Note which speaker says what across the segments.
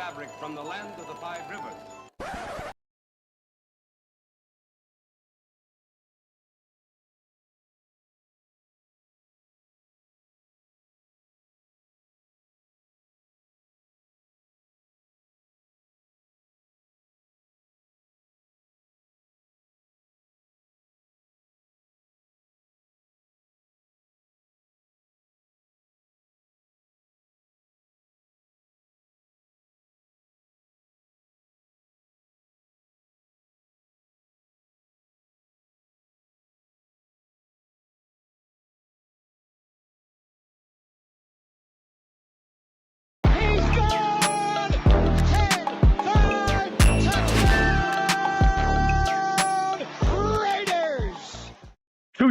Speaker 1: fabric from the land of the five rivers.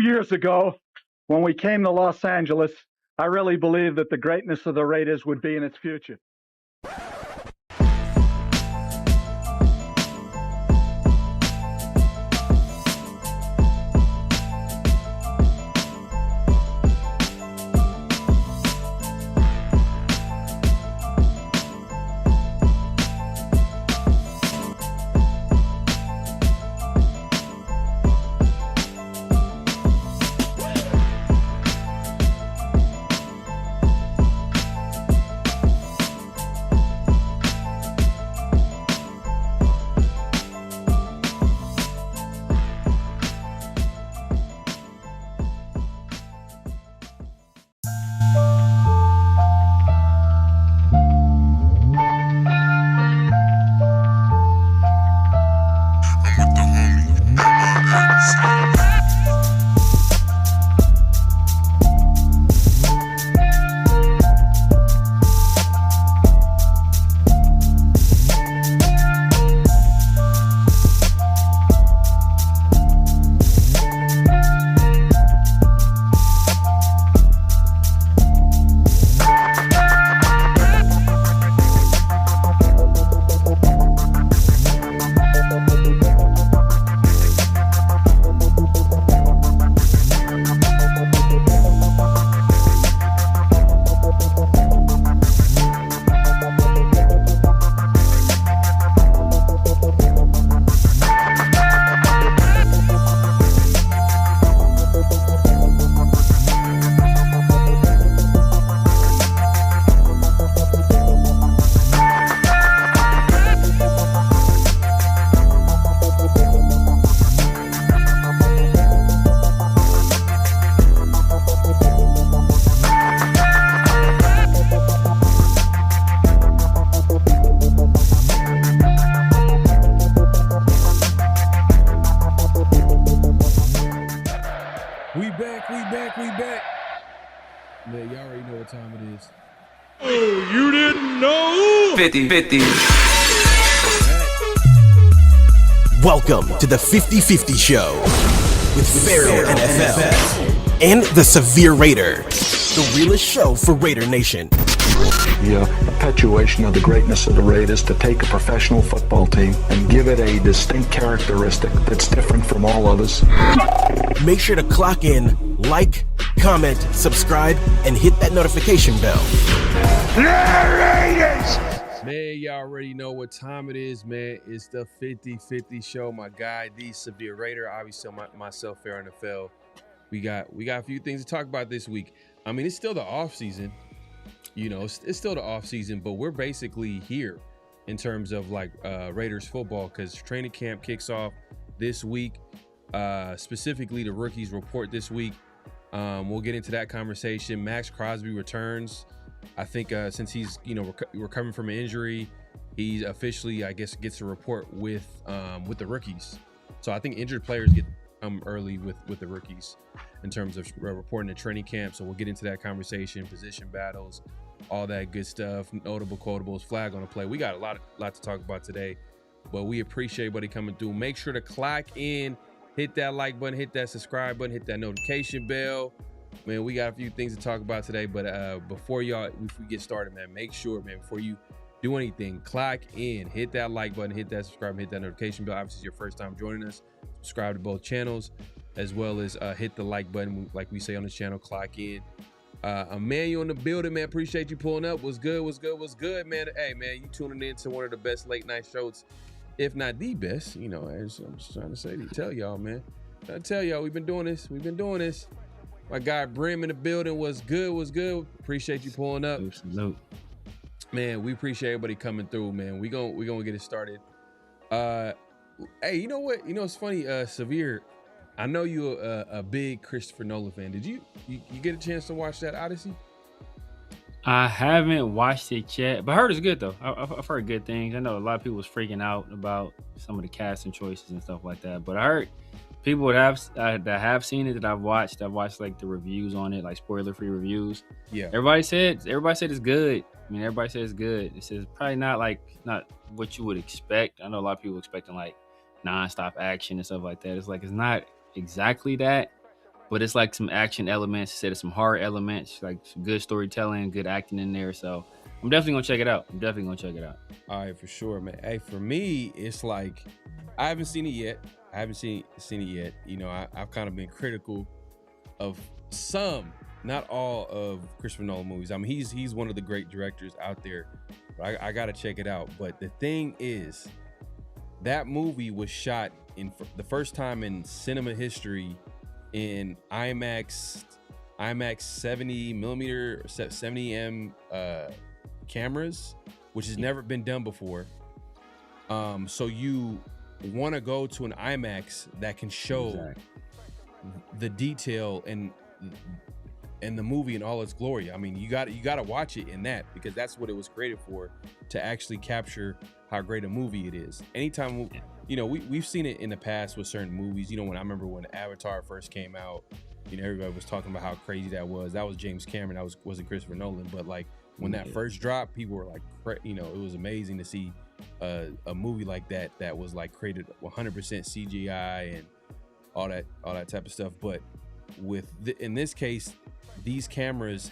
Speaker 2: Years ago, when we came to Los Angeles, I really believed that the greatness of the Raiders would be in its future.
Speaker 3: We back. Man, y'all already know what time it is.
Speaker 4: Oh, you didn't know?
Speaker 5: 50-50.
Speaker 6: Welcome to the 50-50 Show with PharoahNFL and the Severe Raider, the realest show for Raider Nation.
Speaker 7: The perpetuation of the greatness of the Raiders to take a professional football team and give it a distinct characteristic that's different from all others.
Speaker 6: Make sure to clock in, like, comment, subscribe, and hit that notification bell.
Speaker 3: Man, y'all already know what time it is, man. It's the 50-50 Show. My guy, the Severe Raider, obviously myself, PharoahNFL. We got a few things to talk about this week. I mean, it's still the off season. You know, it's still the off season, but we're basically here in terms of like Raiders football because training camp kicks off this week. Specifically, the rookies report this week. We'll get into that conversation. Maxx returns. I think since he's recovering from an injury, he's officially, I guess, gets a report with the rookies. So I think injured players get early with the rookies in terms of reporting to training camp. So we'll get into that conversation, position battles, all that good stuff, notable quotables, flag on the play. We got a lot to talk about today, but we appreciate everybody coming through. Make sure to clock in, hit that like button, hit that subscribe button, hit that notification bell. Man, we got a few things to talk about today, but before we get started, man, make sure, man, before you do anything, clock in, hit that like button, hit that subscribe, hit that notification bell. Obviously, it's your first time joining us. Subscribe to both channels, as well as hit the like button, like we say on this channel, clock in. Emmanuel in the building, man. Appreciate you pulling up. What's good, man? Hey, man, you tuning in to one of the best late night shows, if not the best. You know, I'm just trying to say, tell y'all, man. I tell y'all, we've been doing this. My guy Brim in the building. What's good? Appreciate you pulling up.
Speaker 5: Absolutely.
Speaker 3: Man, we appreciate everybody coming through, man. We gonna get it started. Hey, you know what? You know it's funny, Severe. I know you're a big Christopher Nolan fan. Did you get a chance to watch that Odyssey?
Speaker 5: I haven't watched it yet, but I heard it's good though. I've heard good things. I know a lot of people was freaking out about some of the casting choices and stuff like that, but I heard people that have seen it, that I've watched like the reviews on it, like spoiler-free reviews.
Speaker 3: Yeah.
Speaker 5: Everybody said it's good. I mean, everybody says it's good. It says probably not what you would expect. I know a lot of people expecting like nonstop action and stuff like that. It's not exactly that, but it's like some action elements. It said some horror elements, like some good storytelling, good acting in there. So I'm definitely gonna check it out.
Speaker 3: All right, for sure, man. Hey, for me, it's like I haven't seen it yet. You know, I've kind of been critical of some, not all of Christopher Nolan movies. I mean, he's one of the great directors out there. But I gotta check it out. But the thing is, that movie was shot the first time in cinema history in IMAX 70 millimeter, 70M cameras, which has never been done before. So you want to go to an IMAX that can show the detail and the movie in all its glory. I mean, you got to watch it in that, because that's what it was created for, to actually capture how great a movie it is. Anytime, you know, we've seen it in the past with certain movies. You know, when I remember when Avatar first came out, you know, everybody was talking about how crazy that was. That was James Cameron. That wasn't Christopher Nolan. But like when that first dropped, people were like, you know, it was amazing to see a movie like that was like created 100% CGI and all that type of stuff. But in this case, these cameras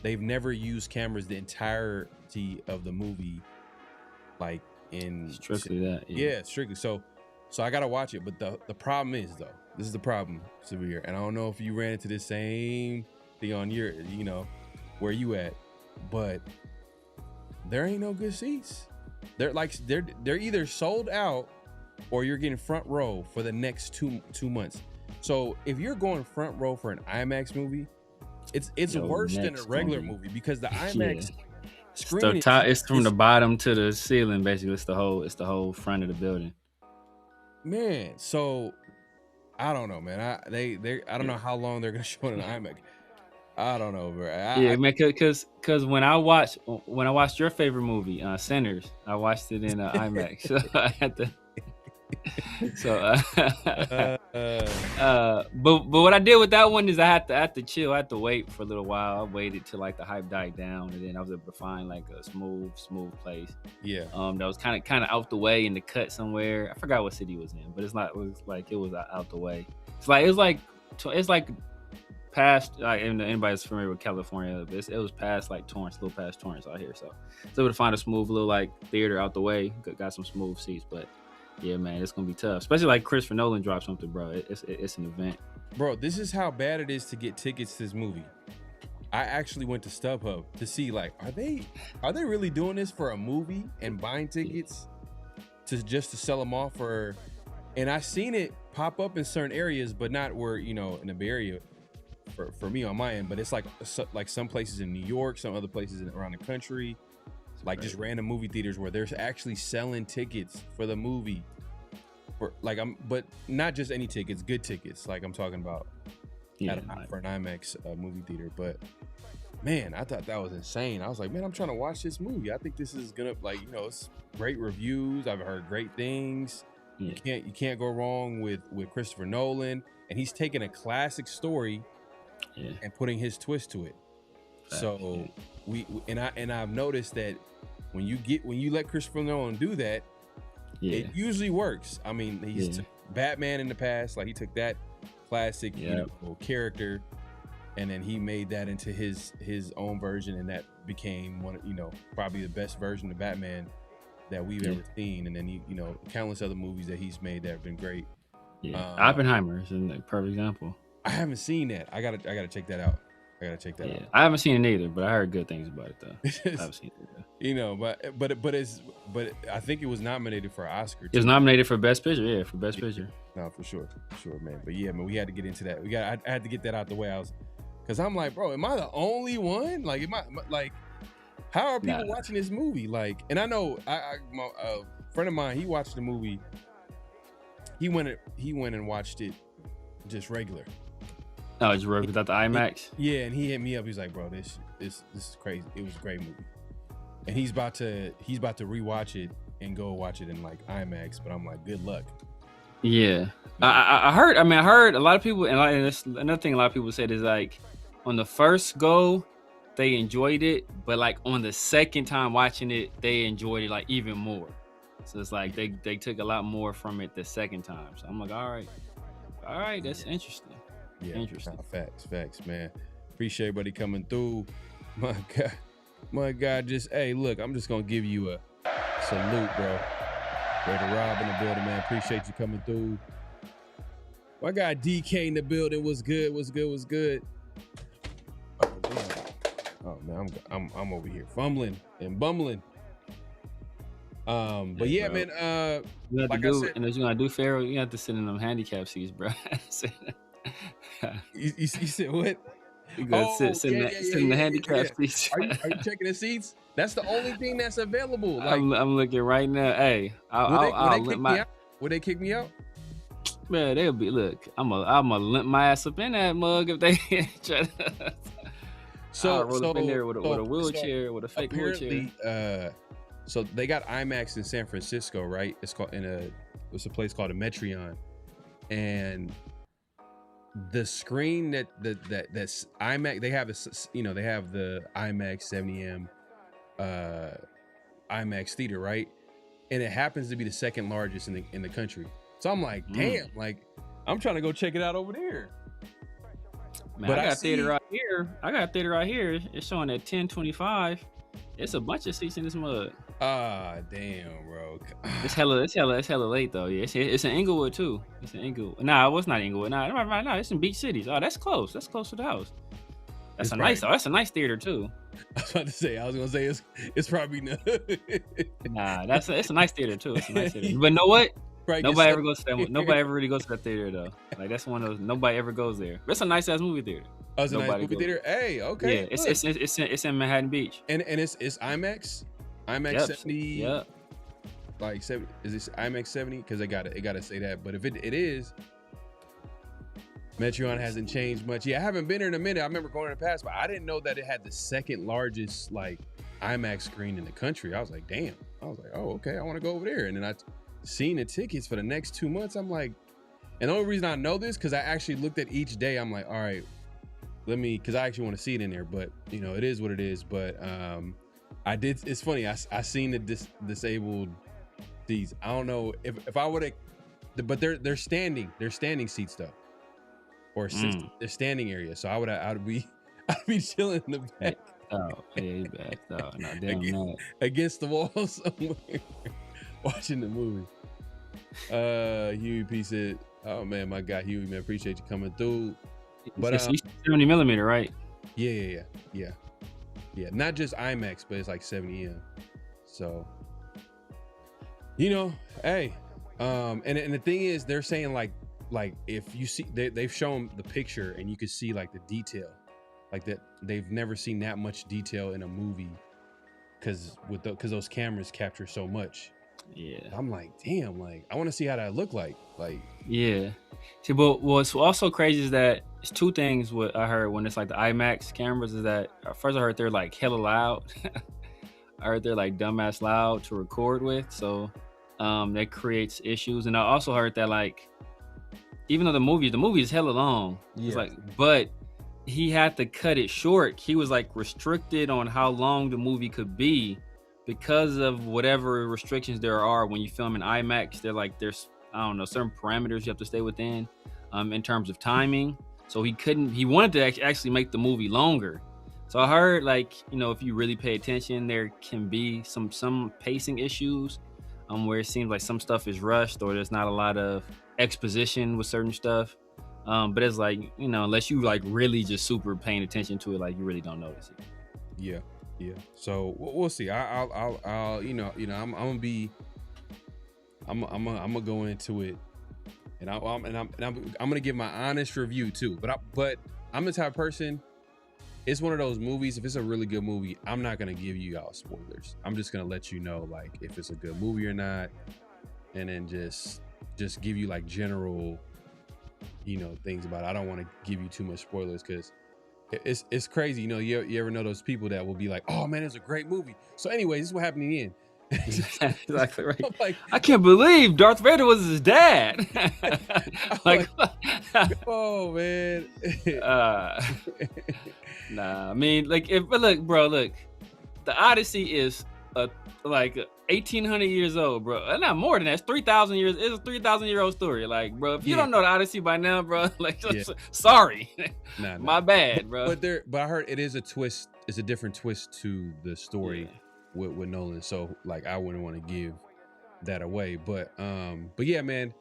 Speaker 3: they've never used cameras the entirety of the movie, like in
Speaker 5: strictly that.
Speaker 3: Yeah, strictly. So I gotta watch it. But the problem is, though, this is the problem, Severe, and I don't know if you ran into the same thing on your, you know, where you at, but there ain't no good seats. They're either sold out or you're getting front row for the next two months. So if you're going front row for an IMAX movie, it's worse than a regular movie, because the IMAX screen
Speaker 5: it's from the bottom to the ceiling, basically. It's the whole front of the building.
Speaker 3: Man, so I don't know, man. I don't know how long they're gonna show it in IMAX. I don't know, bro.
Speaker 5: Man, because when I watched your favorite movie, Sinners, I watched it in IMAX. So I had to. But what I did with that one is I had to chill. I had to wait for a little while. I waited till like the hype died down, and then I was able to find like a smooth place.
Speaker 3: Yeah.
Speaker 5: That was kind of out the way in the cut somewhere. I forgot what city it was in, but it was out the way. It's like past, like, anybody's familiar with California, but it was past like Torrance, a little past Torrance out here. So I was able to find a smooth little like theater out the way. Got some smooth seats, but yeah, man, it's gonna be tough, especially like Christopher Nolan dropped something, bro. It's an event,
Speaker 3: bro. This is how bad it is to get tickets to this movie. I actually went to StubHub to see, like, are they really doing this for a movie and buying tickets to sell them off for? And I seen it pop up in certain areas, but not where, you know, in the Bay Area for me on my end. But it's like some places in New York, some other places around the country, like just random movie theaters where they're actually selling tickets for the movie. But not just any tickets, good tickets. Like I'm talking about for an IMAX movie theater. But man, I thought that was insane. I was like, man, I'm trying to watch this movie. I think this is gonna, like, you know, it's great reviews. I've heard great things. Yeah. You can't go wrong with Christopher Nolan, and he's taking a classic story and putting his twist to it. So I've noticed that when you let Christopher Nolan do that, it usually works. I mean, he's took Batman in the past, like he took that classic character, and then he made that into his own version, and that became one of, you know, probably the best version of Batman that we've ever seen. And then you know, countless other movies that he's made that have been great.
Speaker 5: Oppenheimer is a perfect example.
Speaker 3: I haven't seen that. I gotta check that out. I gotta check that out.
Speaker 5: I haven't seen it either, but I heard good things about it though. I haven't seen it either.
Speaker 3: You know, but I think it was nominated for an Oscar.
Speaker 5: It was nominated for Best Picture. Yeah, for Best Picture.
Speaker 3: No, for sure, man. But yeah, man, we had to get into that. I had to get that out the way. Because I'm like, bro, am I the only one? Like, how are people watching this movie? Like, and I know my friend of mine, he watched the movie. He went and watched it just regular.
Speaker 5: Oh, just regular without the IMAX.
Speaker 3: Yeah, and he hit me up. He's like, bro, this is crazy. It was a great movie, and he's about to rewatch it and go watch it in like IMAX. But I'm like, good luck.
Speaker 5: Yeah, I heard a lot of people, and that's another thing a lot of people said is like, on the first go, they enjoyed it, but like on the second time watching it, they enjoyed it like even more. So it's like they took a lot more from it the second time. So I'm like, all right, that's interesting.
Speaker 3: Yeah,
Speaker 5: interesting.
Speaker 3: Facts, man. Appreciate everybody coming through. My God, hey, look, I'm just gonna give you a salute, bro. Brother Rob in the building, man. Appreciate you coming through. My guy DK in the building. What's good? Oh man, I'm over here fumbling and bumbling. But yeah,
Speaker 5: bro.
Speaker 3: Man.
Speaker 5: You have
Speaker 3: like
Speaker 5: to
Speaker 3: I
Speaker 5: do,
Speaker 3: said,
Speaker 5: and as you gonna do, Pharaoh, you have to sit in them handicap seats, bro.
Speaker 3: you said what?
Speaker 5: You gotta sit in the handicap seats.
Speaker 3: Are you checking the seats? That's the only thing that's available. Like,
Speaker 5: I'm looking right now. Hey,
Speaker 3: would they kick me out?
Speaker 5: Man, they'll be. Look, I'm gonna limp my ass up in that mug if they try to. I'll roll up in there with a wheelchair, with a fake wheelchair.
Speaker 3: So they got IMAX in San Francisco, right? It's called it's a place called a Metreon, and the screen that's IMAX. They have they have the IMAX 70M IMAX theater, right? And it happens to be the second largest in the country. So I'm like, damn, like I'm trying to go check it out over there.
Speaker 5: Man, but I got a theater right here. It's showing at 1025. It's a bunch of seats in this mug.
Speaker 3: Ah, damn, bro.
Speaker 5: It's hella late though. Yeah, it's in Inglewood too. It's in Inglewood. Nah, it was not Inglewood. Nah, it's in Beach Cities. Oh, that's close. That's close to the house. That's a nice theater too.
Speaker 3: I was gonna say it's probably not.
Speaker 5: Nah, it's a nice theater too. It's a nice theater. But know what? Nobody ever goes to that. Nobody ever really goes to that theater though. Like that's one of those. Nobody ever goes there. But it's a nice ass movie theater.
Speaker 3: Oh, it's a nice movie theater. Hey, okay.
Speaker 5: Yeah, it's in Manhattan Beach.
Speaker 3: And it's IMAX. IMAX 70.
Speaker 5: Yep.
Speaker 3: Like 70. Is this IMAX 70? Because it gotta say that. But if it is, Metreon hasn't changed much. Yeah, I haven't been there in a minute. I remember going in the past, but I didn't know that it had the second largest like IMAX screen in the country. I was like, damn. I was like, oh, okay, I want to go over there. And then I seen the tickets for the next 2 months. I'm like, and the only reason I know this because I actually looked at each day. I'm like, all right, because I actually want to see it in there. But it is what it is. But I did. It's funny. I seen the disabled seats. I don't know if I would have, but they're standing seats though, or they're standing area. So I'd be chilling in the back.
Speaker 5: Oh, yeah, you back. Oh, no, damn
Speaker 3: against the wall somewhere, watching the movie. Huey P said, "Oh man, my guy Huey, man, appreciate you coming through." But
Speaker 5: it's 70 millimeter, right?
Speaker 3: Yeah. Not just IMAX, but it's like 70M. So, hey, and the thing is, they're saying like if you see, they've shown the picture and you can see like the detail, like that they've never seen that much detail in a movie, because those cameras capture so much.
Speaker 5: Yeah,
Speaker 3: I'm like, damn, like I want to see how that look like.
Speaker 5: Yeah. See, but what's also crazy is that it's two things. What I heard when it's like the IMAX cameras is that first I heard they're like hella loud. I heard they're like dumbass loud to record with, so that creates issues. And I also heard that like even though the movie is hella long, it's like, but he had to cut it short. He was like restricted on how long the movie could be because of whatever restrictions there are when you film in IMAX. They're like there's certain parameters you have to stay within in terms of timing. So he wanted to actually make the movie longer. So I heard like, if you really pay attention, there can be some pacing issues where it seems like some stuff is rushed or there's not a lot of exposition with certain stuff. But it's like, you know, unless you like really just super paying attention to it, like you really don't notice it.
Speaker 3: Yeah. So we'll see. I'll you know, I'm gonna go into it, and I'm gonna give my honest review too. But I'm the type of person. It's one of those movies. If it's a really good movie, I'm not gonna give you y'all spoilers. I'm just gonna let you know like if it's a good movie or not, and then just give you like general, you know, things about it. I don't want to give you too much spoilers because it's crazy. You know, you ever know those people that will be like, "Oh man, it's a great movie." So anyway, this is what happened in the end.
Speaker 5: Exactly right.
Speaker 3: Like,
Speaker 5: I can't believe Darth Vader was his dad. like,
Speaker 3: oh man.
Speaker 5: Nah, I mean, like, but look, the Odyssey is like 1,800 years old, bro. Not more than that. It's 3,000 years. It's a 3,000-year-old story. Like, bro, if you don't know the Odyssey by now, bro, like, sorry,
Speaker 3: nah.
Speaker 5: My bad, bro.
Speaker 3: But I heard it is a twist. It's a different twist to the story with Nolan. So like, I wouldn't want to give that away. But yeah, man.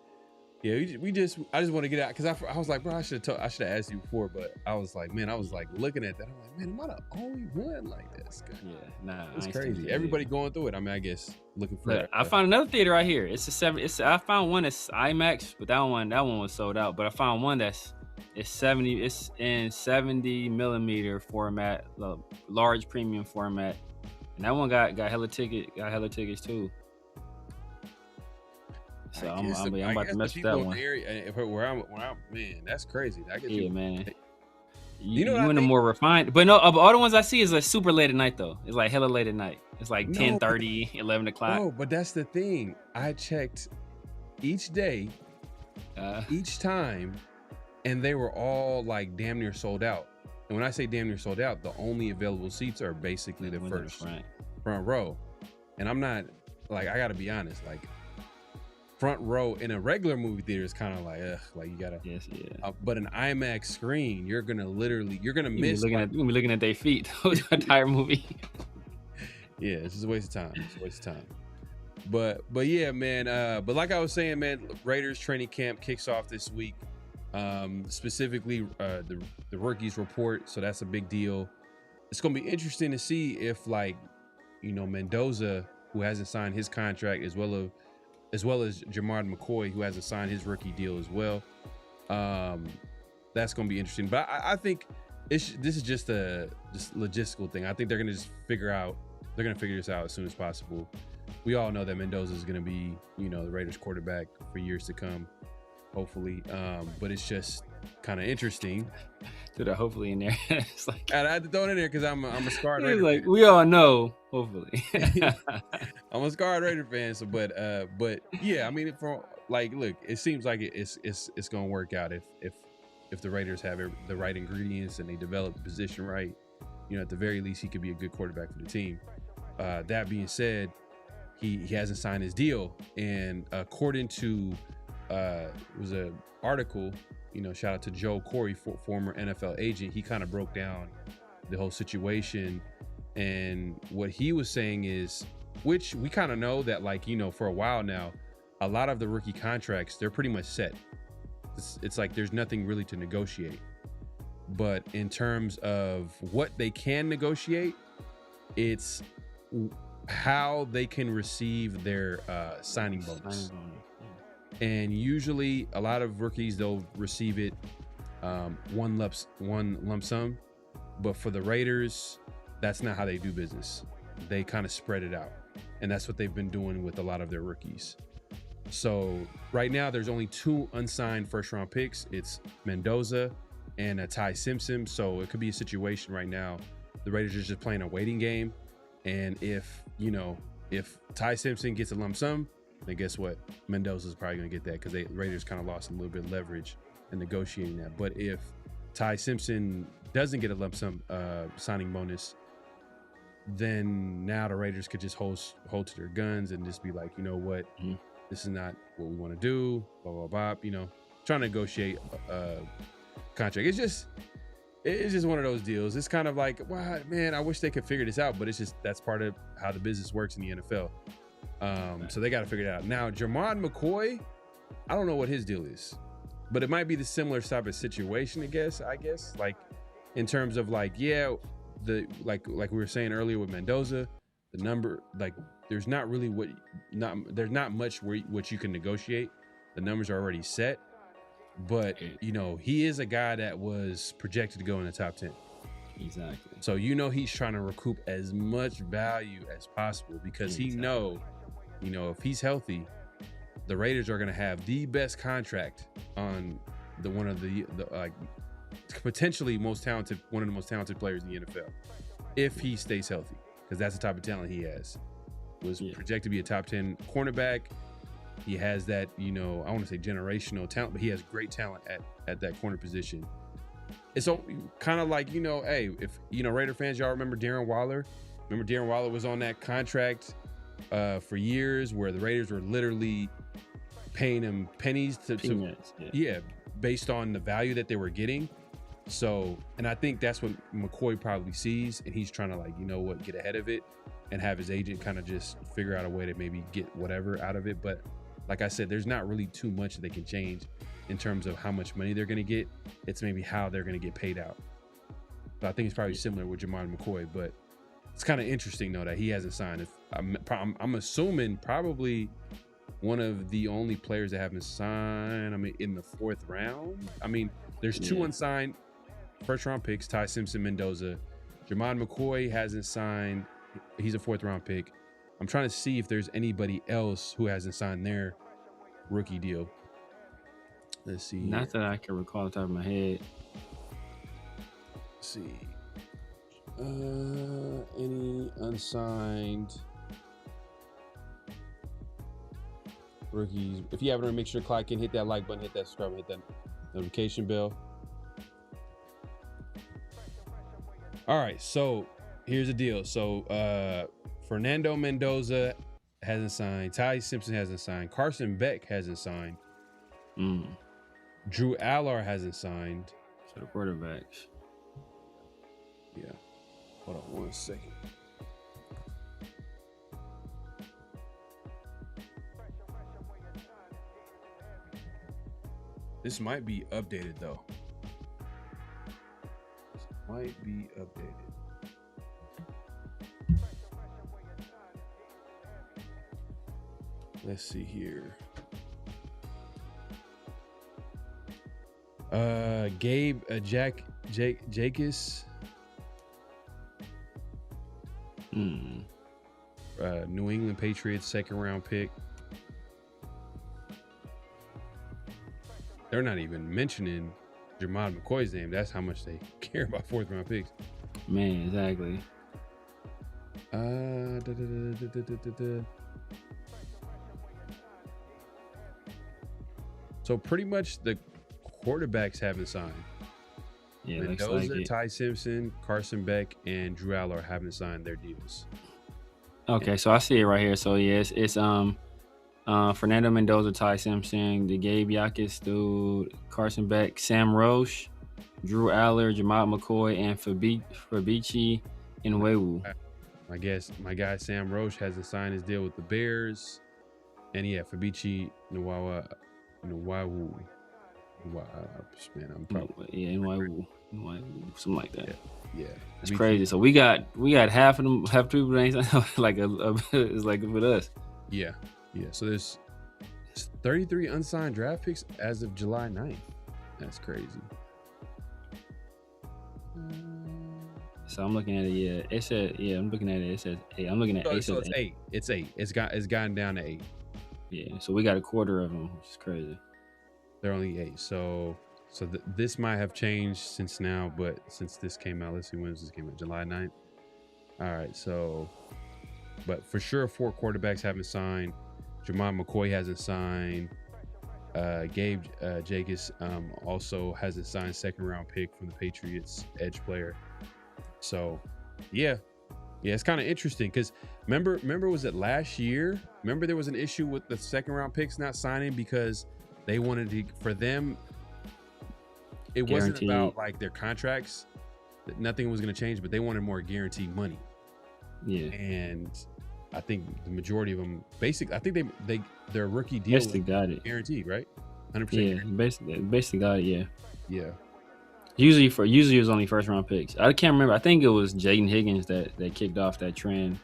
Speaker 3: Yeah, I just want to get out because I was like, bro, I should have asked you before, but I was like, man, I was like looking at that. I'm like, man, am I the only one like this?
Speaker 5: Yeah, nah,
Speaker 3: it's crazy. Everybody going through it. I mean, I guess looking for.
Speaker 5: Look, I found another theater right here. I found one that's IMAX, but that one was sold out. But I found one it's in 70 millimeter format, large premium format, and that one got hella tickets too. So I'm about to mess with that one.
Speaker 3: Area, where I'm, man, that's crazy.
Speaker 5: Man. You know, in the more refined, but no, all the ones I see is like super late at night though. It's like hella late at night. It's like 10:30, 11 o'clock.
Speaker 3: Oh, but that's the thing. I checked each day, each time, and they were all like damn near sold out. And when I say damn near sold out, the only available seats are basically the first front row. And I'm not like, I gotta be honest, like, front row in a regular movie theater is kind of like, like you gotta.
Speaker 5: Yes, yeah.
Speaker 3: But an IMAX screen, you're gonna miss.
Speaker 5: You're gonna be looking at their feet the entire movie.
Speaker 3: Yeah, it's just a waste of time. But yeah, man. But like I was saying, man, Raiders training camp kicks off this week. Specifically, the rookies report. So that's a big deal. It's gonna be interesting to see if, like, you know, Mendoza, who hasn't signed his contract, as well as Jamard McCoy, who hasn't signed his rookie deal as well. That's going to be interesting. But I think this is just a logistical thing. I think they're going to figure this out as soon as possible. We all know that Mendoza is going to be, you know, the Raiders quarterback for years to come, hopefully. But it's just kind of interesting.
Speaker 5: Threw that hopefully in there. It's like,
Speaker 3: I had to throw it in there because I'm a scarred Raider
Speaker 5: like
Speaker 3: fan.
Speaker 5: We all know, hopefully.
Speaker 3: I'm a scarred Raider fan, so but yeah, I mean, look, it seems like it's gonna work out if the Raiders have the right ingredients and they develop the position right. You know, at the very least, he could be a good quarterback for the team. That being said, he hasn't signed his deal, and according to it was an article. You know, shout out to Joe Corey, former NFL agent. He kind of broke down the whole situation, and what he was saying is, which we kind of know that, like, you know, for a while now, a lot of the rookie contracts, they're pretty much set. It's like there's nothing really to negotiate. But in terms of what they can negotiate, it's how they can receive their signing bonus. And usually a lot of rookies, they'll receive it one lump sum. But for the Raiders, that's not how they do business. They kind of spread it out. And that's what they've been doing with a lot of their rookies. So right now, there's only 2 unsigned first-round picks. It's Mendoza and Ty Simpson. So it could be a situation right now. The Raiders are just playing a waiting game. And if Ty Simpson gets a lump sum, then guess what? Mendoza's probably going to get that because the Raiders kind of lost a little bit of leverage in negotiating that. But if Ty Simpson doesn't get a lump sum signing bonus, then now the Raiders could just hold to their guns and just be like, you know what? This is not what we want to do. Blah, blah, blah. You know, trying to negotiate a contract. It's just one of those deals. It's kind of like, wow, man, I wish they could figure this out. But it's just, that's part of how the business works in the NFL. So they got to figure it out. Now, Jamard McCoy, I don't know what his deal is. but it might be the similar type of situation, I guess, like in terms of like, yeah, like we were saying earlier with Mendoza, the number, like there's not much what you can negotiate. The numbers are already set, but you know, he is a guy that was projected to go in the top 10.
Speaker 5: Exactly.
Speaker 3: So you know he's trying to recoup as much value as possible because he know, you know, if he's healthy, the Raiders are going to have the best contract on one of the like potentially one of the most talented players in the NFL if he stays healthy, because that's the type of talent he has. Was projected to be a top 10 cornerback. He has that, you know, I want to say generational talent, but he has great talent at that corner position. It's kind of like, you know, hey, if, you know, Raider fans, y'all remember Darren Waller? Remember Darren Waller was on that contract for years where the Raiders were literally paying him pennies based on the value that they were getting. So, and I think that's what McCoy probably sees, and he's trying to, like, you know what, get ahead of it and have his agent kind of just figure out a way to maybe get whatever out of it. But like I said, there's not really too much that they can change in terms of how much money they're going to get. It's maybe how they're going to get paid out. But I think it's probably similar with Jamar McCoy, but it's kind of interesting though that he hasn't signed. I'm assuming probably one of the only players that haven't signed, I mean, in the 4th round. I mean, there's 2 unsigned first round picks, Ty Simpson, Mendoza. Jamar McCoy hasn't signed. He's a 4th round pick. I'm trying to see if there's anybody else who hasn't signed their rookie deal. Let's see.
Speaker 5: Not that I can recall off the top of my head.
Speaker 3: Let's see. Any unsigned rookies? If you haven't already, make sure to click and hit that like button, hit that subscribe, hit that notification bell. All right, so here's the deal. So Fernando Mendoza hasn't signed. Ty Simpson hasn't signed. Carson Beck hasn't signed. Drew Aller hasn't signed.
Speaker 5: So the quarterbacks.
Speaker 3: Yeah. Hold on 1 second. This might be updated though. This might be updated. Let's see here. Gabe Jacobs. New England Patriots 2nd round pick. They're not even mentioning Jamar McCoy's name. That's how much they care about 4th round picks.
Speaker 5: Man, exactly.
Speaker 3: So pretty much the quarterbacks haven't signed.
Speaker 5: Yeah,
Speaker 3: Mendoza,
Speaker 5: like
Speaker 3: Ty Simpson, Carson Beck, and Drew Aller haven't signed their deals.
Speaker 5: Okay, so I see it right here. So yes, it's Fernando Mendoza, Ty Simpson, the Gabe Jacobs dude, Carson Beck, Sam Roche, Drew Aller, Jamal McCoy, and Fabici Nwewu.
Speaker 3: My guy Sam Roche hasn't signed his deal with the Bears, and Fabici Nwewu. Man, I'm probably
Speaker 5: Nwewu, something like that.
Speaker 3: Yeah.
Speaker 5: It's crazy. So we got half of them, half people ain't like it's like with us.
Speaker 3: Yeah. So there's 33 unsigned draft picks as of July 9th. That's crazy.
Speaker 5: So I'm looking at it. Yeah, it said. Yeah, I'm looking at it. It says 8. I'm looking at it.
Speaker 3: So it's 8. It's 8. It's gotten down to 8.
Speaker 5: Yeah. So we got a quarter of them, which is crazy.
Speaker 3: They're only 8. So this might have changed since now, but since this came out, let's see when this came out. July 9th. All right. So, but for sure, 4 quarterbacks haven't signed. Jamar McCoy hasn't signed. Gabe Jacobs also hasn't signed, 2nd round pick from the Patriots, edge player. So, yeah, it's kind of interesting because remember, was it last year? Remember there was an issue with the 2nd round picks not signing because they wanted to, for them, it wasn't about like their contracts, that nothing was going to change, but they wanted more guaranteed money.
Speaker 5: Yeah,
Speaker 3: and I think the majority of them, basically, I think their rookie deal
Speaker 5: got it
Speaker 3: guaranteed, right? 100%.
Speaker 5: Yeah, basically got it. Yeah.
Speaker 3: Yeah.
Speaker 5: Usually it was only first round picks. I can't remember. I think it was Jaden Higgins that kicked off that trend.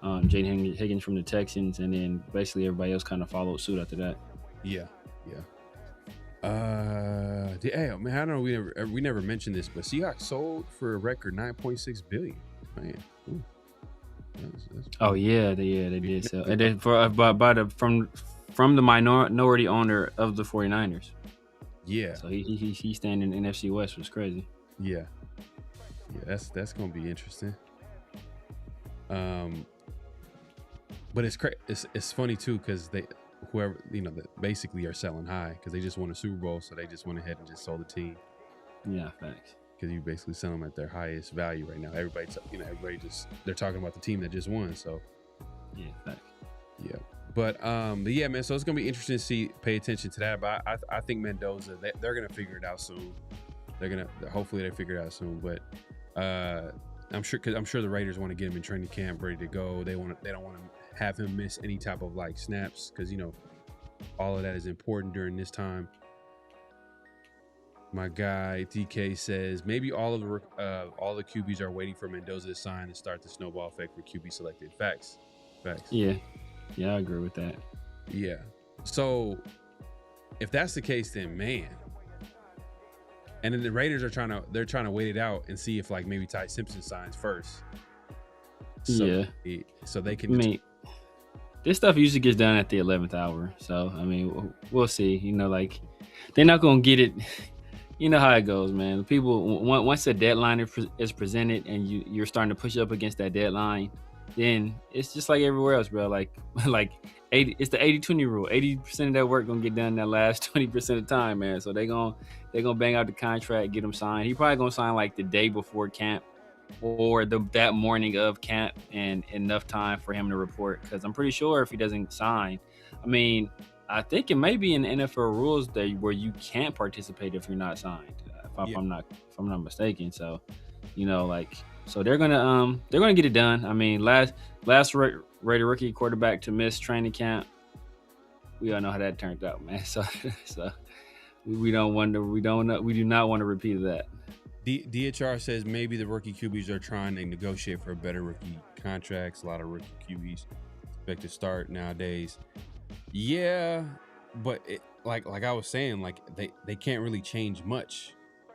Speaker 5: Jaden Higgins from the Texans, and then basically everybody else kind of followed suit after that.
Speaker 3: Yeah. Hey, man, I don't know. We never mentioned this, but Seahawks sold for a record $9.6 billion. Man. Ooh. That's
Speaker 5: Oh yeah, they did sell. And then from the minority owner of the 49ers.
Speaker 3: Yeah.
Speaker 5: So he standing in NFC West, was crazy.
Speaker 3: Yeah. That's gonna be interesting. But it's funny too, because whoever that basically are selling high because they just won a Super Bowl, so they just went ahead and just sold the team.
Speaker 5: Yeah, facts.
Speaker 3: Because you basically sell them at their highest value right now. Everybody they're talking about the team that just won. So
Speaker 5: yeah, facts.
Speaker 3: Yeah. But yeah, man. So it's gonna be interesting to pay attention to that. But I think Mendoza, they're gonna figure it out soon. Hopefully they figure it out soon. But I'm sure the Raiders want to get him in training camp, ready to go. They don't want to have him miss any type of like snaps, because all of that is important during this time. My guy DK says maybe all the QBs are waiting for Mendoza to sign and start the snowball effect for QB selected. Facts.
Speaker 5: Yeah, I agree with that.
Speaker 3: Yeah. So if that's the case, then man. And then the Raiders are trying to wait it out and see if like maybe Ty Simpson signs first. So they can.
Speaker 5: I mean, this stuff usually gets done at the 11th hour. So I mean, we'll see. Like they're not gonna get it. You know how it goes, man. People, once the deadline is presented and you're starting to push up against that deadline, then it's just like everywhere else, bro. Like 80, it's the 80-20 rule. 80% of that work gonna get done that last 20% of the time, man. So they're gonna bang out the contract, get him signed. He probably gonna sign like the day before camp or that morning of camp, and enough time for him to report. Because I'm pretty sure if he doesn't sign, I mean, I think it may be in the NFL rules where you can't participate if you're not signed, if I'm not mistaken. So, so they're gonna get it done. I mean, last Raider rookie quarterback to miss training camp. We all know how that turned out, man. So we do not want to repeat that.
Speaker 3: DHR says maybe the rookie QBs are trying to negotiate for better rookie contracts. A lot of rookie QBs expect to start nowadays. Yeah, but like I was saying, like they can't really change much.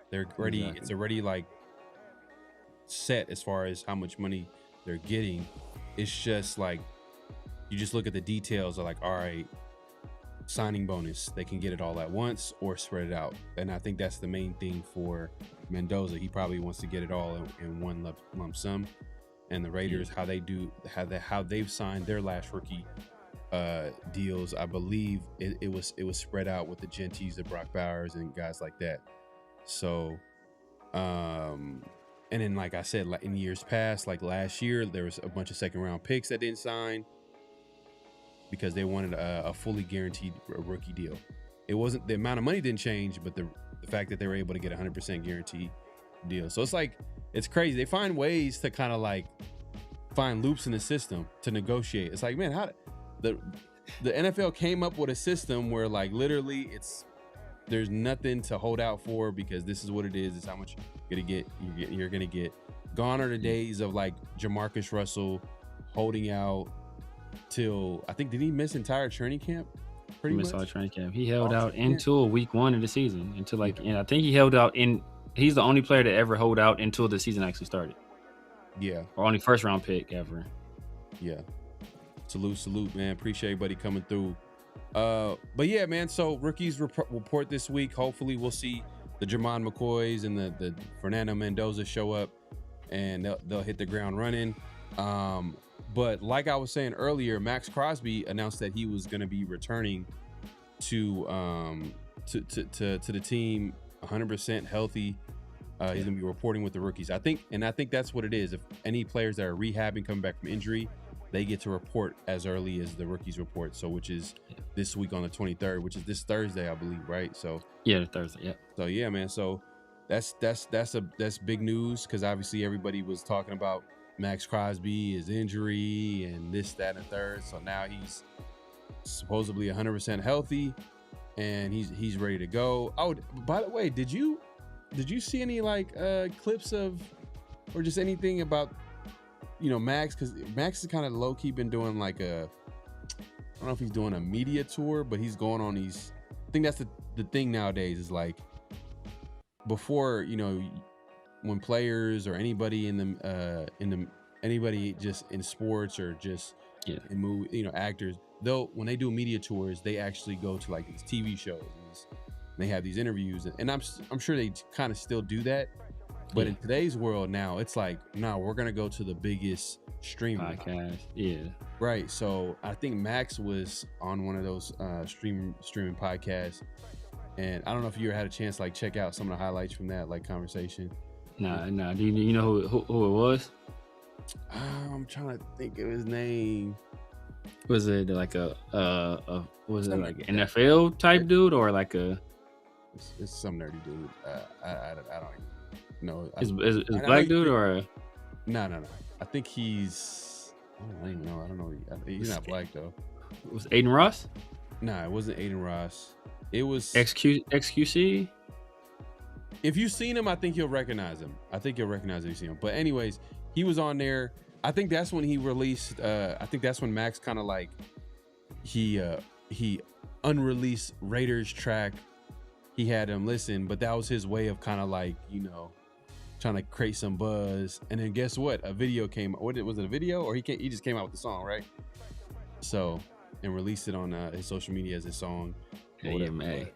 Speaker 3: They're already
Speaker 5: Exactly.
Speaker 3: It's already like set as far as how much money they're getting. It's just like you just look at the details of like, all right, signing bonus, they can get it all at once or spread it out. And I think that's the main thing for Mendoza. He probably wants to get it all in one lump sum. And the Raiders, how they've signed their last rookie deals, I believe it was spread out with the Genties, the Brock Bowers, and guys like that. So and then like I said, like in years past, like last year, there was a bunch of second round picks that didn't sign because they wanted a fully guaranteed rookie deal. It wasn't, the amount of money didn't change, but the fact that they were able to get 100% guaranteed deal. So it's like, it's crazy. They find ways to kind of like find loops in the system to negotiate. It's like, man, how the NFL came up with a system where like literally there's nothing to hold out for, because this is what it is. It's how much you're gonna get. Gone are the days of like Jamarcus Russell holding out till, I think, did he miss entire training camp?
Speaker 5: He missed all training camp. He held out until week 1 of the season, and I think he held out he's the only player to ever hold out until the season actually started. Yeah. Or only first round pick ever.
Speaker 3: Yeah. Salute, man. Appreciate everybody coming through. But yeah, man. So rookies report this week. Hopefully we'll see the Jermon McCoys and the Fernando Mendoza show up, and they'll hit the ground running. But like I was saying earlier, Max Crosby announced that he was going to be returning to the team 100% healthy. He's going to be reporting with the rookies. I think that's what it is. If any players that are rehabbing, coming back from injury, they get to report as early as the rookies report. So, which is this week on the 23rd, which is this Thursday, I believe, right? So
Speaker 5: yeah, Thursday. Yeah.
Speaker 3: So yeah, man. So that's big news, because obviously everybody was talking about Max Crosby, his injury, and this, that, and the third. So now he's supposedly 100% healthy. and he's ready to go. Oh, by the way, did you see any like clips of or just anything about Maxx? Because Maxx is kind of low key been doing like I don't know if he's doing a media tour, but he's going on these. I think that's the thing nowadays is like before when players or anybody anybody just in sports or just in movie, actors, when they do media tours, they actually go to like these TV shows and they have these interviews, and I'm sure they kind of still do that, but in today's world now, it's like, no, we're gonna go to the biggest streaming
Speaker 5: podcast. Yeah,
Speaker 3: right. So I think Maxx was on one of those streaming podcasts, and I don't know if you ever had a chance to like check out some of the highlights from that like conversation.
Speaker 5: Nah. Do you know who it was?
Speaker 3: I'm trying to think of his name.
Speaker 5: Was it like was it like an NFL type dude or like a?
Speaker 3: It's some nerdy dude. I don't even know.
Speaker 5: Is black dude or?
Speaker 3: No. I think he's. I don't even know. I don't know. He's not black though.
Speaker 5: Was Aiden Ross?
Speaker 3: Nah, it wasn't Aiden Ross. It was
Speaker 5: XQC.
Speaker 3: If you've seen him, I think you'll recognize him. I think you'll recognize if you see him. But anyways, he was on there. I think that's when he released. I think that's when Maxx kind of like he unreleased Raiders track. He had him listen, but that was his way of kind of like trying to create some buzz. And then guess what? A video came. Was it a video or he just came out with the song, right? So and released it on his social media as a song.
Speaker 5: Yeah, man.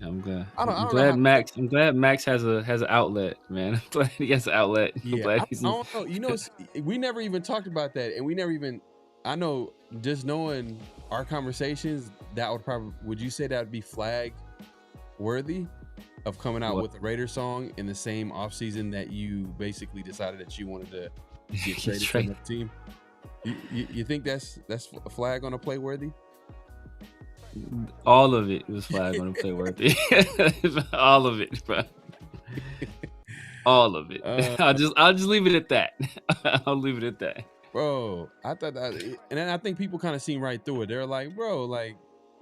Speaker 5: I'm glad.
Speaker 3: I'm
Speaker 5: glad Maxx has an outlet, man. I'm glad he has an outlet.
Speaker 3: Yeah, I don't know. We never even talked about that, and we never even. I know, just knowing our conversations, that would probably. Would you say that would be flag worthy of coming out with a Raider song in the same offseason that you basically decided that you wanted to get traded from the team? You think that's a flag on a play worthy?
Speaker 5: All of it was flag on the play worthy. All of it, bro. All of it. I'll just leave it at that. I'll leave it at that.
Speaker 3: Bro, I thought that, and then I think people kind of seen right through it. They're like, bro, like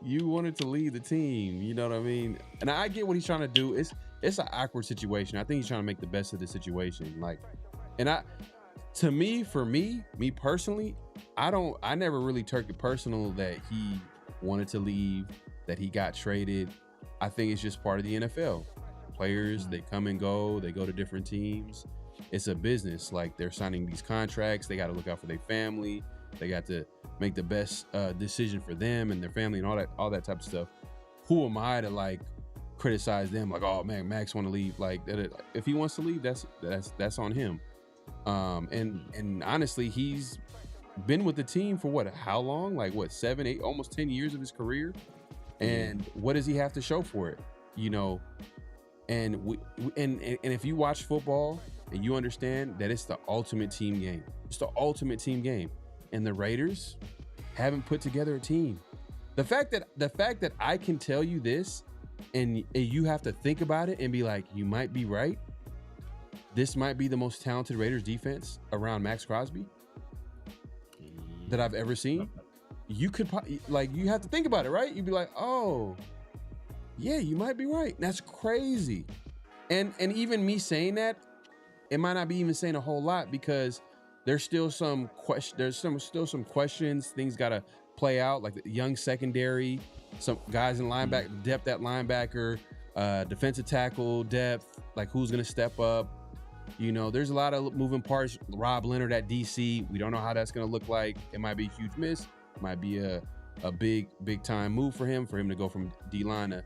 Speaker 3: you wanted to lead the team, you know what I mean? And I get what he's trying to do. It's an awkward situation. I think he's trying to make the best of the situation. Like, and for me personally, I never really took it personal that he wanted to leave, that he got traded. I think it's just part of the NFL. Players, they come and go, they go to different teams. It's a business. Like, they're signing these contracts, they got to look out for their family, they got to make the best decision for them and their family and all that type of stuff. Who am I to like criticize them? Like, oh man, Maxx want to leave. Like, if he wants to leave, that's on him. And honestly, he's been with the team for how long? Like 7, 8, almost 10 years of his career. And what does he have to show for it? And if you watch football and you understand that it's the ultimate team game. It's the ultimate team game. And the Raiders haven't put together a team. The fact that I can tell you this and you have to think about it and be like, you might be right. This might be the most talented Raiders defense around Maxx Crosby that I've ever seen. You could you have to think about it, right? You'd be like, oh yeah, you might be right. That's crazy. And even me saying that, it might not be even saying a whole lot because there's still some questions. Things got to play out, like the young secondary, some guys in linebacker depth at linebacker, defensive tackle depth, like who's gonna step up. There's a lot of moving parts. Rob Leonard at DC, we don't know how that's going to look like. It might be a huge miss. It might be a big time move for him to go from D-line to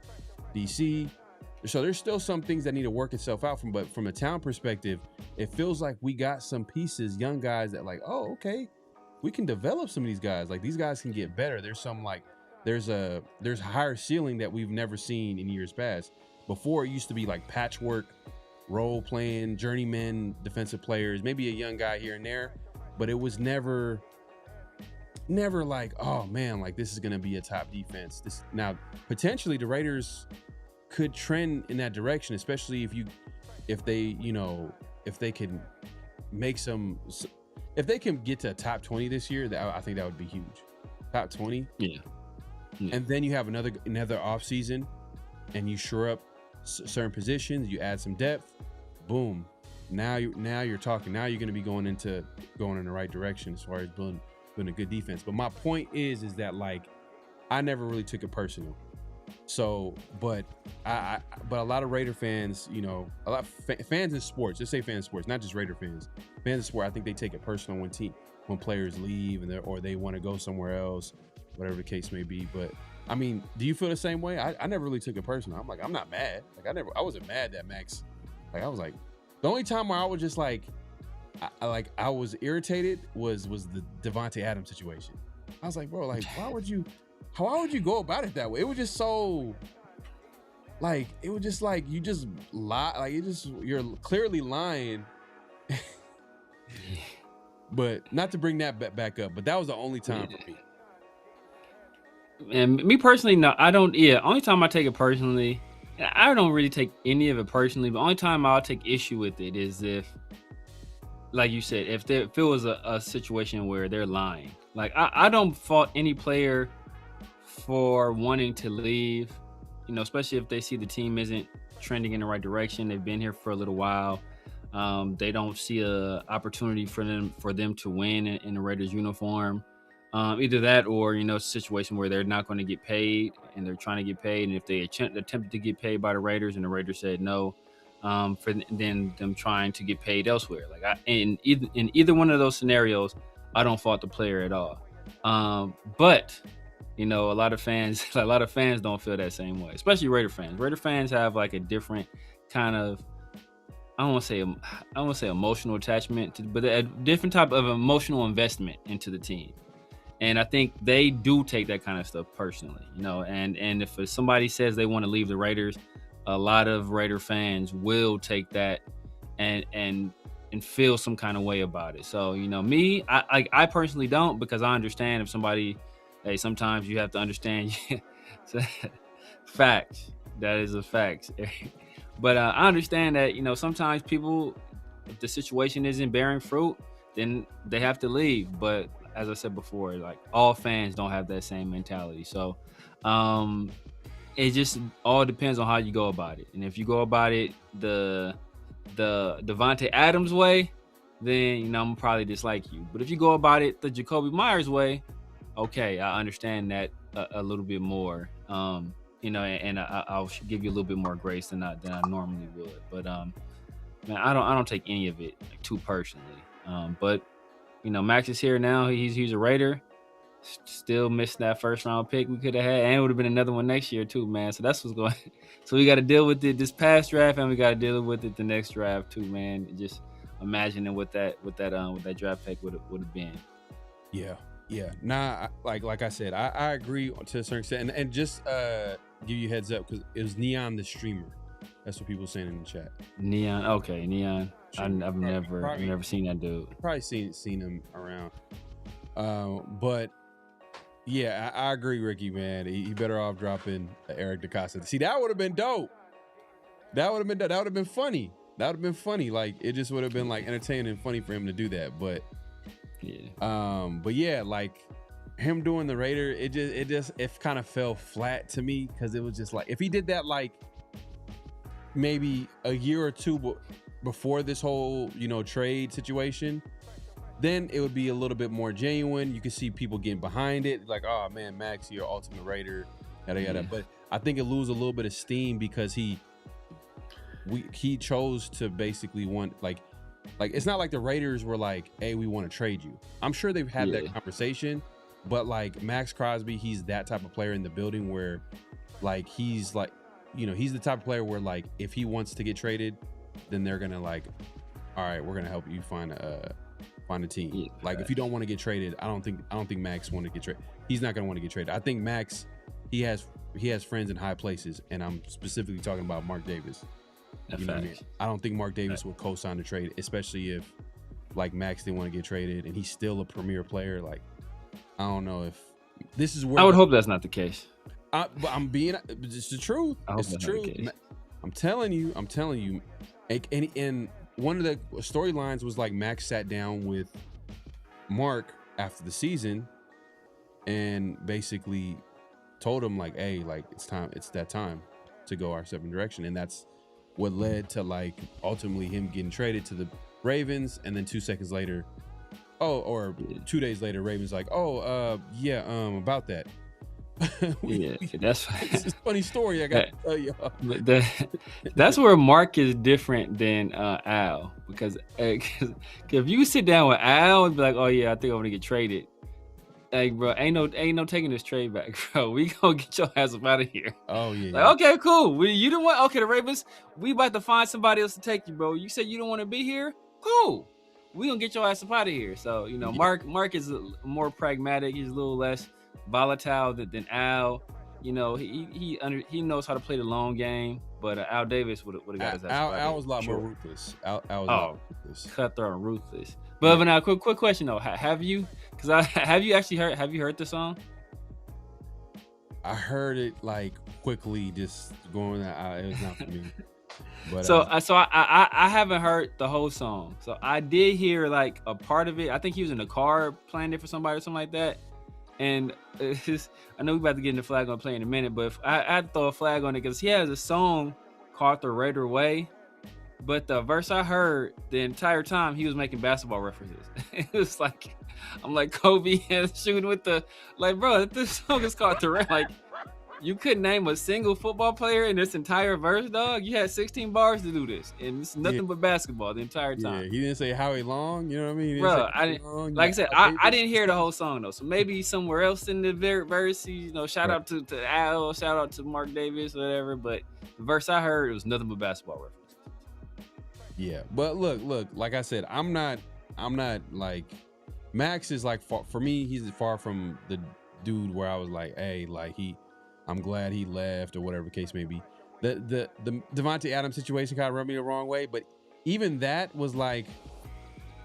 Speaker 3: DC. So there's still some things that need to work itself out but from a talent perspective, it feels like we got some pieces, young guys that like, oh, okay, we can develop some of these guys. Like, these guys can get better. There's some there's higher ceiling that we've never seen in years past. Before, it used to be like patchwork, role playing, journeyman defensive players, maybe a young guy here and there, but it was never like, oh man, like this is going to be a top defense. Now potentially the Raiders could trend in that direction, especially if they can get to a top 20 this year. I think that would be huge. Top 20.
Speaker 5: Yeah.
Speaker 3: and then you have another off season, and you shore up certain positions, you add some depth, boom. Now you're talking. Now you're going to be going in the right direction as far as building a good defense. But my point is that like I never really took it personal. So, but a lot of Raider fans, you know, a lot of fans in sports, just say fans in sports, not just Raider fans. Fans in sport, I think they take it personal when players leave or they want to go somewhere else, whatever the case may be. But I mean, do you feel the same way? I never really took it personal. I'm like, I'm not mad. Like I wasn't mad that Maxx. Like I was like, the only time where I was just like, I was irritated was the Davante Adams situation. I was like, bro, like why would you go about it that way? It was just so, like, it was just like you just lie, like you're clearly lying. But not to bring that back up, but that was the only time for me.
Speaker 5: And me personally, no, I don't. Yeah, only time I take it personally, I don't really take any of it personally. But only time I'll take issue with it is if, like you said, if it was a situation where they're lying. Like I don't fault any player for wanting to leave, you know, especially if they see the team isn't trending in the right direction. They've been here for a little while. They don't see a opportunity for them to win in the Raiders uniform. Either that or, you know, a situation where they're not going to get paid and they're trying to get paid. And if they attempted to get paid by the Raiders and the Raiders said no, for then them trying to get paid elsewhere. Like in either one of those scenarios, I don't fault the player at all. But you know, a lot of fans don't feel that same way, especially Raider fans. Raider fans have like a different kind of, I don't want to say emotional attachment, but a different type of emotional investment into the team. And I think they do take that kind of stuff personally, you know, and if somebody says they want to leave the Raiders, a lot of Raider fans will take that and feel some kind of way about it. So, you know, me, I personally don't, because I understand if somebody, hey, sometimes you have to understand facts. That is a fact. But I understand that, you know, sometimes people, if the situation isn't bearing fruit, then they have to leave. But as I said before, like all fans don't have that same mentality. So it just all depends on how you go about it. And if you go about it the Davante Adams way, then, you know, I'm probably dislike you. But if you go about it the Jacoby Myers way, okay, I understand that a little bit more. You know, and I'll give you a little bit more grace than I normally would. But man, I don't take any of it like, too personally. But you know, Maxx is here now. He's a Raider. Still missed that first round pick we could have had, and it would have been another one next year too, man. So that's what's going. So we got to deal with it this past draft, and we got to deal with it the next draft too, man. Just imagining what that draft pick would have been.
Speaker 3: Yeah. Nah, like I said, I agree to a certain extent, and just give you a heads up because it was Neon the streamer. That's what people are saying in the chat.
Speaker 5: Neon, okay, Neon. I've never seen that dude.
Speaker 3: Probably seen him around. But yeah, I agree, Ricky, man. He better off dropping Eric DeCosta. See, that would have been dope. That would have been funny. That would have been funny. Like it just would have been like entertaining and funny for him to do that. But yeah, like him doing the Raider, it kind of fell flat to me because it was just like if he did that like maybe a year or two before this whole, you know, trade situation, then it would be a little bit more genuine. You can see people getting behind it, like, oh man, Maxx, you're ultimate Raider, yada yada. But I think it lose a little bit of steam because he chose to basically want like it's not like the Raiders were like, hey, we want to trade you. I'm sure they've had that conversation, but like Maxx Crosby, he's that type of player in the building where like he's like, you know, he's the type of player where like if he wants to get traded, then they're gonna like, all right, we're gonna help you find a team. Yeah, like if you don't want to get traded, I don't think Maxx want to get traded. He's not gonna want to get traded. I think Maxx, he has friends in high places, and I'm specifically talking about Mark Davis. You know what I mean? I don't think Mark Davis would co-sign the trade, especially if like Maxx didn't want to get traded and he's still a premier player. Like I don't know if this is where
Speaker 5: I would hope that's not the case.
Speaker 3: But it's the truth. It's the truth. I'm telling you. And one of the storylines was like Maxx sat down with Mark after the season and basically told him like, hey, like it's that time to go our separate direction. And that's what led to like ultimately him getting traded to the Ravens. And then 2 seconds later, or 2 days later, Ravens like, about that.
Speaker 5: Yeah, that's
Speaker 3: it's a funny story I got to tell y'all.
Speaker 5: That's where Mark is different than Al, because if you sit down with Al and be like, oh yeah, I think I'm gonna get traded, like bro, ain't no taking this trade back, bro. We gonna get your ass up out of here.
Speaker 3: Oh yeah.
Speaker 5: Like, okay, cool. You don't want, okay, the Ravens, we about to find somebody else to take you, bro. You said you don't want to be here, cool. We gonna get your ass up out of here. So Mark is more pragmatic. He's a little less volatile than Al. He knows how to play the long game, but Al Davis would have got his ass.
Speaker 3: Al was a lot more ruthless. Al was a lot ruthless.
Speaker 5: Cutthroat and ruthless. But now, quick question though, have you heard the song?
Speaker 3: I heard it like quickly, just going out. It was not for me. But,
Speaker 5: so I haven't heard the whole song. So I did hear like a part of it. I think he was in the car playing it for somebody or something like that. And I know we're about to get into flag on play in a minute, but if I'd throw a flag on it because he has a song called The Raider Way. But the verse I heard the entire time, he was making basketball references. It was like, I'm like Kobe and shooting with the, like, bro, this song is called The Raider. Like, you couldn't name a single football player in this entire verse, dog. You had 16 bars to do this, and it's nothing but basketball the entire time.
Speaker 3: Yeah, he didn't say Howie Long, you know what I mean?
Speaker 5: Bro, I said, I didn't hear the whole song though. So maybe somewhere else in the verse, shout out to Al, shout out to Mark Davis, whatever. But the verse I heard, it was nothing but basketball references.
Speaker 3: Yeah, but look, like I said, I'm not like, Maxx is like, for me, he's far from the dude where I was like, hey, like I'm glad he left or whatever the case may be. The Devontae Adams situation kind of rubbed me the wrong way, but even that was like,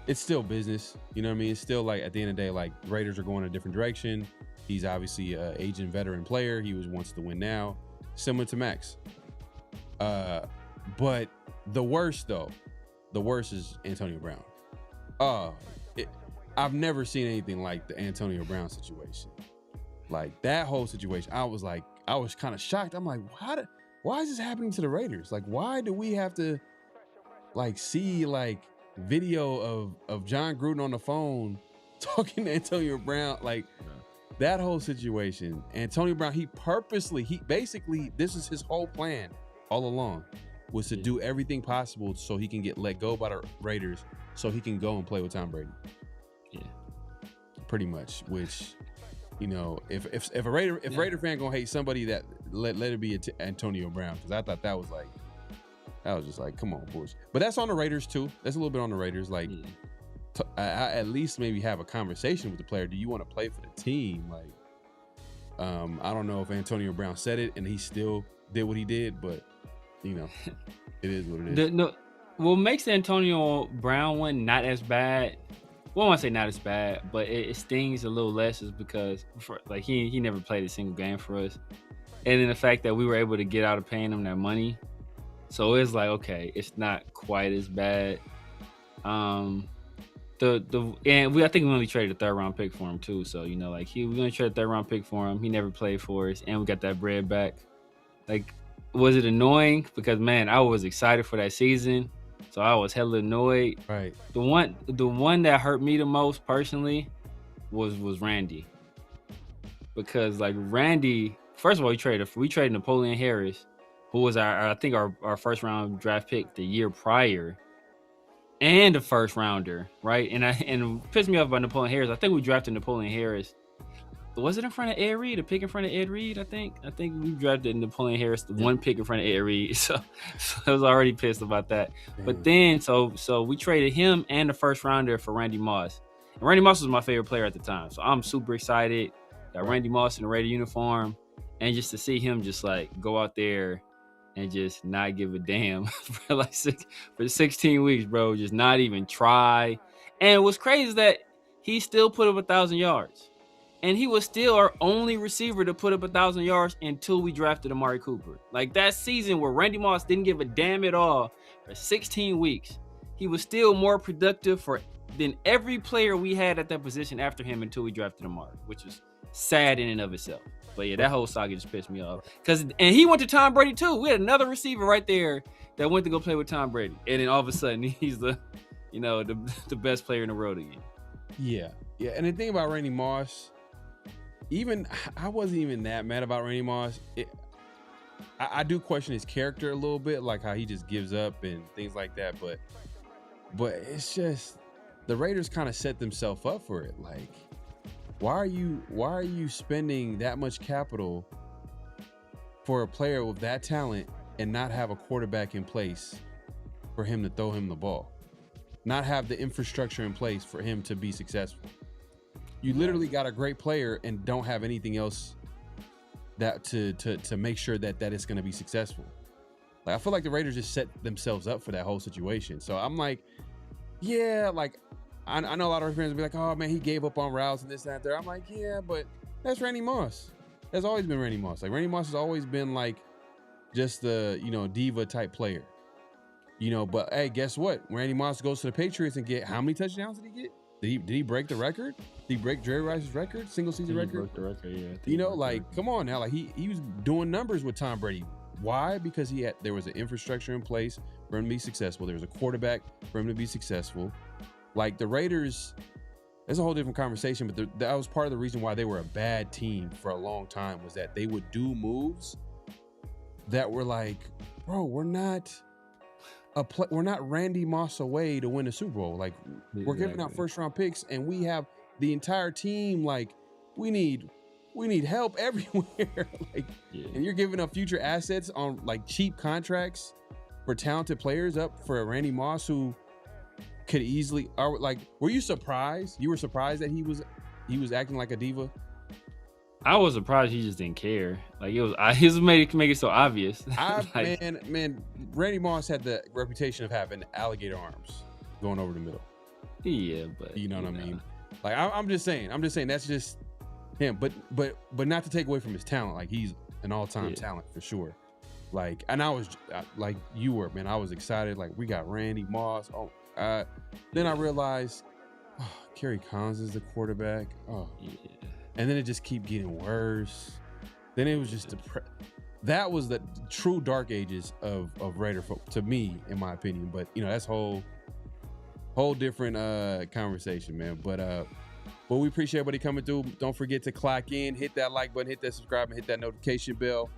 Speaker 3: it's still business. You know what I mean? It's still like, at the end of the day, like, Raiders are going a different direction. He's obviously an aging veteran player. He wants to win now, similar to Maxx. But the worst is Antonio Brown. I've never seen anything like the Antonio Brown situation. Like, that whole situation, I was kind of shocked. I'm like, why is this happening to the Raiders? Like, why do we have to like see like video of John Gruden on the phone talking to Antonio Brown? Like, that whole situation, Antonio Brown, he basically, this is his whole plan all along, was to do everything possible so he can get let go by the Raiders so he can go and play with Tom Brady.
Speaker 5: Yeah. Pretty much.
Speaker 3: Which, if a Raider fan gonna hate somebody, that let it be Antonio Brown, because I thought that was just like, come on, boys. But that's on the Raiders too. That's a little bit on the Raiders. Like, I at least maybe have a conversation with the player. Do you want to play for the team? Like, I don't know if Antonio Brown said it and he still did what he did, but it is what it is.
Speaker 5: What makes the Antonio Brown one not as bad? Well, I want to say not as bad, but it stings a little less, is because he never played a single game for us, and then the fact that we were able to get out of paying him that money, so it's like, okay, it's not quite as bad. I think we only traded a 3rd round pick for him too, so we only traded a 3rd round pick for him. He never played for us, and we got that bread back. Like, was it annoying? Because, man, I was excited for that season. So I was hella annoyed.
Speaker 3: Right.
Speaker 5: The one that hurt me the most personally was Randy. Because, like, Randy, first of all, we traded Napoleon Harris, who was our 1st round draft pick the year prior, and a 1st rounder, right? And it pissed me off about Napoleon Harris. I think we drafted Napoleon Harris. Was it in front of Ed Reed? A pick in front of Ed Reed, I think. I think we drafted Napoleon Harris, the 1 pick in front of Ed Reed. So I was already pissed about that. Damn. But then, so we traded him and the 1st rounder for Randy Moss. And Randy Moss was my favorite player at the time. So I'm super excited. Got Randy Moss in the Raider uniform. And just to see him just like go out there and just not give a damn for 16 weeks, bro. Just not even try. And what's crazy is that he still put up 1,000 yards. And he was still our only receiver to put up 1,000 yards until we drafted Amari Cooper. Like, that season where Randy Moss didn't give a damn at all for 16 weeks, he was still more productive than every player we had at that position after him until we drafted Amari, which is sad in and of itself. But yeah, that whole saga just pissed me off. And he went to Tom Brady too. We had another receiver right there that went to go play with Tom Brady, and then all of a sudden he's the best player in the world again.
Speaker 3: Yeah. And the thing about Randy Moss, I wasn't even that mad about Randy Moss. I do question his character a little bit, like how he just gives up and things like that. But it's just the Raiders kind of set themselves up for it. Like, why are you spending that much capital for a player with that talent and not have a quarterback in place for him to throw him the ball? Not have the infrastructure in place for him to be successful. You literally got a great player and don't have anything else that to make sure that it's going to be successful. Like, I feel like the Raiders just set themselves up for that whole situation. So I'm like, yeah, like I know a lot of our fans will be like, oh man, he gave up on routes and this and that there. I'm like, yeah, but that's Randy Moss. That's always been Randy Moss. Like, Randy Moss has always been like just the diva type player. But hey, guess what? Randy Moss goes to the Patriots and get how many touchdowns did he get? Did he break the record? Did he break Jerry Rice's record? Single season record? He broke the record, yeah. Like, come on now. Like, he was doing numbers with Tom Brady. Why? Because there was an infrastructure in place for him to be successful. There was a quarterback for him to be successful. Like, the Raiders, that's a whole different conversation, but that was part of the reason why they were a bad team for a long time, was that they would do moves that were like, bro, we're not Randy Moss away to win a Super Bowl. Like, we're giving out first round picks and we have the entire team. Like, we need help everywhere. And you're giving up future assets on like cheap contracts for talented players up for a Randy Moss who could easily, were you surprised? You were surprised that he was acting like a diva?
Speaker 5: I was surprised he just didn't care. Like, he just made it so obvious.
Speaker 3: Man, Randy Moss had the reputation of having alligator arms going over the middle.
Speaker 5: Yeah, but
Speaker 3: you know what I mean? Like, I'm just saying that's just him. But not to take away from his talent. Like, he's an all-time talent for sure. Like, and I was like you were, man. I was excited. Like, we got Randy Moss. Then I realized, Kerry Collins is the quarterback. And then it just keep getting worse. Then it was just that was the true dark ages of Raider football, to me, in my opinion. But that's whole different conversation, man. But we appreciate everybody coming through. Don't forget to clock in, hit that like button, hit that subscribe, and hit that notification bell.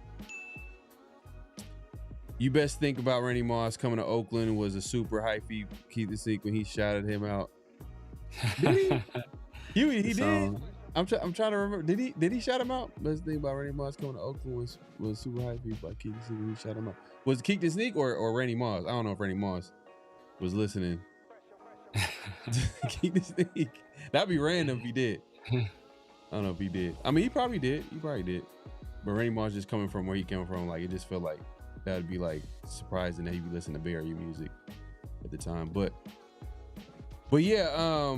Speaker 3: You best think about Randy Moss coming to Oakland was a super hypey Keith the Seek when he shouted him out. Did he? He did. I'm trying to remember. Did he shout him out? Best thing about Randy Moss coming to Oakland was super hypey by Keith the Seek when he shot him out. Was it Keith the Sneak or Randy Moss? I don't know if Randy Moss was listening. Keith the Sneak. That'd be random if he did. I don't know if he did. I mean, he probably did. But Randy Moss just coming from where he came from, like, it just felt like that would be like surprising that he'd be listening to Bay Area music at the time. But yeah,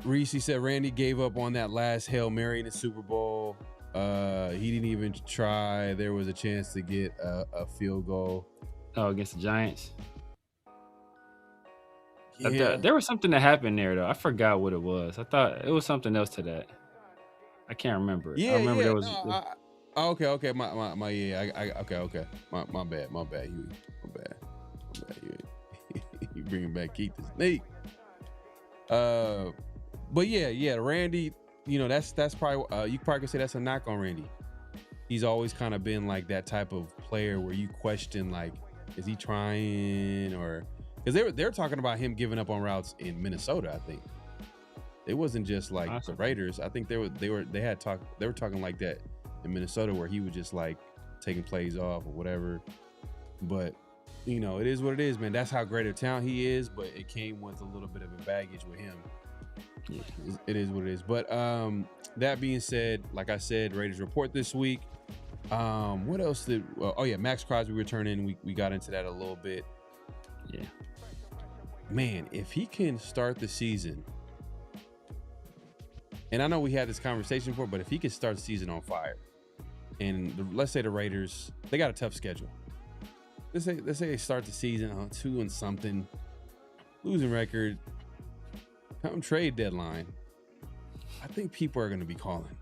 Speaker 3: Reese said Randy gave up on that last Hail Mary in the Super Bowl. He didn't even try. There was a chance to get a field goal.
Speaker 5: Oh, against the Giants?
Speaker 3: Yeah.
Speaker 5: There was something that happened there, though. I forgot what it was. I thought it was something else to that. I can't remember.
Speaker 3: Yeah,
Speaker 5: I remember there was.
Speaker 3: No, okay. Okay. My bad. You bringing back Keith the Snake. But yeah, Randy. That's probably you probably could say that's a knock on Randy. He's always kind of been like that type of player where you question, like, is he trying, or because they're talking about him giving up on routes in Minnesota. I think it wasn't just like the Raiders. I think they were talking like that in Minnesota, where he was just like taking plays off or whatever. But it is what it is, man. That's how great a talent he is, but it came with a little bit of a baggage with him. Yeah. It is what it is. But that being said, like I said, Raiders report this week. What else did? Maxx Crosby returning. We got into that a little bit.
Speaker 5: Yeah,
Speaker 3: man, if he can start the season, and I know we had this conversation before, but if he can start the season on fire, and let's say the Raiders, they got a tough schedule. Let's say they start the season on 2-something, losing record, come trade deadline. I think people are going to be calling.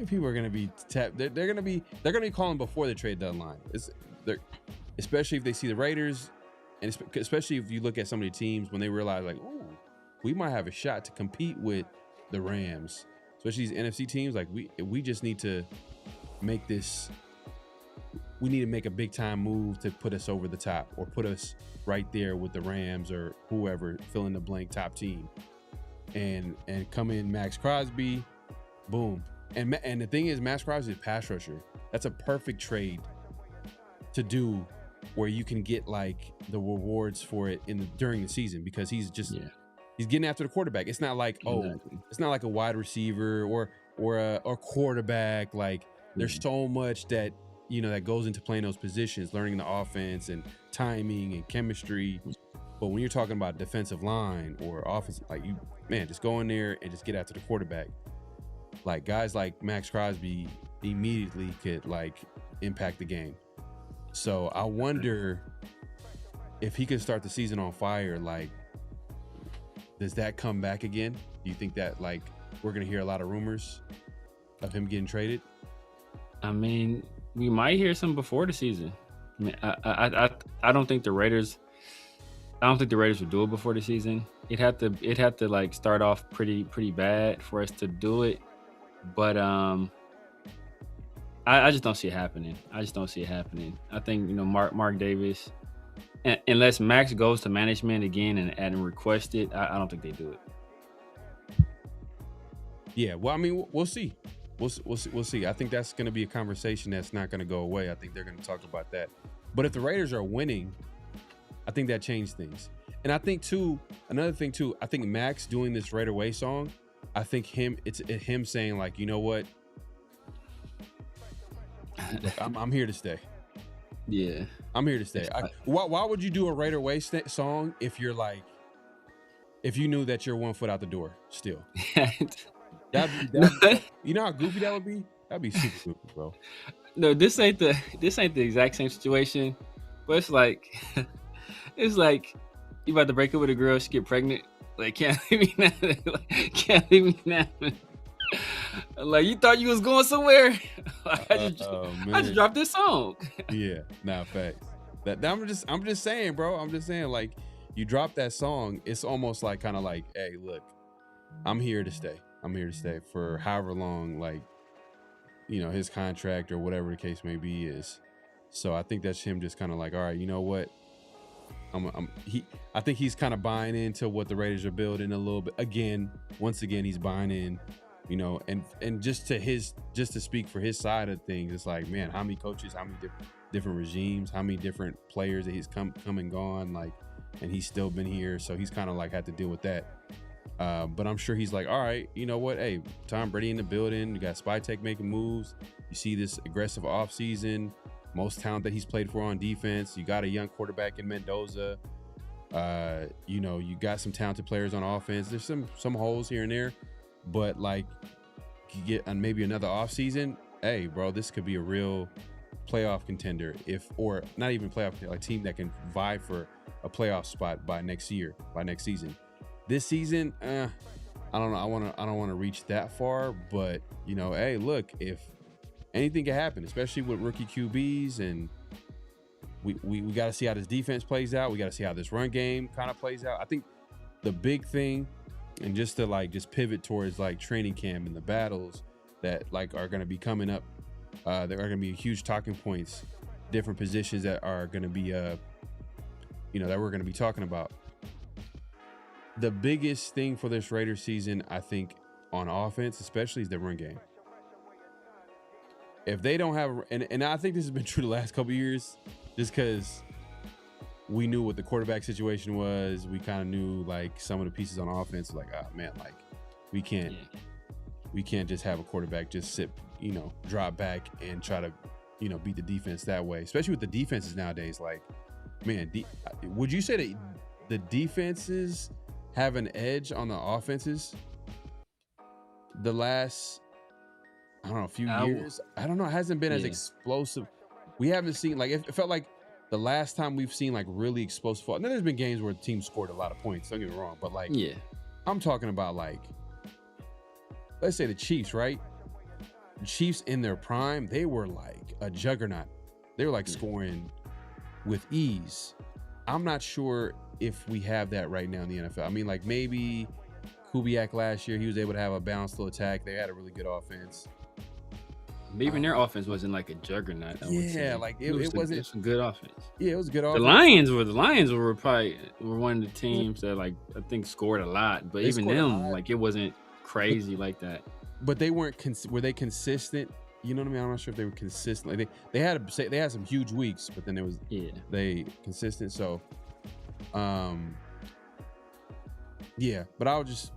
Speaker 3: people are gonna be tapped. They're gonna be calling before the trade deadline. Especially if they see the Raiders, and especially if you look at some of the teams when they realize like, ooh, we might have a shot to compete with the Rams, especially these NFC teams. Like we just need to make this. We need to make a big time move to put us over the top or put us right there with the Rams or whoever, fill in the blank top team, and come in Maxx Crosby, boom. And the thing is, Maxx Crosby is a pass rusher. That's a perfect trade to do where you can get like the rewards for it during the season, because he's getting after the quarterback. It's not like it's not like a wide receiver or a quarterback. Like there's so much that that goes into playing those positions, learning the offense and timing and chemistry. But when you're talking about defensive line or offense, like just go in there and just get after the quarterback. Like guys like Maxx Crosby immediately could like impact the game. So I wonder if he could start the season on fire. Like, does that come back again? Do you think that like we're gonna hear a lot of rumors of him getting traded?
Speaker 5: I mean, we might hear some before the season. I mean, I don't think the Raiders. I don't think the Raiders would do it before the season. It'd have to like start off pretty bad for us to do it. But I just don't see it happening. I think Mark Davis, unless Max goes to management again and request it, I don't think they do it.
Speaker 3: Yeah, well, I mean, we'll see. We'll see. I think that's going to be a conversation that's not going to go away. I think they're going to talk about that. But if the Raiders are winning, I think that changed things. And I think another thing too, I think Max doing this Raider Way song, I think it's him saying like, you know what? I'm here to stay.
Speaker 5: Yeah.
Speaker 3: I'm here to stay. Why would you do a Raider Way song if you knew that you're 1 foot out the door still? That'd be, you know how goofy that would be? That'd be super goofy, bro.
Speaker 5: No, this ain't the exact same situation, but it's like you about to break up with a girl, she get pregnant, like can't leave me now. Like you thought you was going somewhere. I just dropped this song.
Speaker 3: Yeah, facts. I'm just saying, bro. I'm just saying, like you drop that song, it's almost like kind of like, hey, look, I'm here to stay. I'm here to stay for however long, like, his contract or whatever the case may be is. So I think that's him just kind of like, all right, you know what? I think he's kind of buying into what the Raiders are building a little bit. Once again, he's buying in, and just to speak for his side of things, it's like, man, how many coaches, how many different regimes, how many different players that he's come and gone, like, and he's still been here. So he's kind of like had to deal with that. But I'm sure he's like, all right, you know what? Hey, Tom Brady in the building. You got Spytek making moves. You see this aggressive offseason, most talent that he's played for on defense. You got a young quarterback in Mendoza. You got some talented players on offense. There's some holes here and there, but like you get maybe another offseason. Hey, bro, this could be a real playoff contender, or not even playoff, a team that can vie for a playoff spot by next season. This season, I don't know. I don't want to reach that far, but hey, look, if anything can happen, especially with rookie QBs, and we got to see how this defense plays out. We got to see how this run game kind of plays out. I think the big thing, and just to pivot towards like training camp and the battles that like are going to be coming up, there are going to be huge talking points, different positions that are going to be, that we're going to be talking about. The biggest thing for this Raiders season, I think, on offense, especially, is the run game. If they don't have, and I think this has been true the last couple of years, just because we knew what the quarterback situation was, we kind of knew like some of the pieces on offense, like, oh man, like we can't just have a quarterback just sit, drop back and try to, beat the defense that way. Especially with the defenses nowadays, like, man, would you say that the defenses have an edge on the offenses the last, few years? I don't know. It hasn't been as explosive. We haven't seen, like, it felt like the last time we've seen like really explosive football. Now there's been games where the team scored a lot of points, don't get me wrong, but like, I'm talking about like, let's say the Chiefs, right? Chiefs in their prime, they were like a juggernaut. They were like scoring with ease. I'm not sure if we have that right now in the NFL. I mean, like maybe Kubiak last year, he was able to have a balanced little attack. They had a really good offense.
Speaker 5: But even their offense wasn't like a juggernaut. I would say.
Speaker 3: Like it wasn't.
Speaker 5: It's a good offense.
Speaker 3: Yeah, it was a good offense.
Speaker 5: The Lions were probably one of the teams that like I think scored a lot, but even them like it wasn't crazy like that.
Speaker 3: But they weren't. Were they consistent? You know what I mean? I'm not sure if they were consistent. Like they had some huge weeks, but then there was they consistent. So, yeah. But I was just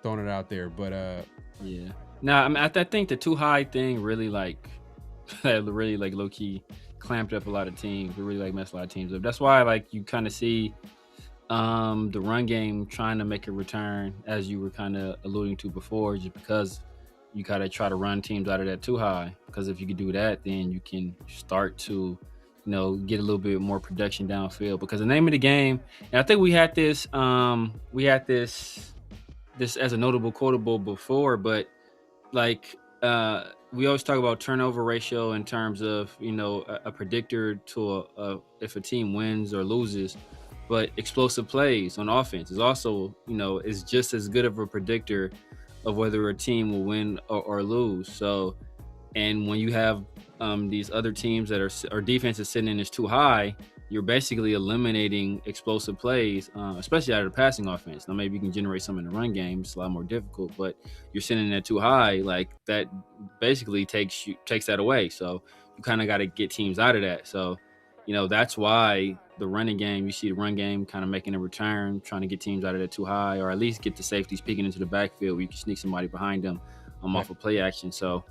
Speaker 3: throwing it out there. But
Speaker 5: yeah. No, I mean I think the too high thing really like low key clamped up a lot of teams. It really like messed a lot of teams up. That's why like you kind of see the run game trying to make a return, as you were kind of alluding to before, just because you gotta try to run teams out of that too high. Because if you can do that, then you can start to, get a little bit more production downfield. Because the name of the game, and I think we had this as a notable quotable before, but like we always talk about turnover ratio in terms of a predictor to if a team wins or loses. But explosive plays on offense is also is just as good of a predictor of whether a team will win or lose. So, and when you have these other teams that are defenses sitting in is too high, you're basically eliminating explosive plays, especially out of the passing offense. Now, maybe you can generate some in the run game. It's a lot more difficult, but you're sitting there too high. Like that basically takes that away. So you kind of got to get teams out of that. So, that's why the running game, you see the run game kind of making a return, trying to get teams out of that too high, or at least get the safeties peeking into the backfield where you can sneak somebody behind them off of play action. So,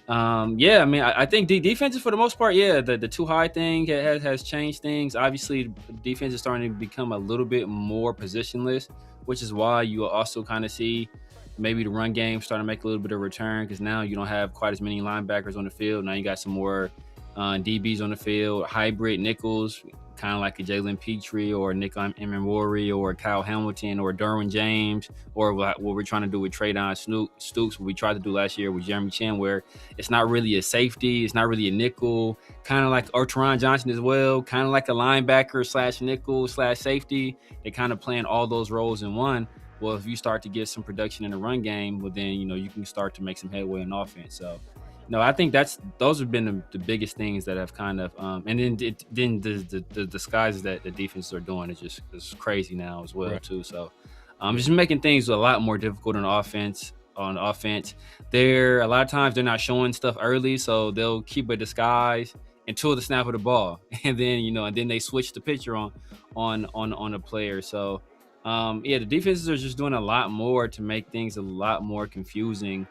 Speaker 5: I mean, I think defenses for the most part, the too high thing has changed things. Obviously, defense is starting to become a little bit more positionless, which is why you also kind of see maybe the run game starting to make a little bit of return, because now you don't have quite as many linebackers on the field. Now you got some more DBs on the field, hybrid nickels, kind of like a Jalen Petrie or Nick Emenwari or Kyle Hamilton or Derwin James, or what we're trying to do with Traydon Stoops, what we tried to do last year with Jeremy Chin, where it's not really a safety, it's not really a nickel, kind of like Teron Johnson as well, kind of like a linebacker / nickel / safety. They kind of playing all those roles in one. Well, if you start to get some production in the run game, well then you can start to make some headway in offense. So I think those have been the biggest things that have kind of and then the disguises that the defenses are doing is crazy now as well, right, too. So just making things a lot more difficult on offense. They're a lot of times they're not showing stuff early, so they'll keep a disguise until the snap of the ball, and then they switch the picture on a player. So the defenses are just doing a lot more to make things a lot more confusing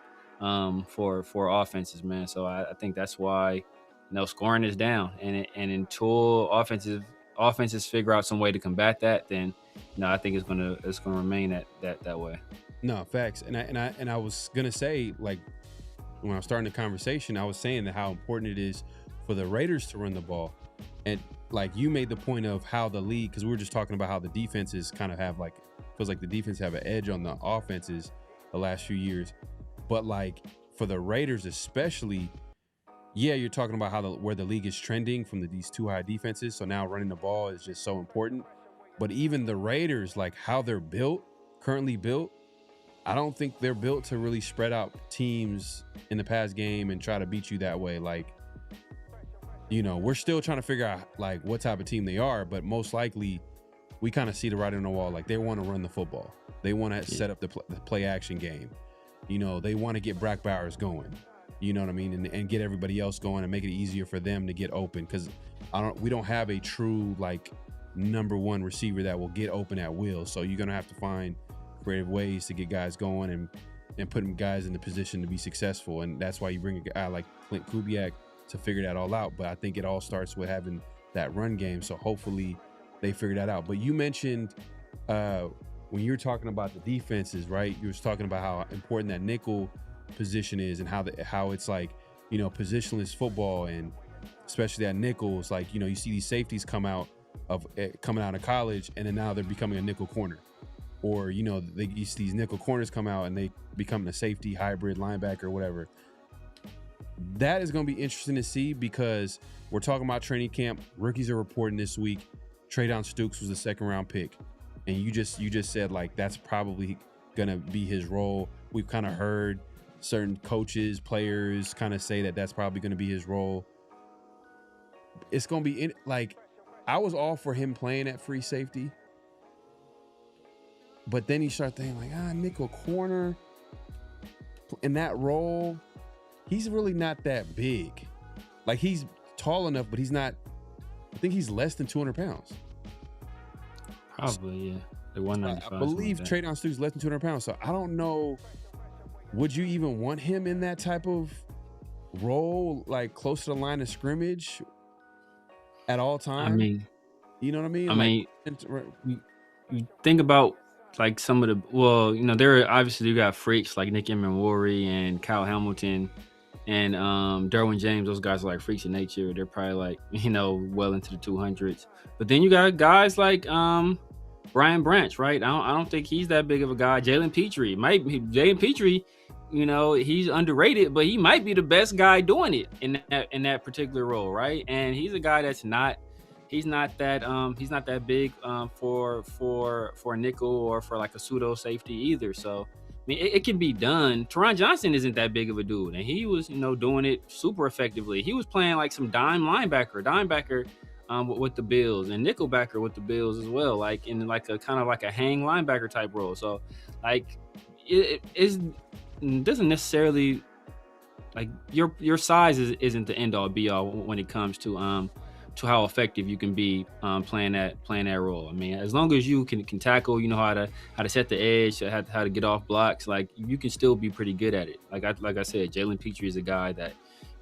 Speaker 5: for offenses, man. So I think that's why scoring is down, and until offenses figure out some way to combat that, then I think it's gonna remain that way.
Speaker 3: No, facts. And I was gonna say, like, when I was starting the conversation, I was saying that how important it is for the Raiders to run the ball, and like you made the point of how the league, because we were just talking about how the defenses kind of have feels like the defense have an edge on the offenses the last few years. But like for the Raiders especially, you're talking about where the league is trending from these too high defenses. So now running the ball is just so important. But even the Raiders, like how they're currently built, I don't think they're built to really spread out teams in the pass game and try to beat you that way. Like, we're still trying to figure out like what type of team they are, but most likely we kind of see the writing on the wall. Like they want to run the football. They want to set up the play action game. They want to get Brock Bowers going, you know what I mean? And get everybody else going and make it easier for them to get open. Cause we don't have a true like number one receiver that will get open at will. So you're going to have to find creative ways to get guys going and put guys in the position to be successful. And that's why you bring a guy like Clint Kubiak to figure that all out. But I think it all starts with having that run game. So hopefully they figure that out. But you mentioned, when you're talking about the defenses, right? You were talking about how important that nickel position is and how it's like, positionless football, and especially that nickel is like, you see these safeties coming out of college, and then now they're becoming a nickel corner, or you see these nickel corners come out and they become a safety hybrid linebacker or whatever. That is going to be interesting to see because we're talking about training camp. Rookies are reporting this week. Traydon Stukes was the 2nd round pick. And you just said like that's probably going to be his role. We've kind of heard certain coaches, players kind of say that that's probably going to be his role. It's going to be like I was all for him playing at free safety. But then you start thinking like, nickel corner in that role, he's really not that big. Like he's tall enough, but he's not, I think he's less than 200 pounds.
Speaker 5: Probably, yeah. Like 195.
Speaker 3: I believe Traydon Stukes less than 200 pounds. So I don't know. Would you even want him in that type of role, like close to the line of scrimmage at all times?
Speaker 5: I mean,
Speaker 3: you know what I mean?
Speaker 5: I mean, you think about like some of the, there obviously you got freaks like Nick Emenwari and Kyle Hamilton and Derwin James. Those guys are like freaks of nature. They're probably like, well into the 200s. But then you got guys like Brian Branch, right? I don't think he's that big of a guy. Jalen Petrie, he's underrated, but he might be the best guy doing it in that particular role, right? And he's a guy that's not that big for a nickel or for like a pseudo safety either. So I mean, it can be done. Teron Johnson isn't that big of a dude, and he was doing it super effectively. He was playing like some dime linebacker with the Bills, and nickelbacker with the Bills as well, like in like a kind of like a hang linebacker type role. So like it doesn't necessarily like your size isn't the end all be all when it comes to how effective you can be playing that role. I mean, as long as you can tackle, how to set the edge, how to get off blocks, like you can still be pretty good at it. Like I said, Jalen Petrie is a guy that,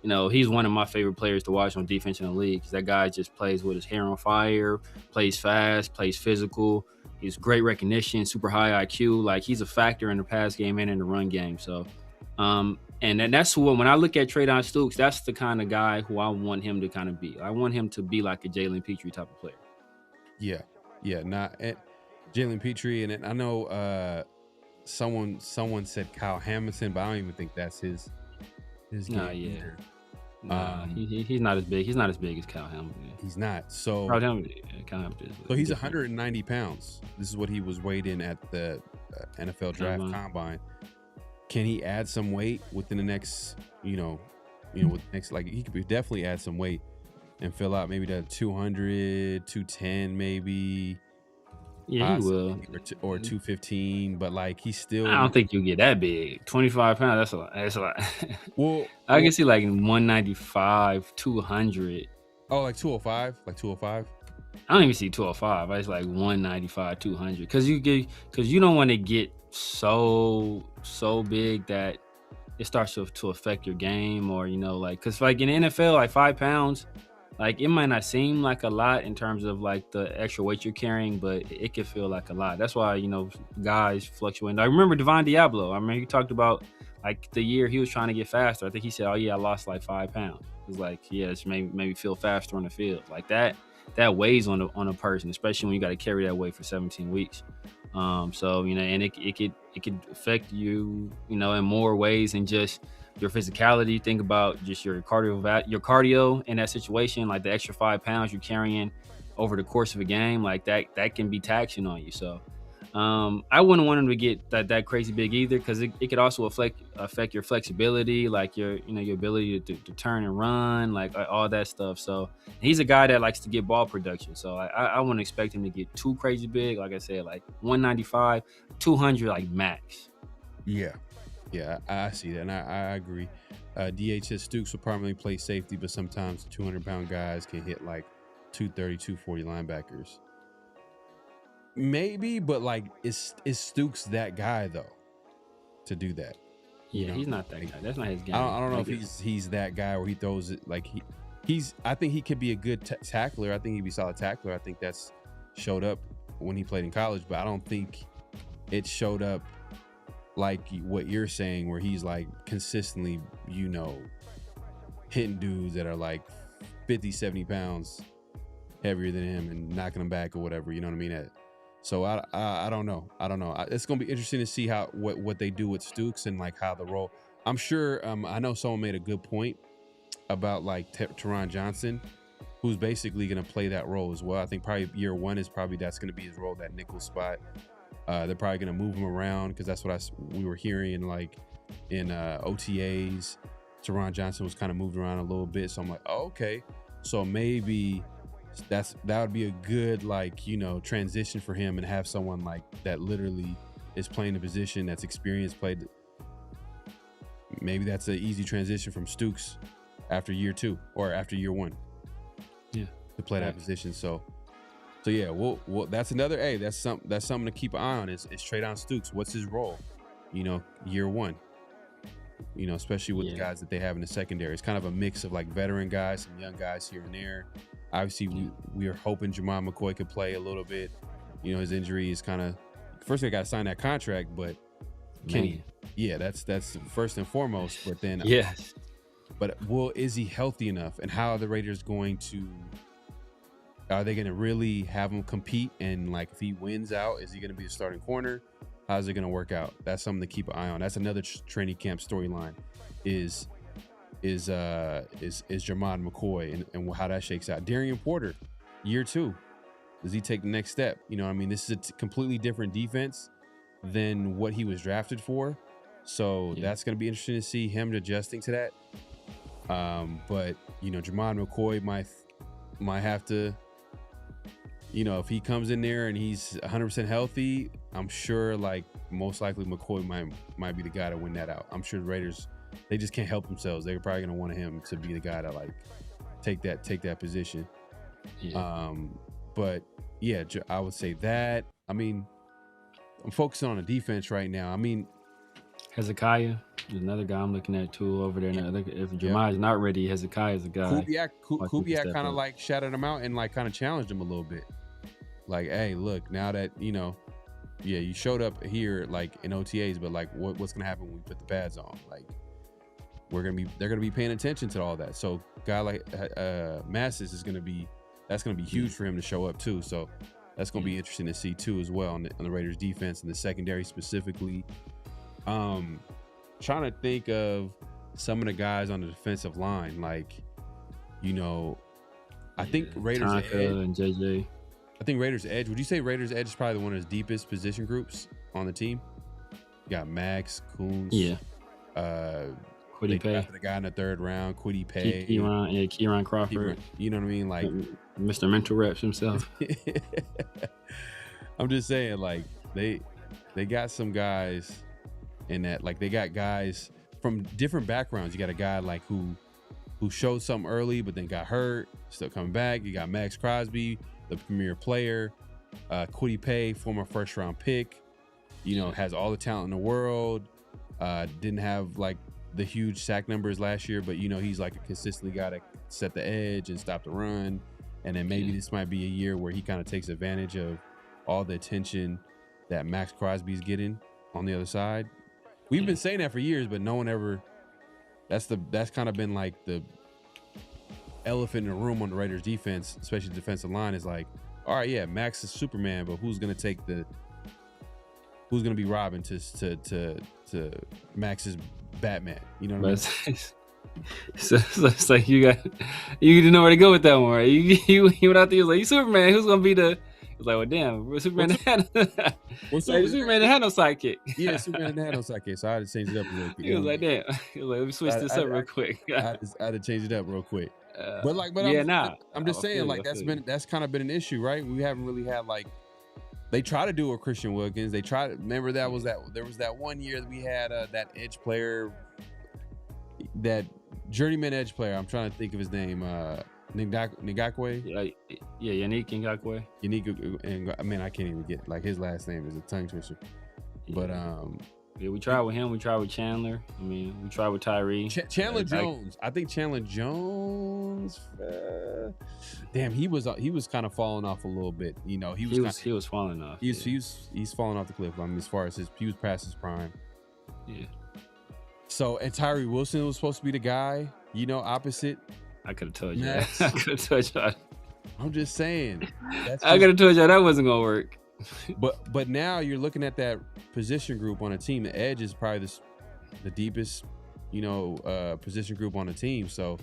Speaker 5: he's one of my favorite players to watch on defense in the league. That guy just plays with his hair on fire, plays fast, plays physical. He's great recognition, super high IQ. Like he's a factor in the pass game and in the run game. So, and that's when I look at Traydon Stukes, that's the kind of guy who I want him to kind of be. I want him to be like a Jalen Petrie type of player. Yeah, not Jalen Petrie, and I know someone said Kyle Hamilton, but I don't even think that's his game either. He's not as big. He's not as big as Kyle Hamilton.
Speaker 3: He's not. So
Speaker 5: Kyle Hamilton
Speaker 3: so he's 190 pounds. This is what he was weighed in at the NFL Draft Combine. Can he add some weight within the next, like he could definitely add some weight and fill out maybe that 200, 210 maybe.
Speaker 5: Yeah, he will.
Speaker 3: Or 215, but like he's still.
Speaker 5: I don't think you'll get that big. 25 pounds, that's a lot. That's a lot.
Speaker 3: Well,
Speaker 5: I can see like 195, 200.
Speaker 3: Oh, like 205? Like 205?
Speaker 5: I don't even see 205. It's like 195, 200. Because you don't want to get so big that it starts to affect your game, or because like in the NFL, like 5 pounds, like it might not seem like a lot in terms of like the extra weight you're carrying, but it can feel like a lot. That's why guys fluctuate. I remember Devon Diablo. I remember he talked about like the year he was trying to get faster. I think he said, "Oh yeah, I lost like 5 pounds." It was like, yeah, it's made me feel faster on the field. Like that weighs on a person, especially when you got to carry that weight for 17 weeks. So and it could affect you, in more ways than just your physicality. Think about just your cardio in that situation, like the extra 5 pounds you're carrying over the course of a game, like that can be taxing on you. So I wouldn't want him to get that crazy big either, because it could also affect your flexibility, like your ability to turn and run, like all that stuff. So he's a guy that likes to get ball production. So I wouldn't expect him to get too crazy big. Like I said, like 195, 200, like max.
Speaker 3: Yeah, I see that, and I agree. DHS Stukes will primarily play safety, but sometimes 200-pound guys can hit like 230, 240 linebackers. Maybe, but like, is Stukes that guy though to do that?
Speaker 5: Yeah, he's not that guy. That's not his game.
Speaker 3: I don't know if he's that guy where he throws it like he's. I think he could be a good tackler. I think he'd be a solid tackler. I think that's showed up when he played in college, but I don't think it showed up like what you're saying, where he's like consistently, hitting dudes that are like 50, 70 pounds heavier than him and knocking them back or whatever. You know what I mean? So I don't know. It's gonna be interesting to see what they do with Stukes and like how the role. I'm sure. I know someone made a good point like Teron Johnson, who's basically going to play that role as well. I think probably year one is that's going to be his role, that nickel spot. They're probably going to move him around because that's what we were hearing like in OTAs. Teron Johnson was kind of moved around a little bit. So I'm like, oh, okay. So maybe that would be a good, like, you know, transition for him and have someone like that literally is playing the position, that's experienced, played. Maybe that's an easy transition from Stooks after year two or after year one.
Speaker 5: Yeah.
Speaker 3: To play that position. So yeah, well, that's another, that's something to keep an eye on is Traydon Stooks. What's his role? You know, year one. You know, especially with the guys that they have in the secondary. It's kind of a mix of like veteran guys, some young guys here and there. Obviously, we are hoping Jamal McCoy could play a little bit. You know, his injury is kind of, first they got to sign that contract, but that's first and foremost. But then, but is he healthy enough? And how are the Raiders are they going to really have him compete? And like, if he wins out, is he going to be the starting corner? How's it going to work out? That's something to keep an eye on. That's another training camp storyline is Jermod McCoy and how that shakes out. Darian Porter, year two. Does he take the next step? You know what I mean? This is a completely different defense than what he was drafted for. So that's going to be interesting to see him adjusting to that. But, you know, Jermod McCoy might have to, you know, if he comes in there and he's 100% healthy, I'm sure, like, most likely McCoy might be the guy to win that out. I'm sure the Raiders, they just can't help themselves. They're probably going to want him to be the guy to, like, take that position. Yeah. But, yeah, I would say that. I mean, I'm focusing on the defense right now. I mean,
Speaker 5: Hezekiah is another guy I'm looking at too over there. Now, if Jeremiah's not ready, Hezekiah is a guy.
Speaker 3: Kubiak kind of like shouted him out and like kind of challenged him a little bit. Like, hey, look, now that, you know, you showed up here like in OTAs, but like what's gonna happen when we put the pads on? Like, they're gonna be paying attention to all that. So guy like Massis that's gonna be huge for him to show up too. So that's gonna be interesting to see too as well on the Raiders defense and the secondary specifically. Trying to think of some of the guys on the defensive line, like, you know, I think Raiders edge
Speaker 5: and JJ.
Speaker 3: I think Raiders edge. Would you say Raiders edge is probably one of the deepest position groups on the team? You got Max, Coons.
Speaker 5: Yeah.
Speaker 3: Kwity Paye. The guy in the third round, Kwity Paye.
Speaker 5: Kieran Crawford.
Speaker 3: You know what I mean? Like
Speaker 5: Mr. Mental Reps himself.
Speaker 3: I'm just saying, like, they got some guys in that, like, they got guys from different backgrounds. You got a guy like who showed something early but then got hurt, still coming back. You got Max Crosby, the premier player. Kwity Paye, former first round pick, you know, has all the talent in the world. Didn't have like the huge sack numbers last year, but you know, he's like a consistently got to set the edge and stop the run. And then maybe this might be a year where he kind of takes advantage of all the attention that Max Crosby's getting on the other side. We've been saying that for years, but no one ever. That's kind of been like the elephant in the room on the Raiders defense, especially defensive line, is like, all right, yeah, Max is Superman, but who's gonna be Robin to Max's Batman? You know what I mean?
Speaker 5: So it's like you didn't know where to go with that one, right? You went out there, you was like, you Superman, who's gonna be the? It's like, well, damn, Superman had no sidekick.
Speaker 3: Yeah, Superman had no sidekick, so I had to change it up real quick.
Speaker 5: He was like, damn. He was like, let me switch this up real quick.
Speaker 3: I had to change it up real quick. I'm just saying, like, that's kind of been an issue, right? We haven't really had, like, they try to do a Christian Wilkins. They try to remember there was that one year that we had that edge player, that journeyman edge player. I'm trying to think of his name. Ngakwe?
Speaker 5: Yeah, Yannick Ngakwe.
Speaker 3: Yannick, I mean, I can't even get, like, his last name is a tongue twister. But
Speaker 5: yeah, we tried with him. We tried with Chandler. I mean, we tried with Tyree.
Speaker 3: Chandler Jones. I think Chandler Jones. Damn, he was kind of falling off a little bit. You know, he was
Speaker 5: falling off.
Speaker 3: He's falling off the cliff. I mean, as far as he was past his prime.
Speaker 5: Yeah.
Speaker 3: So, and Tyree Wilson was supposed to be the guy, you know, opposite.
Speaker 5: I could have told you that. I could have told you.
Speaker 3: I'm just saying.
Speaker 5: I could have told you that wasn't gonna work.
Speaker 3: But now you're looking at that position group on a team. The edge is probably the deepest, you know, position group on the team. So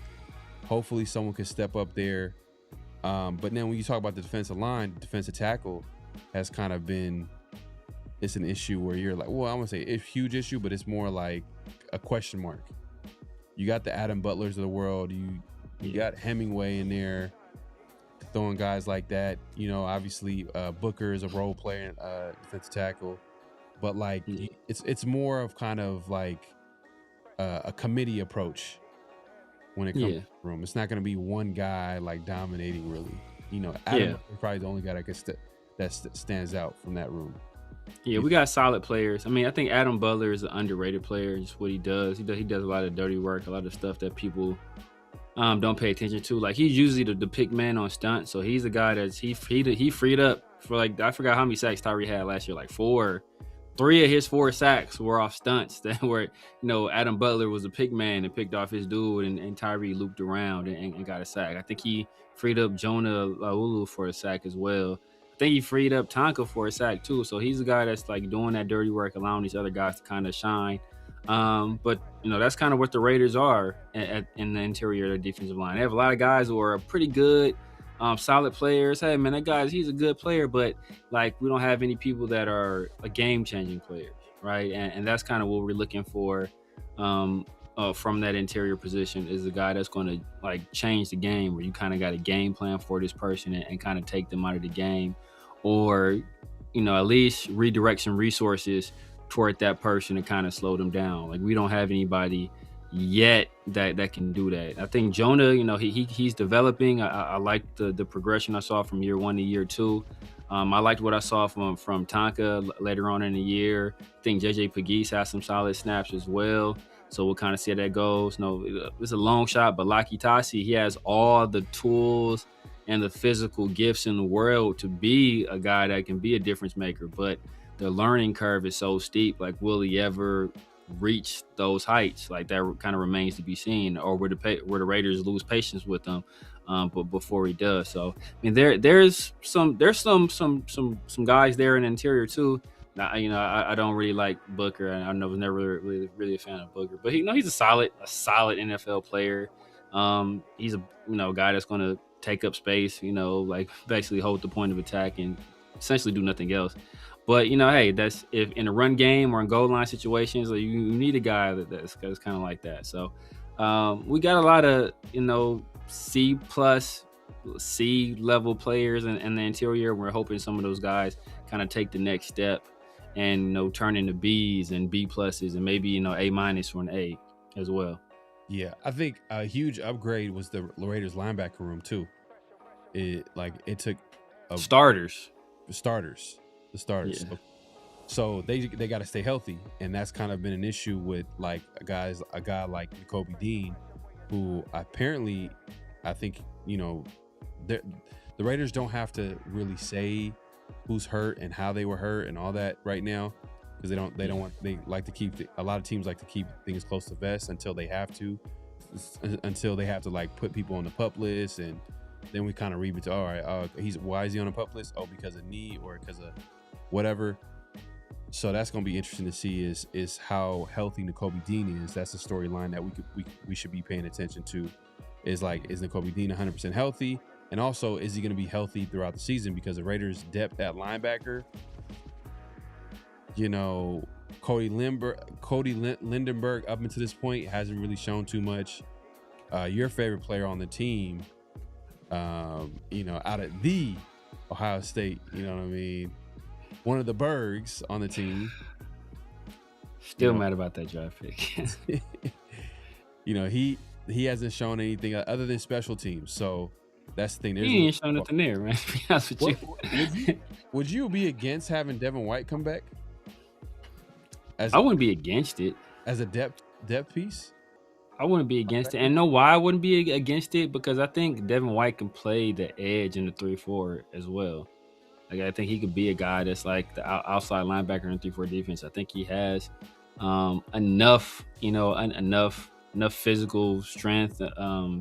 Speaker 3: Hopefully someone can step up there. But then when you talk about the defensive line, defensive tackle has kind of been, it's an issue where you're like, well, I wouldn't say it's a huge issue, but it's more like a question mark. You got the Adam Butlers of the world. You got Hemingway in there throwing guys like that. You know, obviously Booker is a role player, defensive tackle, but like it's more of kind of like a committee approach when it comes to the room. It's not going to be one guy like dominating really. You know, Adam is probably the only guy that stands out from that room.
Speaker 5: Yeah, we got solid players. I mean, I think Adam Butler is an underrated player. Just what he does. He does a lot of dirty work, a lot of stuff that people don't pay attention to. Like, he's usually the pick man on stunts. So he's a guy that's he freed up for, like, I forgot how many sacks Tyree had last year. Like 4. 3 of his 4 sacks were off stunts that were, you know, Adam Butler was a pick man and picked off his dude, and Tyree looped around and got a sack. I think he freed up Jonah Laulu for a sack as well. I think he freed up Tonka for a sack too. So he's a guy that's like doing that dirty work, allowing these other guys to kind of shine. But, you know, that's kind of what the Raiders are in the interior of their defensive line. They have a lot of guys who are pretty good, solid players. Hey, man, that guy's, he's a good player, but like we don't have any people that are a game-changing players, right? And that's kind of what we're looking for from that interior position, is a guy that's going to like change the game, where you kind of got a game plan for this person and kind of take them out of the game, or, you know, at least redirect some resources toward that person and kind of slow them down. Like, we don't have anybody yet that can do that. I think Jonah, you know, he's developing. I like the progression I saw from year 1 to year 2. I liked what I saw from Tonka later on in the year. I think JJ Pegues has some solid snaps as well. So we'll kind of see how that goes. No, it's a long shot, but Laki Tasi, he has all the tools and the physical gifts in the world to be a guy that can be a difference maker. But the learning curve is so steep. Like, will he ever reach those heights? Like, that kind of remains to be seen. Or would the Raiders lose patience with him but before he does? So, I mean, there's some guys there in the interior too. Now, you know, I don't really like Booker. I was never really a fan of Booker, but he's a solid NFL player. He's a, you know, guy that's going to take up space, you know, like basically hold the point of attack and essentially do nothing else. But, you know, hey, that's if in a run game or in goal line situations, like, you need a guy that's kind of like that. So we got a lot of, you know, C+ C level players in the interior. We're hoping some of those guys kind of take the next step and, you know, turn into B's and B+ and maybe, you know, A- or an A as well.
Speaker 3: Yeah, I think a huge upgrade was the Raiders linebacker room too. It took
Speaker 5: The starters.
Speaker 3: Yeah. So they got to stay healthy, and that's kind of been an issue with like a guy like Nakobe Dean, who apparently, I think, you know, the Raiders don't have to really say who's hurt and how they were hurt and all that right now, because they like to keep a lot of teams like to keep things close to vest until they have to like put people on the PUP list, and then we kind of read it. All right, why is he on the PUP list? Oh, because of knee or because of whatever. So that's going to be interesting to see is how healthy Nakobe Dean is. That's a storyline that we should be paying attention to. Is Nakobe Dean 100% healthy? And also, is he going to be healthy throughout the season? Because the Raiders' depth at linebacker, you know, Cody Lindenberg up until this point hasn't really shown too much. Your favorite player on the team, you know, out of the Ohio State, you know what I mean? One of the Bergs on the team.
Speaker 5: Still mad about that draft pick.
Speaker 3: You know, he hasn't shown anything other than special teams. So that's the thing.
Speaker 5: He ain't shown nothing there, man. To be honest with you.
Speaker 3: Would you be against having Devin White come back?
Speaker 5: I wouldn't be against it.
Speaker 3: As a depth piece?
Speaker 5: I wouldn't be against it. And know why I wouldn't be against it? Because I think Devin White can play the edge in the 3-4 as well. Like, I think he could be a guy that's like the outside linebacker in 3-4 defense. I think he has enough, you know, enough physical strength.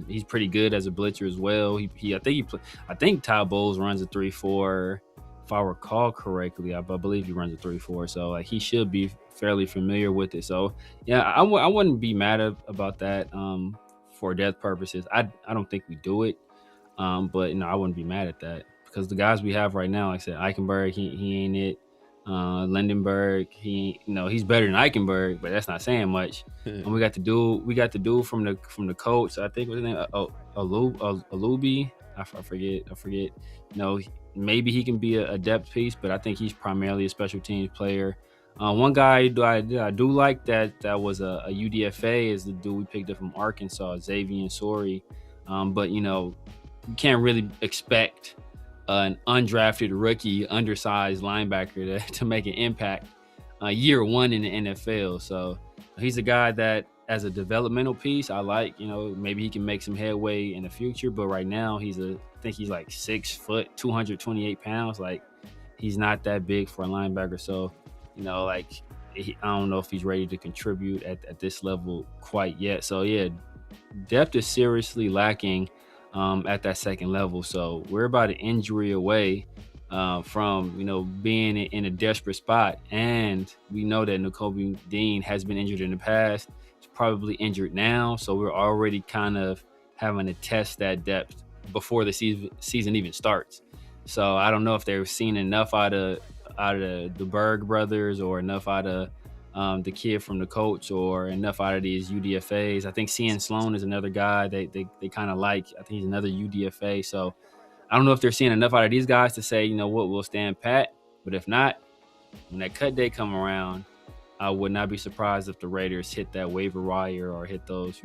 Speaker 5: He's pretty good as a blitzer as well. I think Ty Bowles runs a 3-4. If I recall correctly, I believe he runs a 3-4. So like, he should be fairly familiar with it. So yeah, I wouldn't be mad about that. for depth purposes. I don't think we do it, but I wouldn't be mad at that because the guys we have right now, like I said, Eichenberg, he ain't it. Lindenberg, he's better than Eichenberg, but that's not saying much. And we got to do from the coach. I think what's his name, Alubi. I forget. Maybe he can be a depth piece, but I think he's primarily a special teams player. One guy I do like that was a UDFA is the dude we picked up from Arkansas, Xavier Sori. But you can't really expect an undrafted rookie, undersized linebacker to make an impact year one in the NFL. So he's a guy that, as a developmental piece, I like. Maybe he can make some headway in the future. But right now, I think he's like 6 foot, 228 pounds. Like, he's not that big for a linebacker. So, I don't know if he's ready to contribute at this level quite yet. So yeah, depth is seriously lacking at that second level. So we're about an injury away from being in a desperate spot, and we know that Nakobe Dean has been injured in the past. He's probably injured now, so we're already kind of having to test that depth before the season even starts. So I don't know if they've seen enough out of the Berg brothers, or enough out of the kid from the coach, or enough out of these UDFAs. I think Cian Sloan is another guy they kind of like. I think he's another UDFA. So I don't know if they're seeing enough out of these guys to say, we'll stand pat. But if not, when that cut day come around, I would not be surprised if the Raiders hit that waiver wire or hit those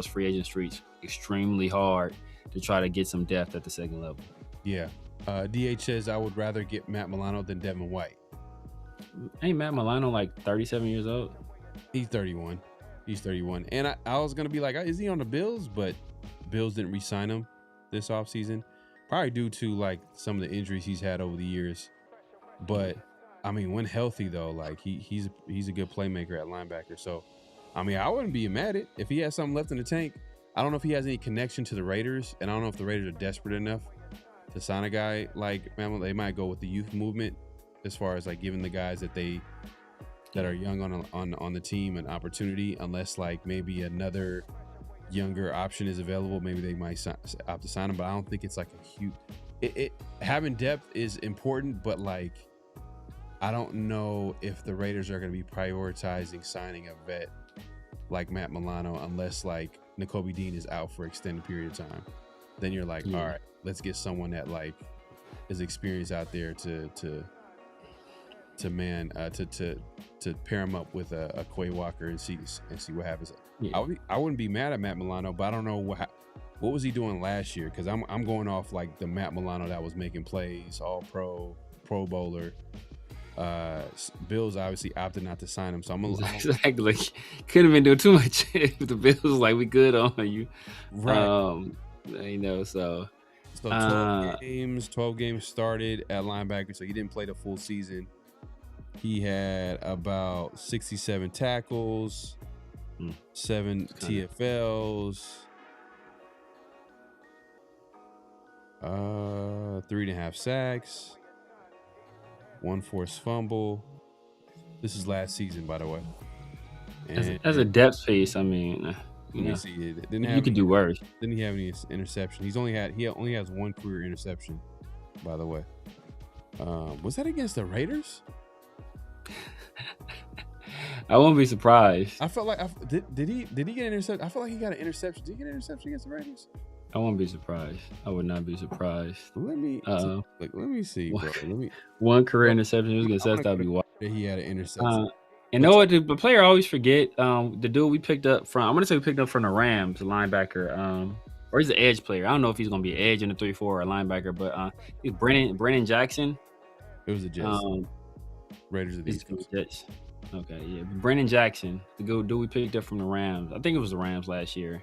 Speaker 5: free agent streets extremely hard to try to get some depth at the second level.
Speaker 3: Yeah. DH says, I would rather get Matt Milano than Devin White.
Speaker 5: Ain't Matt Milano like 37 years old?
Speaker 3: He's 31. And I was going to be like, is he on the Bills? But Bills didn't re-sign him this offseason. Probably due to like some of the injuries he's had over the years. But I mean, when healthy though, like he's a good playmaker at linebacker. So, I mean, I wouldn't be mad at it if he has something left in the tank. I don't know if he has any connection to the Raiders, and I don't know if the Raiders are desperate enough to sign a guy like Matt. They might go with the youth movement as far as like giving the guys that are young on the team an opportunity, unless like maybe another younger option is available. Maybe they might opt to sign him, but I don't think it's like a huge. Having depth is important, but like I don't know if the Raiders are going to be prioritizing signing a vet like Matt Milano unless like Nakobe Dean is out for extended period of time. Then you're like, all right, let's get someone that like is experienced out there to pair him up with a Quay Walker and see what happens. Yeah. I wouldn't be mad at Matt Milano, but I don't know what was he doing last year, because I'm going off like the Matt Milano that was making plays, all pro bowler. Bills obviously opted not to sign him, so I'm
Speaker 5: exactly couldn't have been doing too much if the Bills was like, we good on you,
Speaker 3: right?
Speaker 5: So
Speaker 3: 12 games started at linebacker, so he didn't play the full season. He had about 67 tackles, 7 TFLs, 3.5 sacks, 1 forced fumble. This is last season, by the way.
Speaker 5: As a depth piece, I mean,
Speaker 3: you
Speaker 5: could do worse.
Speaker 3: Didn't he have any interception? He only has 1 career interception, by the way. Was that against the Raiders?
Speaker 5: I won't be surprised.
Speaker 3: I felt like did he get an interception? I felt like he got an interception. Did he get an interception against the Raiders?
Speaker 5: I won't be surprised. I would not be surprised.
Speaker 3: Let me see, bro.
Speaker 5: 1 career interception. He was against us. That'd be wild.
Speaker 3: He had an interception.
Speaker 5: And know what? The player I always forget. The dude we picked up from. I'm gonna say we picked up from the Rams, the linebacker. Or he's an edge player. I don't know if he's gonna be an edge in the 3-4 or a linebacker, but he's Brennan Jackson.
Speaker 3: It was the Jets. Raiders of the East Coast.
Speaker 5: Jets. Okay, yeah. Brennan Jackson, the dude we picked up from the Rams. I think it was the Rams last year.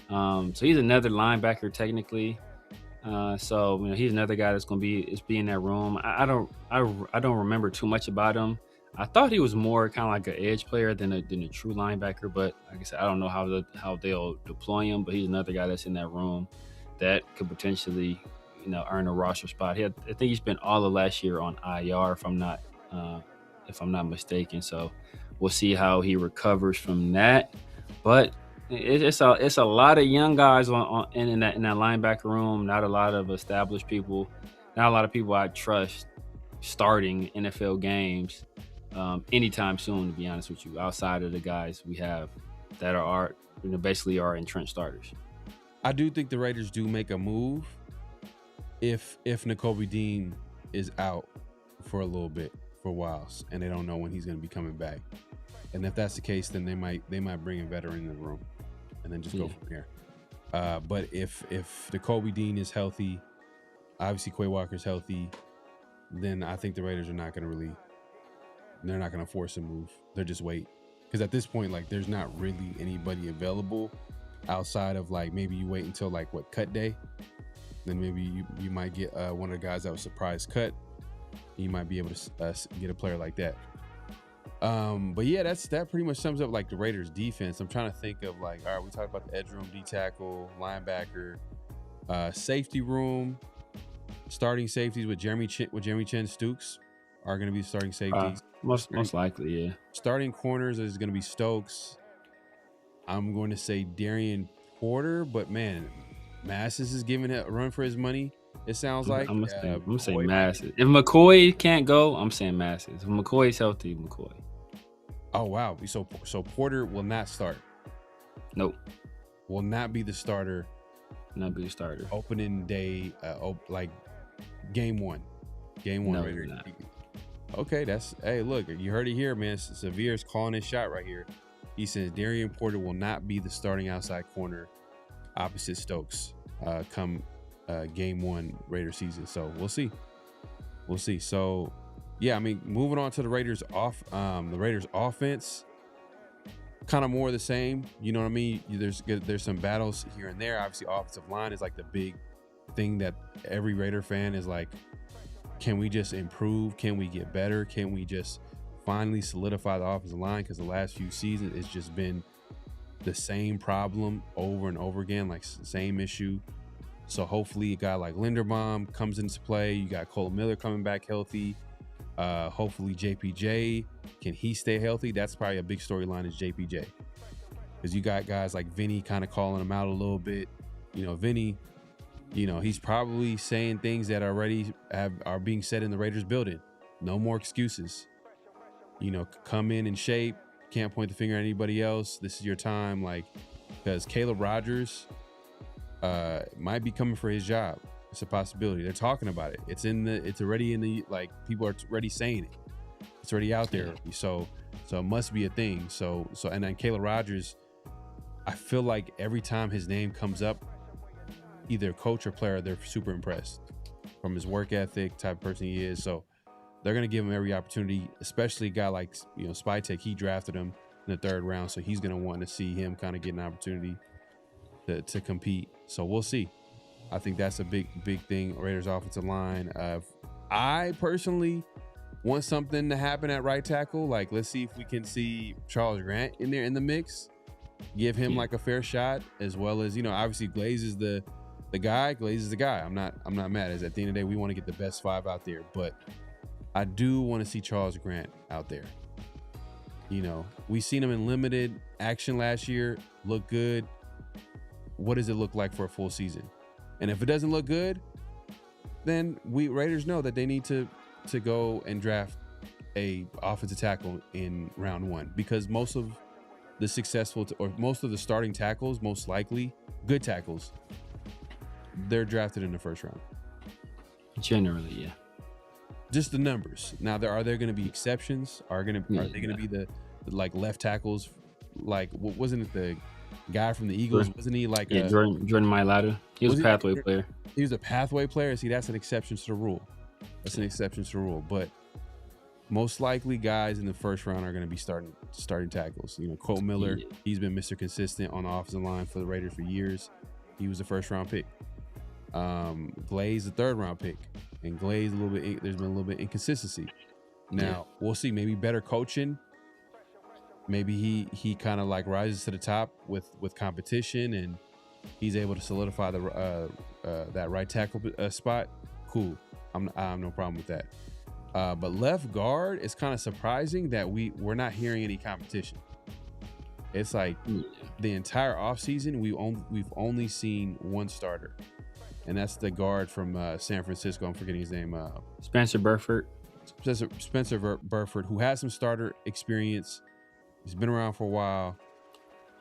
Speaker 5: So he's another linebacker technically. So he's another guy that's gonna be in that room. I don't remember too much about him. I thought he was more kind of like an edge player than a true linebacker, but like I said, I don't know how they'll deploy him. But he's another guy that's in that room that could potentially earn a roster spot. I think he spent all of last year on IR, if I'm not mistaken. So we'll see how he recovers from that. But It's a lot of young guys in that linebacker room. Not a lot of established people. Not a lot of people I trust starting NFL games anytime soon. To be honest with you, outside of the guys we have that are basically our entrenched starters.
Speaker 3: I do think the Raiders do make a move if Nakobe Dean is out for a little bit, for a while, and they don't know when he's going to be coming back. And if that's the case, then they might bring a veteran in the room and then just go from there. But if Nakobe Dean is healthy, obviously Quay Walker's healthy, then I think the Raiders are not going to they're not going to force a move. They'll just wait. Because at this point, like, there's not really anybody available outside of, like, maybe you wait until, like, cut day. Then maybe you might get one of the guys that was surprise cut. You might be able to get a player like that. But yeah, that pretty much sums up, like, the Raiders defense. I'm trying to think of, like, all right, we talked about the edge room, D tackle, linebacker, safety room, starting safeties with Jeremy Chen Stokes are going to be starting safeties.
Speaker 5: Most likely, yeah.
Speaker 3: Starting corners is going to be Stokes. I'm going to say Darian Porter, but man, Massis is giving it a run for his money. It sounds like.
Speaker 5: I'm gonna say Massis. If McCoy can't go, I'm saying Massis. If McCoy's healthy, McCoy.
Speaker 3: Oh wow! So Porter will not start.
Speaker 5: Nope.
Speaker 3: Will not be the starter.
Speaker 5: Not be the starter.
Speaker 3: Opening day, like game one. No, Raiders. Okay, hey, look, you heard it here, man. Severe's calling his shot right here. He says Darian Porter will not be the starting outside corner opposite Stokes come game one Raider season. So we'll see. So yeah, I mean, moving on to the Raiders offense, kind of more of the same. You know what I mean? There's some battles here and there. Obviously, offensive line is like the big thing that every Raider fan is like, can we just improve? Can we get better? Can we just finally solidify the offensive line? Because the last few seasons, it's just been the same problem over and over again, like same issue. So hopefully a guy like Linderbaum comes into play. You got Cole Miller coming back healthy. Hopefully JPJ, can he stay healthy? That's probably a big storyline is JPJ. Because you got guys like Vinny kind of calling him out a little bit. You know, Vinny, you know, he's probably saying things that already are being said in the Raiders building. No more excuses. You know, come in shape. Can't point the finger at anybody else. This is your time. Like, because Caleb Rogers might be coming for his job. It's a possibility. They're talking about it. It's already in the, like, people are already saying it. It's already out there. So it must be a thing. So and then Caleb Rogers, I feel like every time his name comes up, either coach or player, they're super impressed from his work ethic, type of person he is. So they're going to give him every opportunity, especially a guy like, you know, Spytek. He drafted him in the 3rd round. So he's going to want to see him kind of get an opportunity to compete. So we'll see. I think that's a big thing. Raiders offensive line. I personally want something to happen at right tackle. Like, let's see if we can see Charles Grant in there in the mix. Give him like a fair shot, as well as, you know, obviously Glaze is the guy. Glaze is the guy. I'm not mad. As at the end of the day, we want to get the best 5 out there, but I do want to see Charles Grant out there. You know, we seen him in limited action last year. Look good. What does it look like for a full season? And if it doesn't look good, then we Raiders know that they need to go and draft a offensive tackle in round 1, because most of the most of the starting tackles, most likely good tackles, they're drafted in the 1st round.
Speaker 5: Generally, yeah.
Speaker 3: Just the numbers. Now, are there going to be exceptions? Are they going to be the like left tackles? Like, wasn't it the guy from the Eagles? Wasn't he like
Speaker 5: Jordan Mailata? He was a pathway player.
Speaker 3: He was a pathway player. See, that's an exception to the rule. But most likely guys in the 1st round are going to be starting tackles. You know, Cole Miller, he's been Mr. Consistent on the offensive line for the Raiders for years. He was a 1st round pick. Glaze, the 3rd round pick. And Glaze, there's been a little bit inconsistency. Now, we'll see. Maybe better coaching. Maybe he kind of like rises to the top with competition, and he's able to solidify that right tackle spot. Cool. I have no problem with that. But left guard, it's kind of surprising that we're not hearing any competition. It's like the entire offseason, we've only seen one starter, and that's the guard from San Francisco. I'm forgetting his name.
Speaker 5: Spencer Burford.
Speaker 3: Spencer Burford, who has some starter experience. He's been around for a while.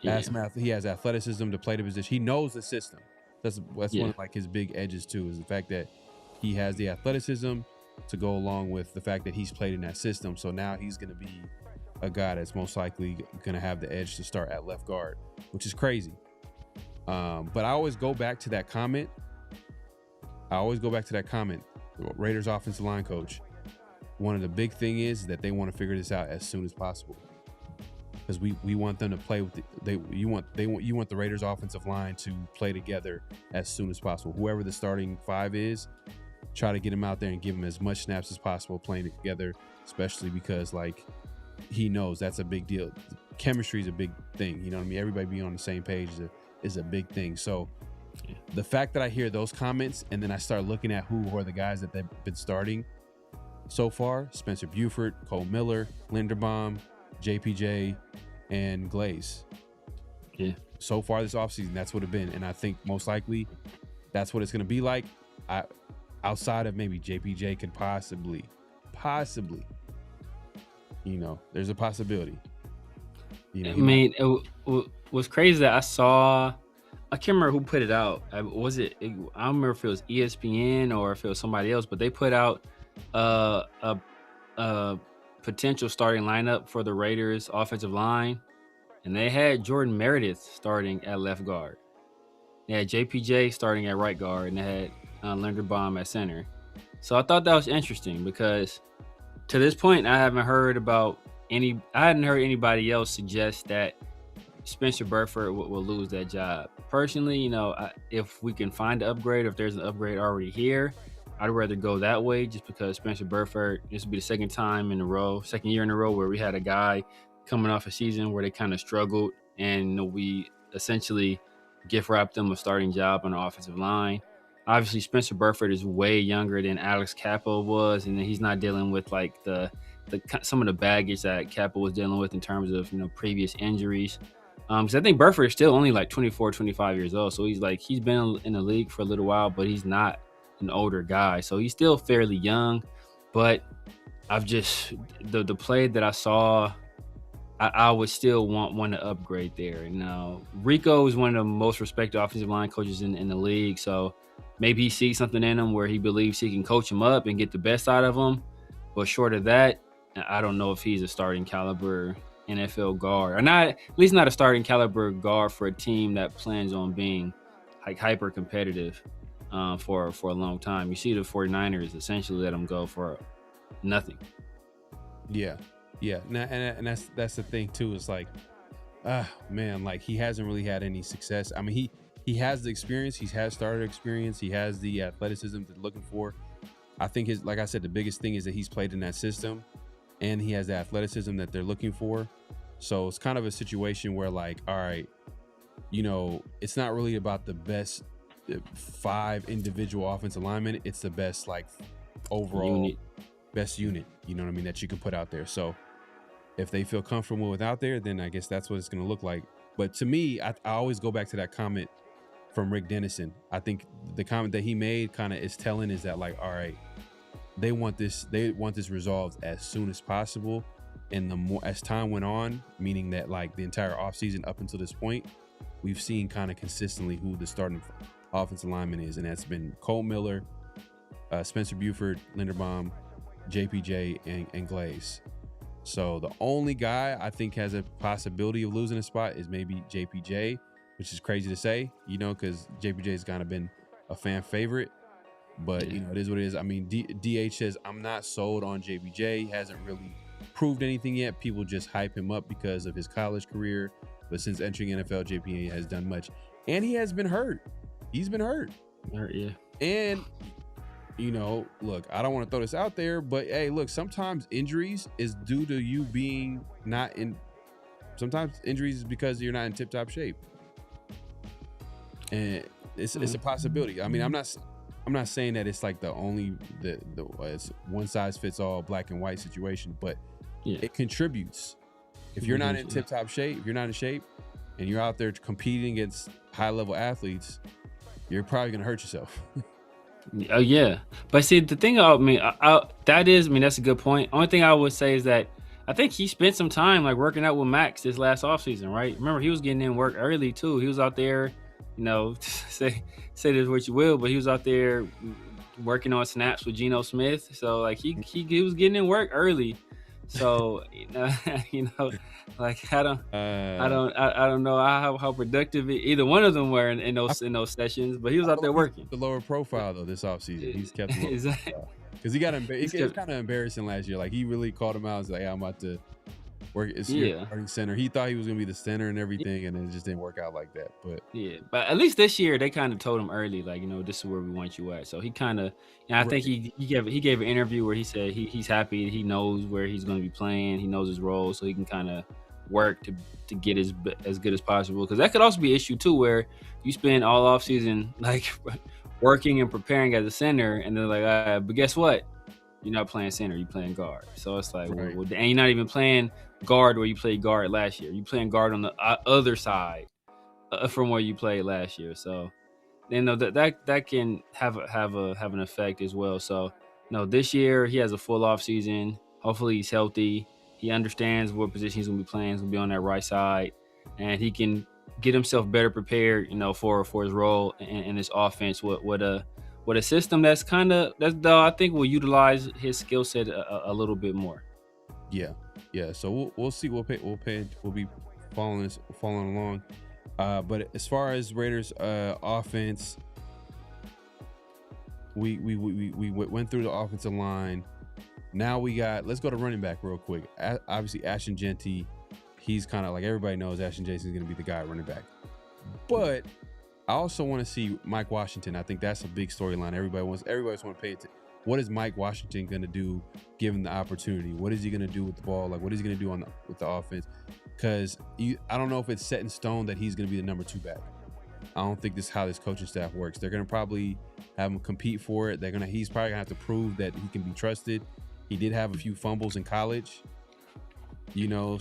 Speaker 5: Yeah.
Speaker 3: He has athleticism to play the position. He knows the system. That's one of like his big edges too, is the fact that he has the athleticism to go along with the fact that he's played in that system. So now he's going to be a guy that's most likely going to have the edge to start at left guard, which is crazy. But I always go back to that comment. Raiders offensive line coach. One of the big thing is that they want to figure this out as soon as possible, because we want them to play with you want the Raiders offensive line to play together as soon as possible. Whoever the starting five is, try to get him out there and give him as much snaps as possible playing together, especially because like he knows that's a big deal. Chemistry is a big thing. You know what I mean? Everybody being on the same page is a big thing. So the fact that I hear those comments and then I start looking at who are the guys that they've been starting so far: Spencer Buford, Cole Miller, Linderbaum, JPJ, and Glaze.
Speaker 5: Yeah. So
Speaker 3: far this offseason, that's what it's been. And I think most likely that's what it's going to be like. Outside of maybe JPJ could possibly, there's a possibility.
Speaker 5: I mean, it was crazy that I can't remember who put it out. I don't remember if it was ESPN or if it was somebody else, but they put out a potential starting lineup for the Raiders offensive line, and they had Jordan Meredith starting at left guard. They had JPJ starting at right guard, and they had Linderbaum at center. So I thought that was interesting because to this point, I hadn't heard anybody else suggest that Spencer Burford will lose that job. Personally, if we can find an upgrade, if there's an upgrade already here, I'd rather go that way, just because Spencer Burford, this will be the second year in a row where we had a guy coming off a season where they kind of struggled, and we essentially gift wrapped them a starting job on the offensive line. Obviously, Spencer Burford is way younger than Alex Cappa was, and he's not dealing with like some of the baggage that Cappa was dealing with in terms of previous injuries. Because I think Burford is still only like 24, 25 years old, so he's been in the league for a little while, but he's not an older guy, so he's still fairly young. But I've just the play that I saw, I would still want to upgrade there. Now, Rico is one of the most respected offensive line coaches in the league, so maybe he sees something in him where he believes he can coach him up and get the best out of him. But short of that, I don't know if he's a starting caliber NFL guard, or not, at least not a starting caliber guard for a team that plans on being like hyper competitive for a long time. You see the 49ers essentially let him go for nothing.
Speaker 3: Yeah. And that's the thing too. It's like, man, like he hasn't really had any success. I mean, he has the experience. He has starter experience. He has the athleticism that they're looking for. I think like I said, the biggest thing is that he's played in that system, and he has the athleticism that they're looking for. So it's kind of a situation where, like, all right, it's not really about the best 5 individual offensive linemen. It's the best, like, overall best unit, you know what I mean, that you can put out there. So if they feel comfortable with out there, then I guess that's what it's going to look like. But to me, I always go back to that comment from Rick Dennison. I think the comment that he made kind of is telling, is that, like, all right, they want this resolved as soon as possible. And the more as time went on, meaning that like the entire offseason up until this point, we've seen kind of consistently who the starting offensive lineman is, and that's been Cole Miller, Spencer Buford, Linderbaum, JPJ, and Glaze. So the only guy I think has a possibility of losing a spot is maybe JPJ, which is crazy to say, because JPJ has kind of been a fan favorite. But, it is what it is. I mean, DH says, I'm not sold on JPJ. He hasn't really proved anything yet. People just hype him up because of his college career. But since entering NFL, JPJ has done much. And he has been hurt. He's been hurt.
Speaker 5: Yeah.
Speaker 3: And, look, I don't want to throw this out there, but, hey, look, sometimes injuries is due to you being not in – sometimes injuries is because you're not in tip-top shape. And it's a possibility. I mean, I'm not saying that it's like the only it's one size fits all black and white situation, but it contributes. If you're not in tip-top shape, if you're not in shape, and you're out there competing against high-level athletes, you're probably gonna hurt yourself.
Speaker 5: Oh yeah, but see the thing, that's a good point. Only thing I would say is that I think he spent some time like working out with Maxx this last offseason, right? Remember, he was getting in work early too. He was out there, say this what you will, but he was out there working on snaps with Geno Smith. So like he was getting in work early. So like I don't know how productive either one of them were in those sessions, but he was out there working.
Speaker 3: The lower profile though this offseason, he's kept the lower
Speaker 5: Exactly.
Speaker 3: profile because he got it was kind of embarrassing last year. Like he really called him out. He's like, hey, I'm about to work. It's starting center. He thought he was gonna be the center and everything, and it just didn't work out like that. But
Speaker 5: at least this year they kind of told him early, like, this is where we want you at. So he kind of, I think he gave an interview where he said he's happy. He knows where he's going to be playing. He knows his role, so he can kind of work to get as good as possible. Because that could also be an issue too, where you spend all off season like working and preparing as a center, and they're like, but guess what? You're not playing center. You're playing guard. So it's like,
Speaker 3: right.
Speaker 5: and you're not even playing guard where you played guard last year. You're playing guard on the other side from where you played last year. So, that can have an effect as well. So, this year he has a full off season. Hopefully he's healthy. He understands what position he's gonna be playing. He's gonna be on that right side, and he can get himself better prepared, for his role in this offense with a system that's I think will utilize his skill set a little bit more.
Speaker 3: Yeah. So we'll see. We'll be following along. But as far as Raiders offense, we went through the offensive line. Now let's go to running back real quick. Obviously, Ashton Jeanty, he's kind of like everybody knows Ashton Jeanty is going to be the guy at running back. But I also want to see Mike Washington. I think that's a big storyline. Everybody wants to pay attention. What is Mike Washington going to do given the opportunity? What is he going to do with the ball? Like, what is he going to do with the offense? Because I don't know if it's set in stone that he's going to be the number 2 back. I don't think this is how this coaching staff works. They're going to probably have him compete for it. He's probably going to have to prove that he can be trusted. He did have a few fumbles in college, more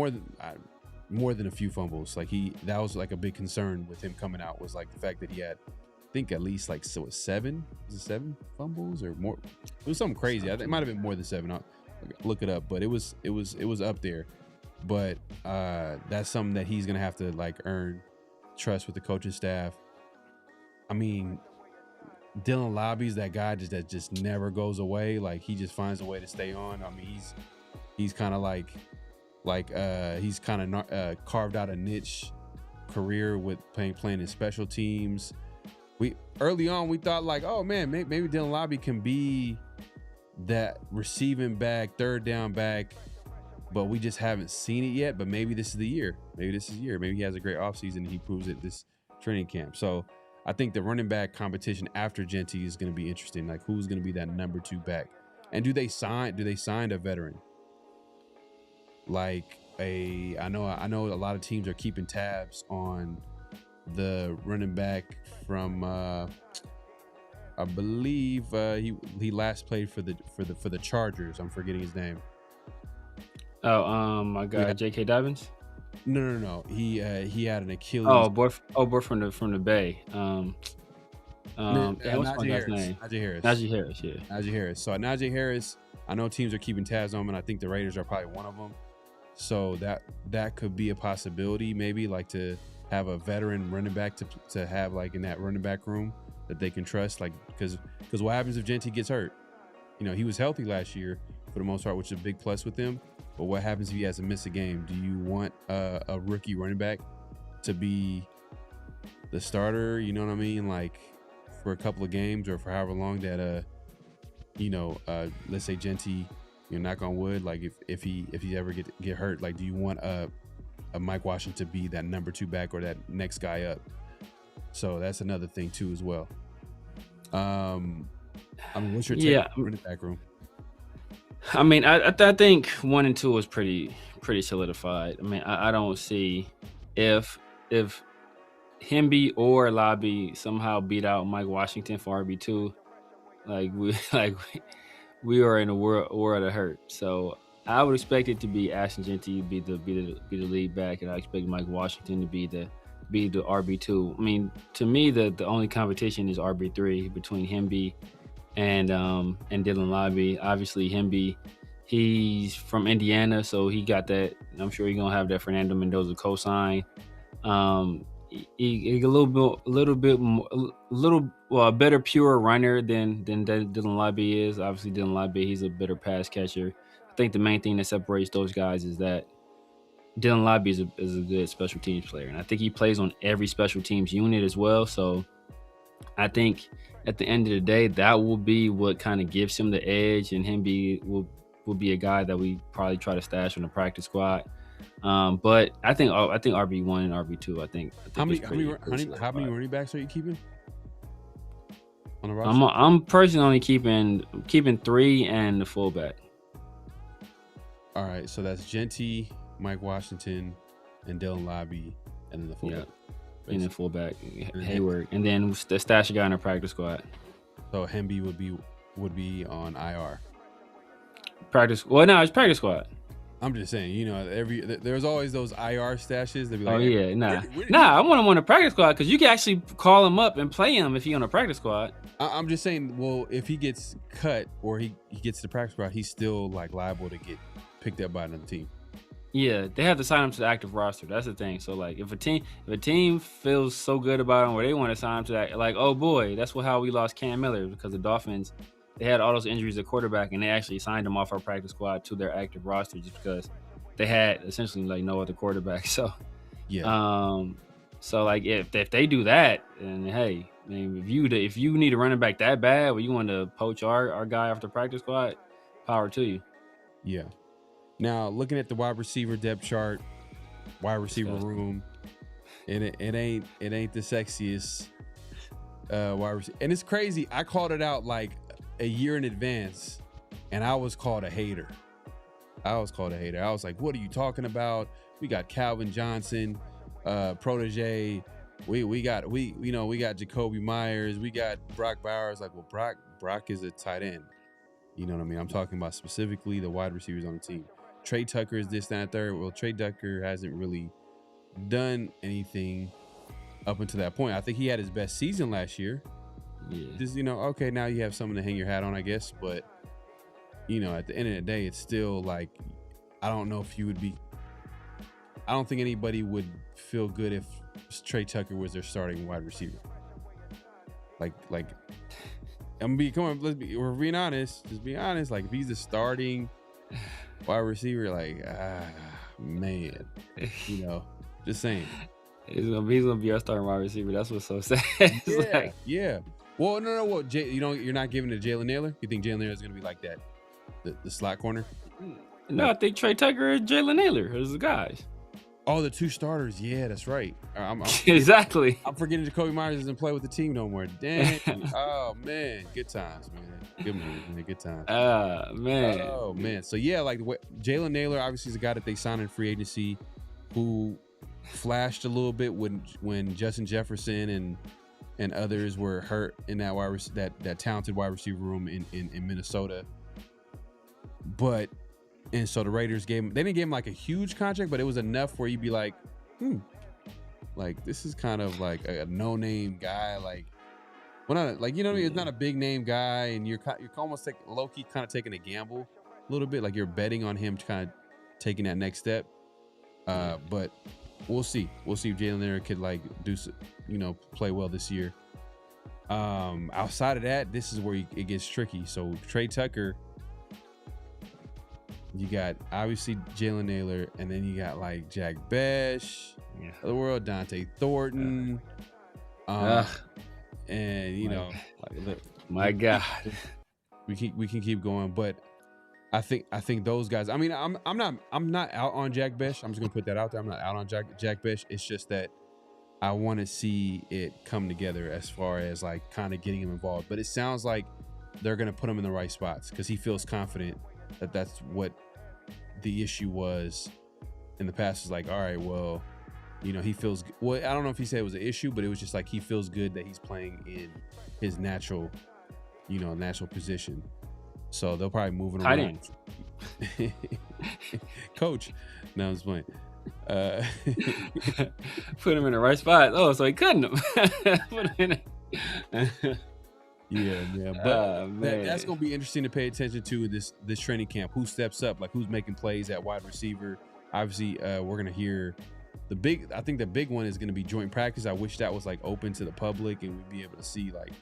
Speaker 3: than a few fumbles. That was like a big concern with him coming out, was like the fact that he had, I think at least like 7. Was it 7 fumbles or more? It was something crazy. I think it might have been more than 7. I'll look it up, but it was up there. But that's something that he's gonna have to like earn trust with the coaching staff. I mean, Dylan Lobby's that guy that just never goes away. Like he just finds a way to stay on. I mean, he's kind of he's kind of carved out a niche career with playing in special teams. Early on we thought like, oh man, maybe Dylan Lobby can be that receiving back, third down back, but we just haven't seen it yet. But maybe this is the year. Maybe he has a great offseason and he proves it this training camp. So I think the running back competition after Jeanty is going to be interesting. Like who's going to be that number 2 back, and do they sign a veteran? Like I know a lot of teams are keeping tabs on the running back from I believe he last played for the Chargers. I'm forgetting his name.
Speaker 5: My guy J.K. Dobbins.
Speaker 3: No. He had an Achilles.
Speaker 5: Boy from the Bay. What's my guy's name? Najee Harris. Yeah.
Speaker 3: Najee Harris. So Najee Harris, I know teams are keeping tabs on him, and I think the Raiders are probably one of them. So that could be a possibility, maybe like to have a veteran running back to have like in that running back room that they can trust. Like because what happens if Jeanty gets hurt? He was healthy last year for the most part, which is a big plus with him. But what happens if he has to miss a game? Do you want a rookie running back to be the starter? You know what I mean? Like for a couple of games or for however long that let's say Jeanty, knock on wood, like if he ever get hurt, like do you want a Mike Washington to be that number 2 back or that next guy up? So that's another thing too as well. What's your take on the running back room?
Speaker 5: I mean, I think 1 and 2 is pretty solidified. I mean, I don't see if Hemby or Lobby somehow beat out Mike Washington for RB2, we are in a world of hurt. So I would expect it to be Ashton Genty be the lead back, and I expect Mike Washington to be the RB2. I mean, to me, the only competition is RB3 between Hemby and Dylan Lobby. Obviously, Hemby, he's from Indiana, so he got that. I'm sure he's gonna have that Fernando Mendoza cosign. He a little better pure runner than Dylan Lobby is. Obviously, Dylan Lobby, he's a better pass catcher. I think the main thing that separates those guys is that Dylan Lobby is a good special teams player, and I think he plays on every special teams unit as well. So I think at the end of the day, that will be what kind of gives him the edge, and him will be a guy that we probably try to stash on the practice squad. But I think RB1 and RB2. I think
Speaker 3: how many running backs are you keeping on the roster?
Speaker 5: I'm personally only keeping 3 and the fullback.
Speaker 3: All right, so that's Genty, Mike Washington, and Dylan Lobby, and then the fullback.
Speaker 5: Yeah. And then fullback Hayward, and then the stash guy in our practice squad.
Speaker 3: So Hemby would be on IR.
Speaker 5: Practice. Well, no, it's practice squad.
Speaker 3: I'm just saying, there's always those IR stashes. They'd be like,
Speaker 5: oh yeah, nah. I want him on the practice squad because you can actually call him up and play him if he's on the practice squad.
Speaker 3: I'm just saying, well, if he gets cut or he gets to the practice squad, he's still like liable to get picked up by another team.
Speaker 5: Yeah, they have to sign him to the active roster. That's the thing. So like, if a team feels so good about him, where they want to sign him to that, like, oh boy, that's how we lost Cam Miller, because the Dolphins, they had all those injuries at quarterback, and they actually signed him off our practice squad to their active roster just because they had essentially like no other quarterback. So yeah. So like, if they do that, then hey, I mean, if you need a running back that bad, where you want to poach our guy off the practice squad, power to you.
Speaker 3: Yeah. Now, looking at the wide receiver depth chart, wide receiver room, and it ain't the sexiest wide receiver. And it's crazy. I called it out like a year in advance, and I was called a hater. I was like, "What are you talking about? We got Calvin Johnson, protege. We got Jacoby Myers. We got Brock Bowers. Like, well, Brock is a tight end. You know what I mean? I'm talking about specifically the wide receivers on the team. Trey Tucker is this, that, and third. Well, Trey Tucker hasn't really done anything up until that point. I think he had his best season last year. Yeah. Just, okay, now you have something to hang your hat on, I guess. But, at the end of the day, it's still like, I don't know if you would be, I don't think anybody would feel good if Trey Tucker was their starting wide receiver. Like, we're being honest. Just be honest. Like, if he's the starting wide receiver, like, man, just saying.
Speaker 5: He's gonna be our starting wide receiver. That's what's so sad.
Speaker 3: Yeah. Well, no. Well, you're not giving it to Jalen Naylor? You think Jalen Naylor is gonna be like that, the slot corner?
Speaker 5: No, I think Trey Tucker and Jalen Naylor are the guys.
Speaker 3: Oh, the two starters. Yeah, that's right.
Speaker 5: Exactly.
Speaker 3: I'm forgetting Jacoby Myers doesn't play with the team no more. Dang. Oh man, good times, man. Good times.
Speaker 5: Man.
Speaker 3: Oh man. So yeah, like Jalen Naylor obviously is a guy that they signed in free agency, who flashed a little bit when Justin Jefferson and others were hurt in that talented wide receiver room in Minnesota. And so the Raiders they didn't give him like a huge contract, but it was enough where you'd be like, like this is kind of like a no-name guy, like, well, not like, it's not a big name guy, and you're almost low-key kind of taking a gamble a little bit, like you're betting on him kind of taking that next step. But we'll see if Jalen Naylor could like do, play well this year. Outside of that, this is where it gets tricky. So Trey Tucker, you got obviously Jalen Naylor, and then you got like Jack Besh, the world, Dante Thornton, and
Speaker 5: my God,
Speaker 3: we can keep going, but I think those guys. I mean, I'm not out on Jack Besh. I'm just gonna put that out there. I'm not out on Jack Besh. It's just that I want to see it come together as far as like kind of getting him involved. But it sounds like they're gonna put him in the right spots because he feels confident that's what the issue was in the past. Is like, all right, well, he feels well. I don't know if he said it was an issue, but it was just like he feels good that he's playing in his natural position. So they'll probably move him around. Coach. No, I'm just playing.
Speaker 5: Put him in the right spot. Oh, so he couldn't have. Put him in
Speaker 3: Yeah. But that's going to be interesting to pay attention to this training camp. Who steps up? Like, who's making plays at wide receiver? Obviously, we're going to hear I think the big one is going to be joint practice. I wish that was like open to the public and we'd be able to see, like,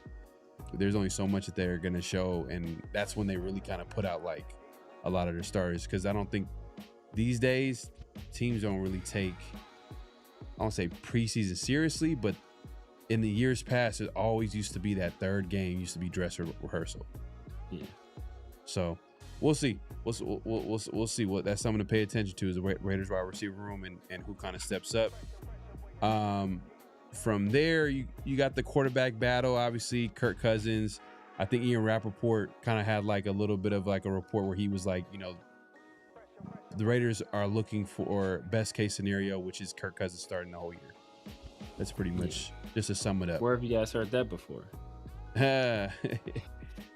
Speaker 3: there's only so much that they're going to show. And that's when they really kind of put out like a lot of their stars. Cause I don't think these days teams don't really take, I don't say preseason seriously, but in the years past, it always used to be that third game used to be dress rehearsal.
Speaker 5: Yeah.
Speaker 3: So we'll see. We'll see what that's something to pay attention to is the Raiders wide receiver room and who kind of steps up. From there, you got the quarterback battle. Obviously, Kirk Cousins. I think Ian Rappaport kind of had like a little bit of like a report where he was like, you know, the Raiders are looking for best case scenario, which is Kirk Cousins starting the whole year. That's pretty much just to sum it up.
Speaker 5: Where have you guys heard that before?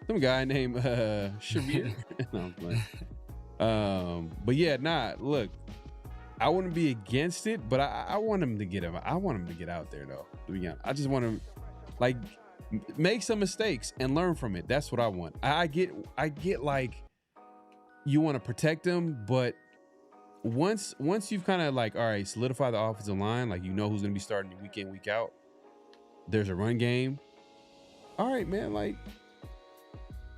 Speaker 3: Some guy named Shabir. No, I'm playing. But yeah, look, I wouldn't be against it, but I want him to get him. I want him to get out there though. To be honest, I just want him like make some mistakes and learn from it. That's what I want. I get like you want to protect him, but once you've kind of like, all right, solidify the offensive line, like you know who's gonna be starting week in, week out. There's a run game. All right, man, like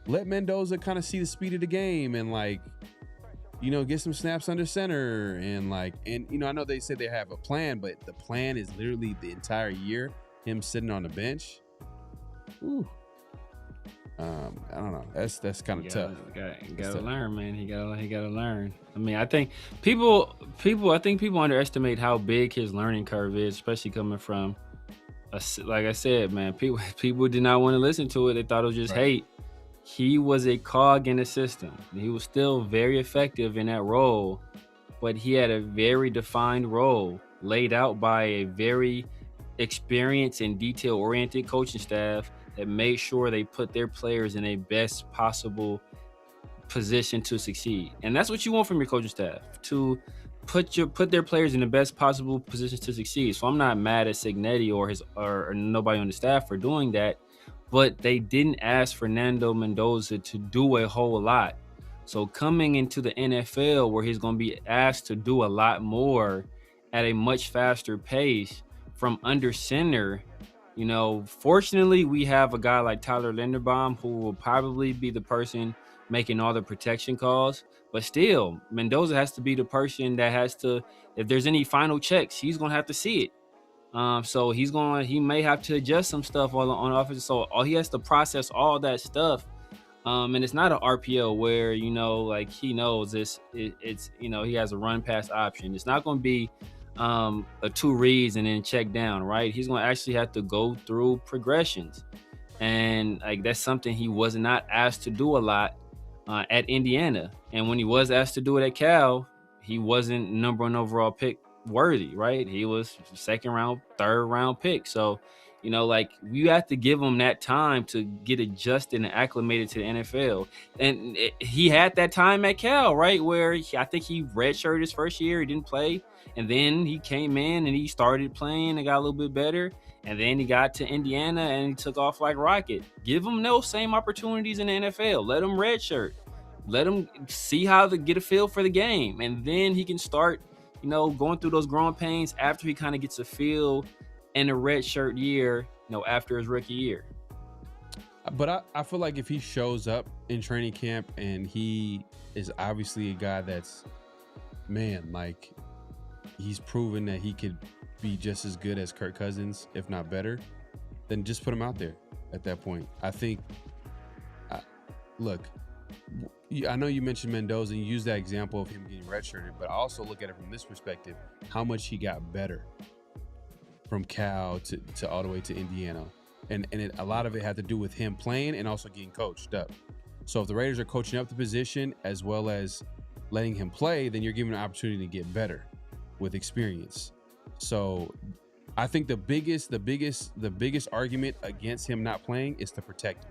Speaker 3: let Mendoza kind of see the speed of the game and like, you know, get some snaps under center and you know, I know they say they have a plan, but the plan is literally the entire year him sitting on the bench. Ooh. I don't know. That's kind of tough.
Speaker 5: Gotta learn, man. He gotta learn. I mean, I think people underestimate how big his learning curve is, especially coming from, like I said, man. People did not want to listen to it. They thought it was just hate. He was a cog in the system. He was still very effective in that role, but he had a very defined role laid out by a very experienced and detail-oriented coaching staff that made sure they put their players in a best possible position to succeed. And that's what you want from your coaching staff, to put their players in the best possible positions to succeed. So I'm not mad at Signetti or nobody on the staff for doing that, but they didn't ask Fernando Mendoza to do a whole lot. So coming into the NFL where he's going to be asked to do a lot more at a much faster pace from under center, you know, fortunately we have a guy like Tyler Linderbaum who will probably be the person making all the protection calls. But still, Mendoza has to be the person that has to, if there's any final checks, he's going to have to see it. So he may have to adjust some stuff on offense. So he has to process all that stuff. And it's not an RPO where, you know, like he knows it's, you know, he has a run pass option. It's not going to be a 2 reads and then check down, right? He's going to actually have to go through progressions. And like, that's something he was not asked to do a lot at Indiana. And when he was asked to do it at Cal, he wasn't number 1 overall pick worthy, right? He was 2nd round, 3rd round pick. So, you know, like you have to give him that time to get adjusted and acclimated to the NFL. And he had that time at Cal, right? Where I think he redshirted his first year. He didn't play. And then he came in and he started playing and got a little bit better. And then he got to Indiana and he took off like rocket. Give him those same opportunities in the NFL. Let him redshirt. Let him see how to get a feel for the game. And then he can start, you know, going through those growing pains after he kind of gets a feel in a redshirt year, you know, after his rookie year.
Speaker 3: But I feel like if he shows up in training camp and he is obviously a guy that's, man, like he's proven that he could be just as good as Kirk Cousins, if not better, then just put him out there at that point. I think, look, I know you mentioned Mendoza and you used that example of him getting redshirted, but I also look at it from this perspective, how much he got better from Cal to all the way to Indiana. And a lot of it had to do with him playing and also getting coached up. So if the Raiders are coaching up the position as well as letting him play, then you're giving him an opportunity to get better with experience. So I think the biggest argument against him not playing is to protect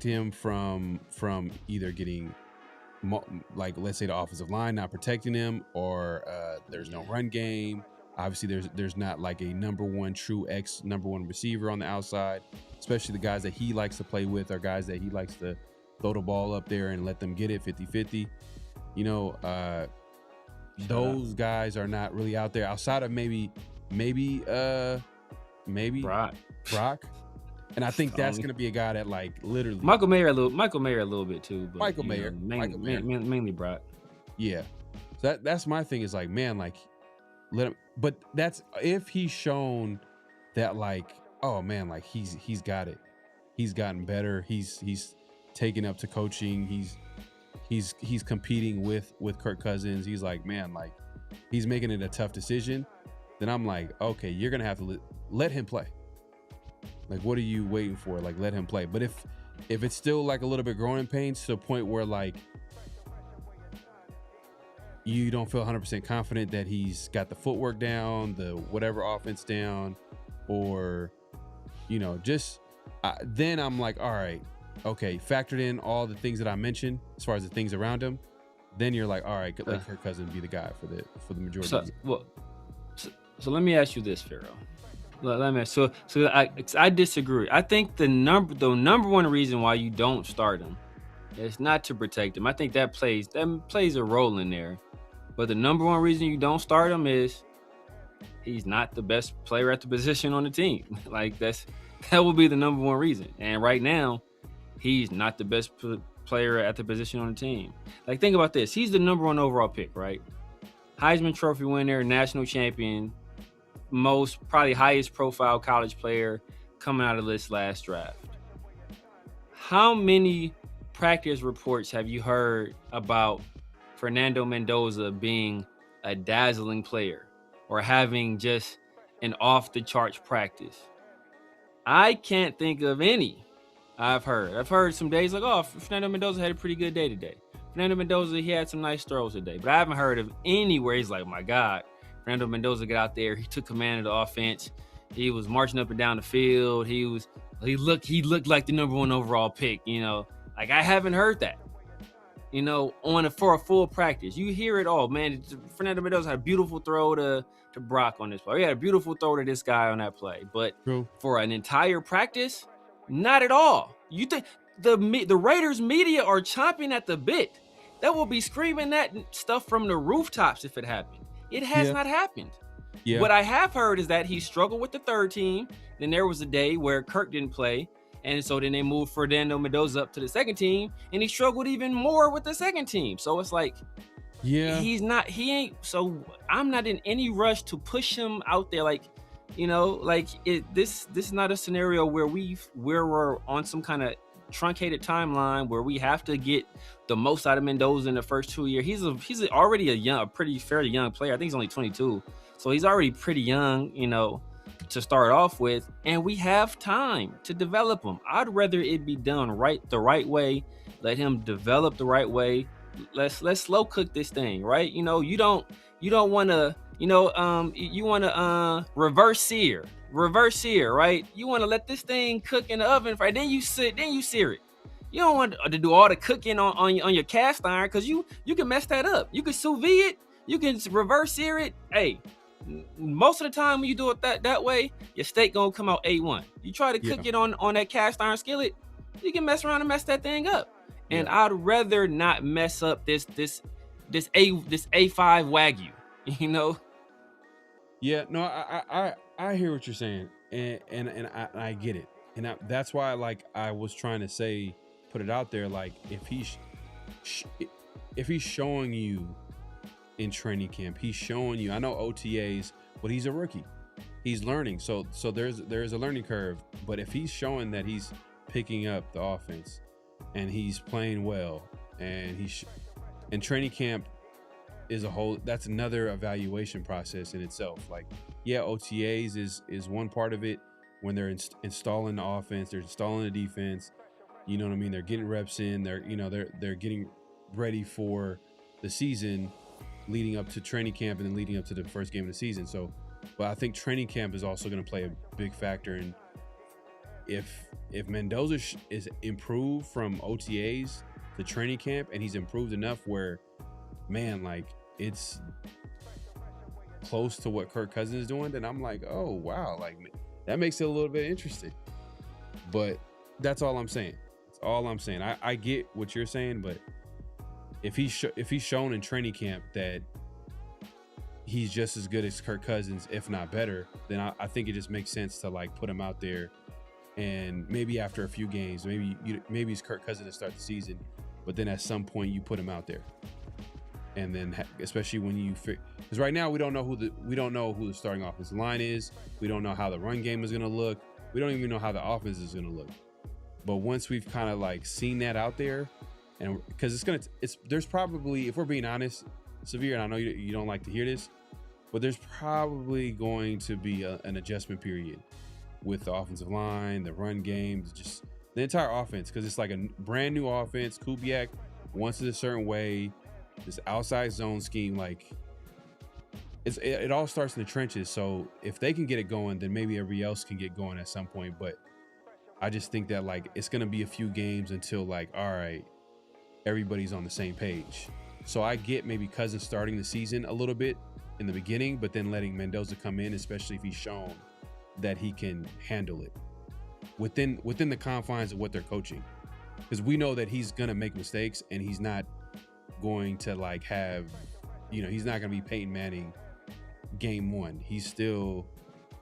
Speaker 3: him from either getting like let's say the offensive line not protecting him, or there's no run game. Obviously, there's not like a number one receiver on the outside, especially the guys that he likes to play with are guys that he likes to throw the ball up there and let them get it 50-50. You know, those guys are not really out there outside of maybe Brock. And I think that's going to be a guy that like literally
Speaker 5: Michael Mayer a little bit too. But,
Speaker 3: Michael Mayer,
Speaker 5: mainly Brock.
Speaker 3: Yeah, so that's my thing is like, man, like let him. But that's if he's shown that like, oh man, like he's got it. He's gotten better. He's taken up to coaching. He's competing with Kirk Cousins. He's like, man, like he's making it a tough decision. Then I'm like, okay, you're gonna have to let him play. Like, what are you waiting for? Like, let him play. But if it's still like a little bit growing pains to the point where like you don't feel 100% confident that he's got the footwork down, the whatever offense down, or you know, just then I'm like, all right, okay, factored in all the things that I mentioned as far as the things around him. Then you're like, all right, let Kirk Cousins be the guy for the majority.
Speaker 5: So let me ask you this, Pharaoh. I disagree. I think the number one reason why you don't start him is not to protect him. I think that plays a role in there. But the number one reason you don't start him is he's not the best player at the position on the team. Like that will be the number one reason. And right now, he's not the best player at the position on the team. Like think about this. He's the number one overall pick, right? Heisman Trophy winner, national champion, probably highest profile college player coming out of this last draft. How many practice reports have you heard about Fernando Mendoza being a dazzling player or having just an off the charts practice? I can't think of any. I've heard some days like, oh, Fernando Mendoza had a pretty good day today. Fernando Mendoza, he had some nice throws today. But I haven't heard of anywhere he's like, my God, Fernando Mendoza got out there. He took command of the offense. He was marching up and down the field. He looked like the number one overall pick. You know, like I haven't heard that. You know, for a full practice, you hear it all, man. Fernando Mendoza had a beautiful throw to Brock on this play. He had a beautiful throw to this guy on that play. But for an entire practice, not at all. You think the Raiders media are chomping at the bit? That will be screaming that stuff from the rooftops if it happened. It has not happened. Yeah. What I have heard is that he struggled with the third team. Then there was a day where Kirk didn't play. And so then they moved Fernando Mendoza up to the second team. And he struggled even more with the second team. So it's like, so I'm not in any rush to push him out there. Like, you know, like this is not a scenario where we're on some kind of truncated timeline where we have to get the most out of Mendoza in the first 2 years. He's already a fairly young player. I think he's only 22. So he's already pretty young, you know, to start off with, and we have time to develop him. I'd rather it be done the right way. Let him develop the right way. Let's slow cook this thing, right? You know, you don't want to, you know, you want to reverse sear, right? You want to let this thing cook in the oven, right? Then you sear it. You don't want to do all the cooking on your cast iron because you can mess that up. You can sous vide it. You can reverse sear it. Hey, most of the time when you do it that way, your steak gonna come out A1. You try to cook it on that cast iron skillet, you can mess around and mess that thing up. And I'd rather not mess up this A5 Wagyu, you know?
Speaker 3: Yeah, no, I hear what you're saying, and I get it, and that's why like I was trying to put it out there, like if he's showing you in training camp, he's showing you. I know OTAs, but he's a rookie. He's learning, so there's a learning curve. But if he's showing that he's picking up the offense and he's playing well, and and training camp is a whole. That's another evaluation process in itself. Like, yeah, OTAs is one part of it. When they're installing the offense, they're installing the defense. You know what I mean? They're getting reps in. They're getting ready for the season, leading up to training camp and then leading up to the first game of the season. So, but I think training camp is also going to play a big factor in if Mendoza is improved from OTAs the training camp and he's improved enough where, man, like it's close to what Kirk Cousins is doing, then I'm like, oh wow, like that makes it a little bit interesting. But that's all I'm saying. That's all I'm saying. I get what you're saying, but if he's shown in training camp that he's just as good as Kirk Cousins, if not better, then I think it just makes sense to like put him out there. And maybe after a few games, maybe it's Kirk Cousins to start the season, but then at some point you put him out there. And then especially when because right now we don't know who the starting offensive line is. We don't know how the run game is going to look. We don't even know how the offense is going to look. But once we've kind of like seen that out there, and because there's probably, if we're being honest, Severe, and I know you don't like to hear this, but there's probably going to be an adjustment period with the offensive line, the run game, just the entire offense, because it's like a brand new offense. Kubiak wants it a certain way. This outside zone scheme, like it all starts in the trenches. So if they can get it going, then maybe everybody else can get going at some point. But I just think that like it's gonna be a few games until like, all right, everybody's on the same page. So I get maybe Cousins starting the season a little bit in the beginning, but then letting Mendoza come in, especially if he's shown that he can handle it within the confines of what they're coaching. Because we know that he's gonna make mistakes, and he's not going to like have, he's not gonna be Peyton Manning game one. He's still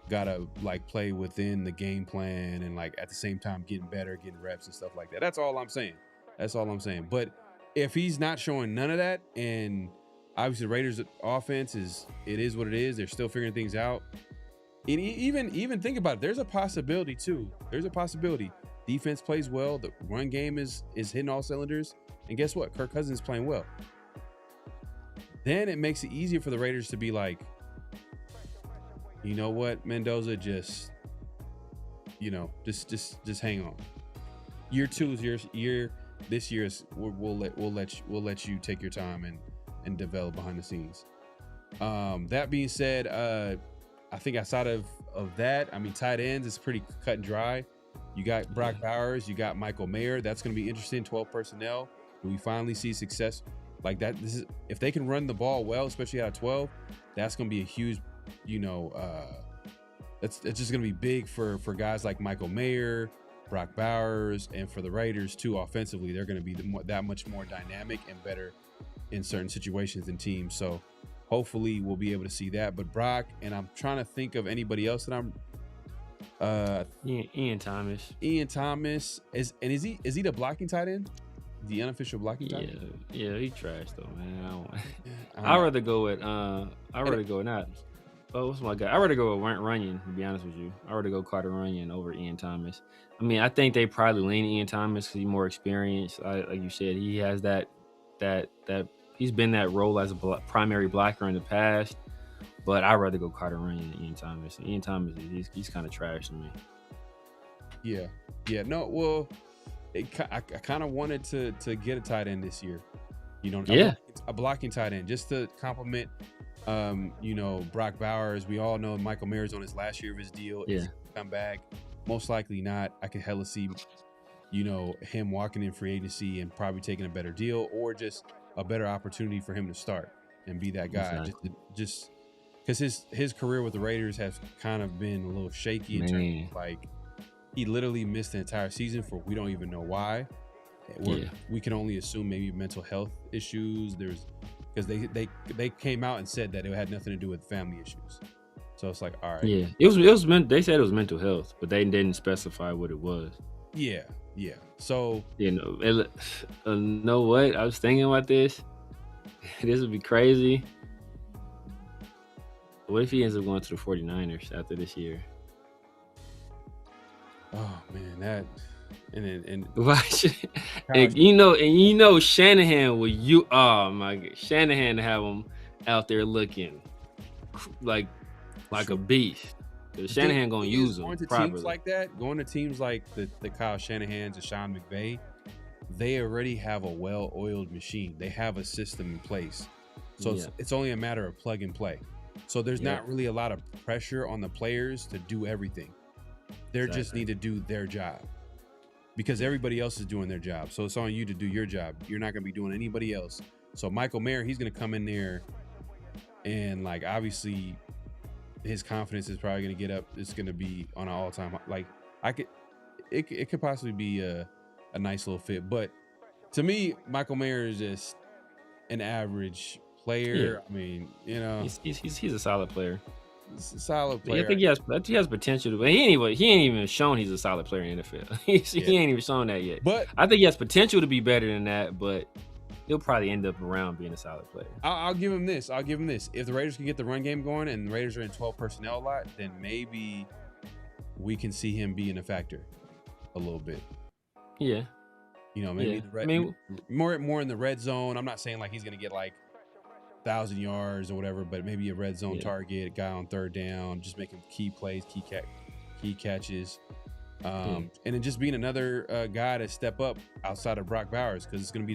Speaker 3: gotta like play within the game plan and like at the same time getting better, getting reps and stuff like that. That's all I'm saying. But if he's not showing none of that, and obviously the Raiders offense is what it is, they're still figuring things out. And even think about it, there's a possibility too. Defense plays well, the run game is hitting all cylinders, and guess what? Kirk Cousins is playing well. Then it makes it easier for the Raiders to be like, you know what, Mendoza, just hang on. Year two is your year. This year is we'll let you take your time and develop behind the scenes. That being said, I think outside of that, I mean, tight ends is pretty cut and dry. You got Brock Bowers, you got Michael Mayer. That's going to be interesting. 12 personnel. Do we finally see success like that? If they can run the ball well, especially out of 12, that's going to be a huge, it's just going to be big for guys like Michael Mayer, Brock Bowers, and for the Raiders too. Offensively, they're going to be that much more dynamic and better in certain situations and teams. So hopefully we'll be able to see that. But Brock, and I'm trying to think of anybody else that I'm.
Speaker 5: Ian Thomas.
Speaker 3: Is he the blocking tight end? The unofficial blocking tight end?
Speaker 5: Yeah, he trashed though, man. I'd rather go with what's my guy? I'd rather go with Runyon, to be honest with you. I'd rather go Carter Runyon over Ian Thomas. I mean, I think they probably lean Ian Thomas because he's more experienced. Like you said, he has that he's been that role as a primary blocker in the past. But I'd rather go Carter Runyon than Ian Thomas. Ian Thomas, he's kind of trash to me. Yeah. No, well, I kind of wanted to get a tight end this year. A blocking tight end just to complement, Brock Bowers. We all know Michael Mayer's on his last year of his deal. Yeah.
Speaker 3: Is he gonna come back? Most likely not. I could hella see, him walking in free agency and probably taking a better deal, or just a better opportunity for him to start and be that guy.
Speaker 5: Exactly.
Speaker 3: Just because his career with the Raiders has kind of been a little shaky in terms of like he literally missed the entire season for we don't even know why. We can only assume maybe mental health issues. Because they came out and said that it had nothing to do with family issues. So it's like, all right.
Speaker 5: Yeah, it was they said it was mental health, but they didn't specify what it was.
Speaker 3: Yeah. So know what? I was thinking about this.
Speaker 5: This would be crazy. What if he ends up going to the 49ers after this year?
Speaker 3: Oh man, that and
Speaker 5: why should Shanahan will oh my God, Shanahan to have him out there looking like a beast. Because Shanahan gonna use them properly.
Speaker 3: Teams like that, going to teams like the Kyle Shanahans and Sean McVay, they already have a well-oiled machine. They have a system in place, so it's only a matter of plug and play. So there's not really a lot of pressure on the players to do everything. They just need to do their job. because everybody else is doing their job. So it's on you to do your job. You're not going to be doing anybody else. So Michael Mayer, he's going to come in there and like, obviously his confidence is probably going to get up. It's going to be on an all-time. Like it could possibly be a nice little fit. But to me, Michael Mayer is just an average player.
Speaker 5: Yeah.
Speaker 3: I mean, you know,
Speaker 5: he's a solid player.
Speaker 3: He's a solid player.
Speaker 5: I think he has potential to. But he ain't even shown he's a solid player in the NFL. He ain't even shown that yet.
Speaker 3: But
Speaker 5: I think he has potential to be better than that. But he'll probably end up around being a solid player.
Speaker 3: I'll give him this. If the Raiders can get the run game going and the Raiders are in 12 personnel a lot, then maybe we can see him being a factor a little bit.
Speaker 5: Yeah.
Speaker 3: You know, maybe more in the red zone. I'm not saying like he's going to get like 1,000 yards or whatever, but maybe a red zone target, guy on third down, just making key plays, key catches. And then just being another guy to step up outside of Brock Bowers, because it's going to be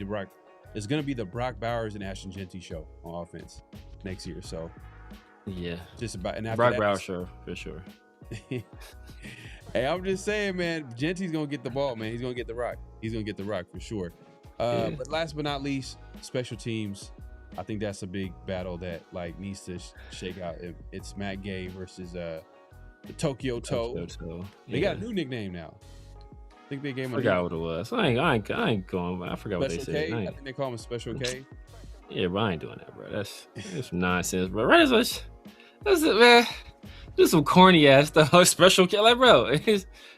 Speaker 3: the Brock Bowers and Ashton Genty show on offense next year. So
Speaker 5: yeah,
Speaker 3: just about, and after
Speaker 5: Brock
Speaker 3: that,
Speaker 5: Bowers show for sure.
Speaker 3: Hey, I'm just saying, man, Genty's going to get the ball, man. He's going to get the rock. He's going to get the rock for sure. But last but not least, special teams. I think that's a big battle that like needs to shake out. It's Matt Gay versus the Tokyo Toe. They got a new nickname now. I think they gave him.
Speaker 5: I forgot what it was. I ain't going. I forgot what they said.
Speaker 3: I think they call him a Special K.
Speaker 5: Yeah, bro, I ain't doing that, bro. That's nonsense, bro. Right? That's it, man. Do some corny ass stuff. Special K, like, bro.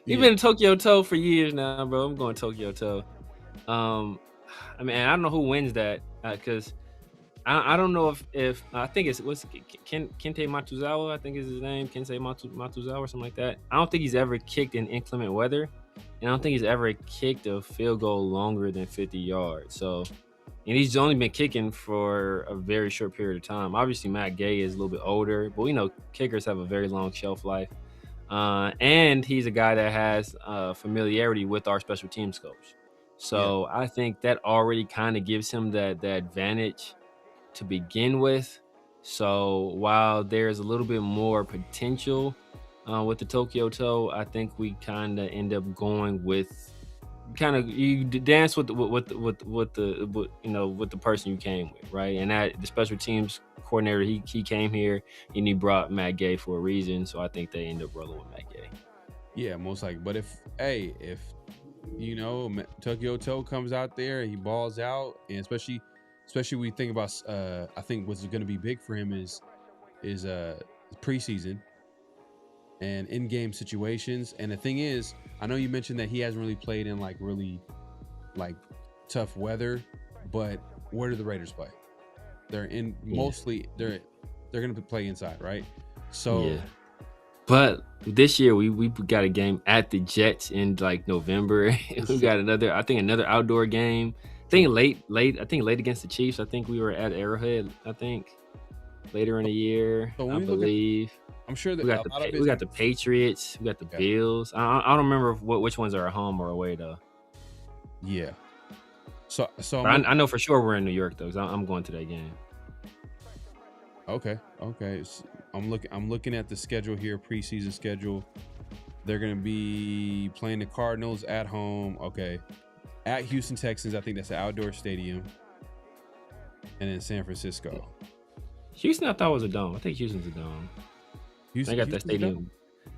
Speaker 5: You've been Tokyo Toe for years now, bro. I'm going Tokyo Toe. I mean, I don't know who wins that because. I don't know if I think it's Kente Matuzawa, I think is his name, Kente Matuzawa or something like that. I don't think he's ever kicked in inclement weather, and I don't think he's ever kicked a field goal longer than 50 yards. So, and he's only been kicking for a very short period of time. Obviously, Matt Gay is a little bit older, but we know kickers have a very long shelf life, and he's a guy that has familiarity with our special teams coach. So I think that already kind of gives him that advantage to begin with. So while there's a little bit more potential with the Tokyo Toe, I think we kind of end up going with you dance with the person you came with, right? And that the special teams coordinator, he came here and he brought Matt Gay for a reason. So I think they end up rolling with Matt Gay. Yeah,
Speaker 3: most likely. But if you know Tokyo Toe comes out there, he balls out, and especially we think about I think what's going to be big for him is preseason and in-game situations. And the thing is, I know you mentioned that he hasn't really played in like really like tough weather, but where do the Raiders play? They're in mostly they're going to play inside, right? So
Speaker 5: but this year we got a game at the Jets in like November. We got another outdoor game. I think late against the Chiefs. I think we were at Arrowhead. I think later in the year, I believe.
Speaker 3: I'm sure that
Speaker 5: we got the Patriots. We got the Bills. I don't remember which ones are at home or away though.
Speaker 3: Yeah. So
Speaker 5: I know for sure we're in New York though. 'Cause I'm going to that game.
Speaker 3: Okay. So I'm looking at the schedule here, preseason schedule. They're gonna be playing the Cardinals at home. Okay. At Houston Texans, I think that's an outdoor stadium. And then San Francisco.
Speaker 5: Houston, I thought was a dome. I think Houston's a dome. They got that stadium.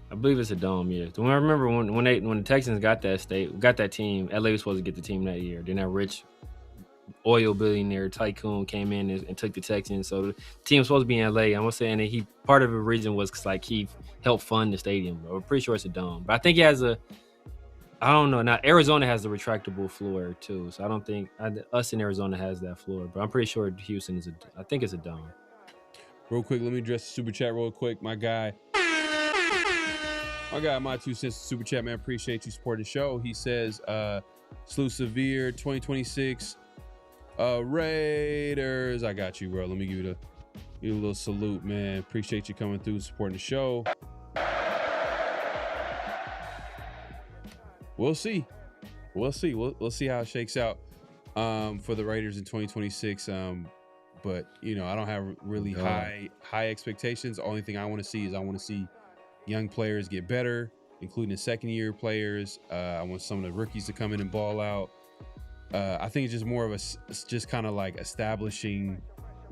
Speaker 5: I believe it's a dome, yeah. I remember when the Texans got that team, LA was supposed to get the team that year. Then that rich oil billionaire tycoon came in and took the Texans. So the team was supposed to be in LA. I'm saying that part of the reason was because like he helped fund the stadium. I'm pretty sure it's a dome. But I think he has I don't know. Now, Arizona has the retractable floor, too. So I don't think us in Arizona has that floor. But I'm pretty sure Houston I think it's a dome.
Speaker 3: Real quick, let me address the super chat real quick. My guy, my 2 cents super chat, man. Appreciate you supporting the show. He says, Slew Severe 2026 Raiders. I got you, bro. Let me give you a little salute, man. Appreciate you coming through, supporting the show. We'll see. We'll see how it shakes out for the Raiders in 2026. But you know, I don't have really high expectations. The only thing I want to see is young players get better. including the second-year players. I want some of the rookies to come in and ball out. I think it's just more of it's just kind of like establishing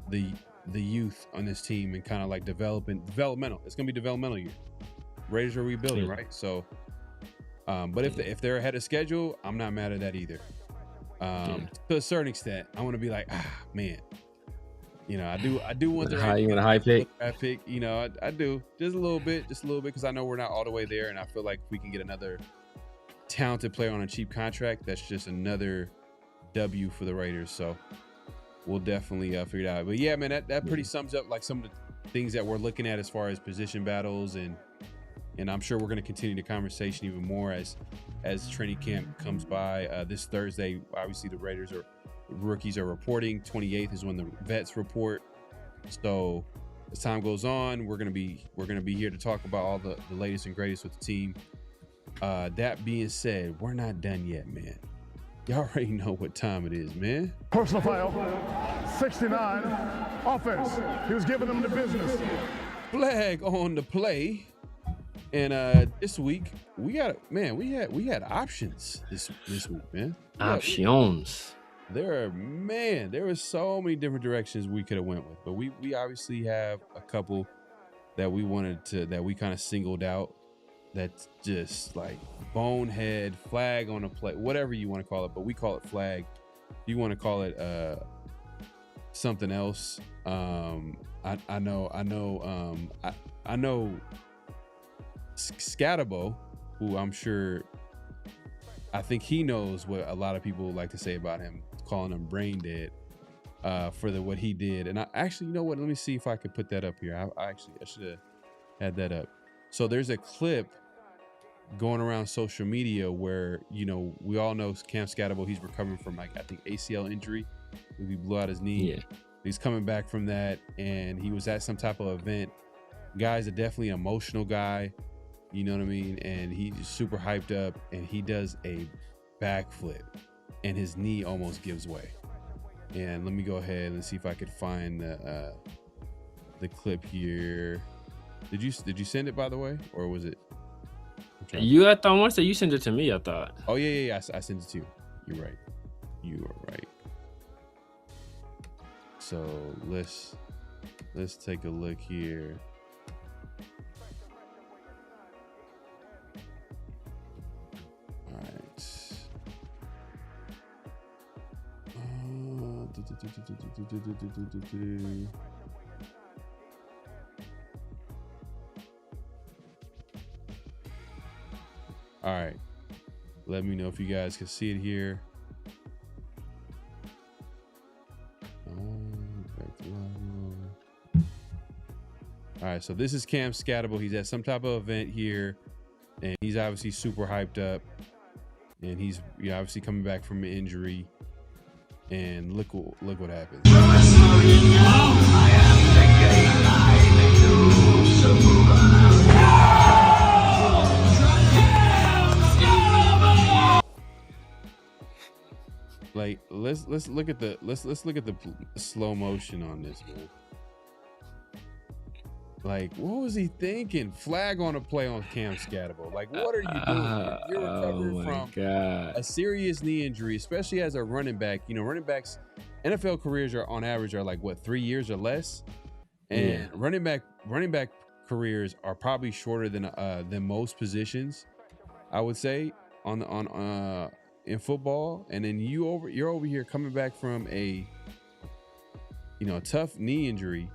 Speaker 3: the youth on this team and kind of like developmental. It's gonna be developmental year. Raiders are rebuilding, right? So, but if they're ahead of schedule, I'm not mad at that either. To a certain extent, I want to be like, man, you know, I do want the
Speaker 5: high pick.
Speaker 3: You know, I do just a little bit, because I know we're not all the way there, and I feel like if we can get another talented player on a cheap contract, that's just another W for the Raiders. So we'll definitely figure it out. But yeah, man, that pretty sums up like some of the things that we're looking at as far as position battles, and I'm sure we're going to continue the conversation even more as training camp comes by. This Thursday, obviously the rookies are reporting. 28th is when the vets report. So as time goes on, we're gonna be here to talk about all the latest and greatest with the team. That being said, we're not done yet, man. Y'all already know what time it is, man.
Speaker 8: Personal foul, 69, offense. He was giving them the business.
Speaker 3: Flag on the play. And this week we had options this week, man.
Speaker 5: Options.
Speaker 3: There were so many different directions we could have went with, but we obviously have a couple that we kind of singled out. That's just like bonehead, flag on a play, whatever you want to call it, but we call it flag. You want to call it something else. I know Scatabo, who I think he knows what a lot of people like to say about him, calling him brain dead for what he did. And I actually, you know what? Let me see if I could put that up here. I should have had that up. So there's a clip going around social media where, you know, we all know Cam Scatabo, he's recovering from I think ACL injury. He blew out his knee. Yeah. He's coming back from that, and he was at some type of event. Guy's definitely an emotional guy. You know what I mean? And he's super hyped up, and he does a backflip, and his knee almost gives way. And let me go ahead and see if I could find the clip here. Did you send it, by the way, or was it?
Speaker 5: I thought once that you sent it to me. I thought.
Speaker 3: Oh yeah. I sent it to you. You're right. You are right. So let's take a look here. All right. All right. Let me know if you guys can see it here. All right, so this is Cam Scatabo. He's at some type of event here, and he's obviously super hyped up, and he's obviously coming back from an injury. And look what happens. Like let's look at the slow motion on this, man. Like, what was he thinking? Flag on a play on Cam Scatabo. Like, what are you doing? You're recovering from a serious knee injury, especially as a running back. You know, running backs, NFL careers are on average like what, 3 years or less, and running back careers are probably shorter than most positions, I would say, in football. And then you're over here coming back from a tough knee injury.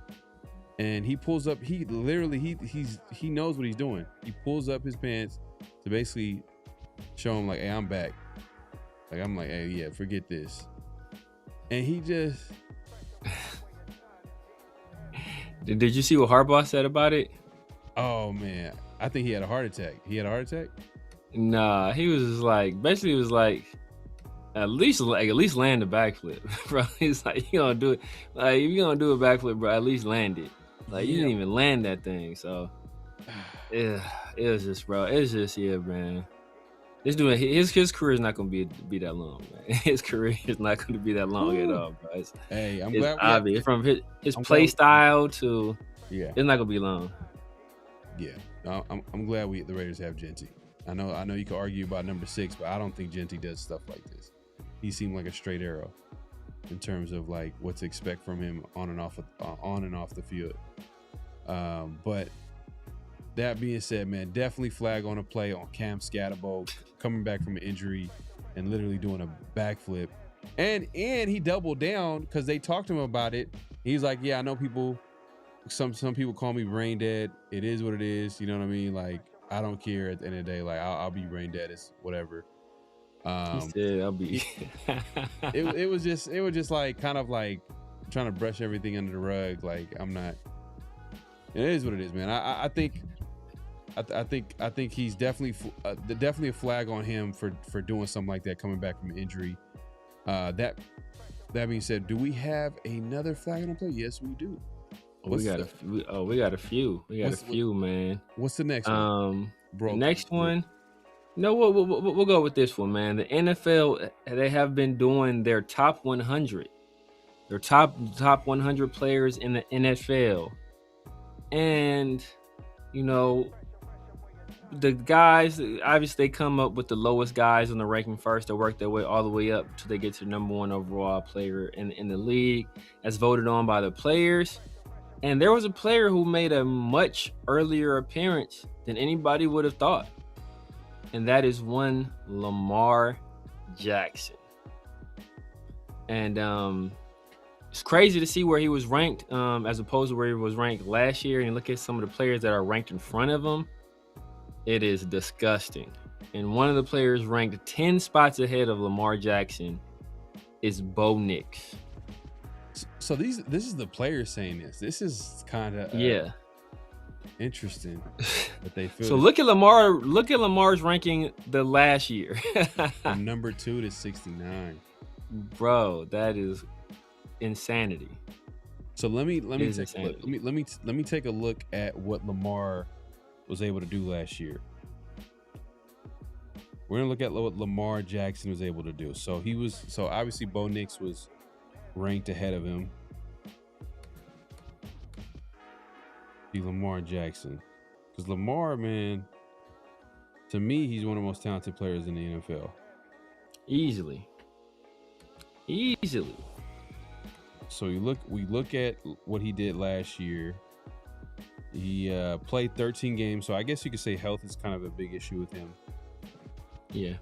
Speaker 3: And he pulls up, he knows what he's doing. He pulls up his pants to basically show him like, hey, I'm back. Like, I'm like, hey, yeah, forget this. And he just...
Speaker 5: Did you see what Harbaugh said about it?
Speaker 3: Oh, man. I think he had a heart attack. He had a heart attack?
Speaker 5: Nah, he was like, basically it was like, at least land the backflip, bro. He's like, you gonna do it. Like, if you're gonna do a backflip, bro, at least land it. Like, you didn't even land that thing. So, yeah, it was just, bro. It's just, yeah, man. This dude, his career is not gonna be that long, man. His career is not gonna be that long at all, bro.
Speaker 3: I'm
Speaker 5: it's
Speaker 3: glad
Speaker 5: obvious from his play style to
Speaker 3: it's
Speaker 5: not gonna be long.
Speaker 3: Yeah, I'm glad the Raiders have Genty. I know you can argue about number 6, but I don't think Genty does stuff like this. He seemed like a straight arrow in terms of like what to expect from him on and off the field. But that being said, man, definitely flag on a play on Cam Scatterbo coming back from an injury and literally doing a backflip. And he doubled down because they talked to him about it. He's like, yeah, I know people, some people call me brain dead. It is what it is. You know what I mean? Like, I don't care at the end of the day. Like, I'll be brain dead. It's whatever.
Speaker 5: He said, I'll be.
Speaker 3: it was just like kind of like trying to brush everything under the rug. Like, I'm not. It is what it is, man. I think he's definitely a flag on him for doing something like that, coming back from an injury. That being said, do we have another flag on play? Yes, we do.
Speaker 5: We got a few. We got a few, man.
Speaker 3: What's the next one?
Speaker 5: Bro, next one. No, we'll go with this one, man. The NFL, they have been doing their top 100. Their top 100 players in the NFL. And, you know, the guys, obviously they come up with the lowest guys on the ranking first. They work their way all the way up until they get to the number 1 overall player in the league, as voted on by the players. And there was a player who made a much earlier appearance than anybody would have thought. And that is one Lamar Jackson. And it's crazy to see where he was ranked as opposed to where he was ranked last year. And look at some of the players that are ranked in front of him. It is disgusting. And one of the players ranked 10 spots ahead of Lamar Jackson is Bo Nix.
Speaker 3: So this is the players saying this. This is kind of interesting that they feel.
Speaker 5: So look at Lamar. Look at Lamar's ranking the last year.
Speaker 3: From number 2 to 69.
Speaker 5: Bro, that is insanity.
Speaker 3: So let me take a look at what Lamar was able to do last year. We're gonna look at what Lamar Jackson was able to do. So obviously Bo Nix was ranked ahead of him. Lamar Jackson, because Lamar, man, to me, he's one of the most talented players in the NFL.
Speaker 5: Easily.
Speaker 3: So we look at what he did last year. He played 13 games, so I guess you could say health is kind of a big issue with him.
Speaker 5: Yeah.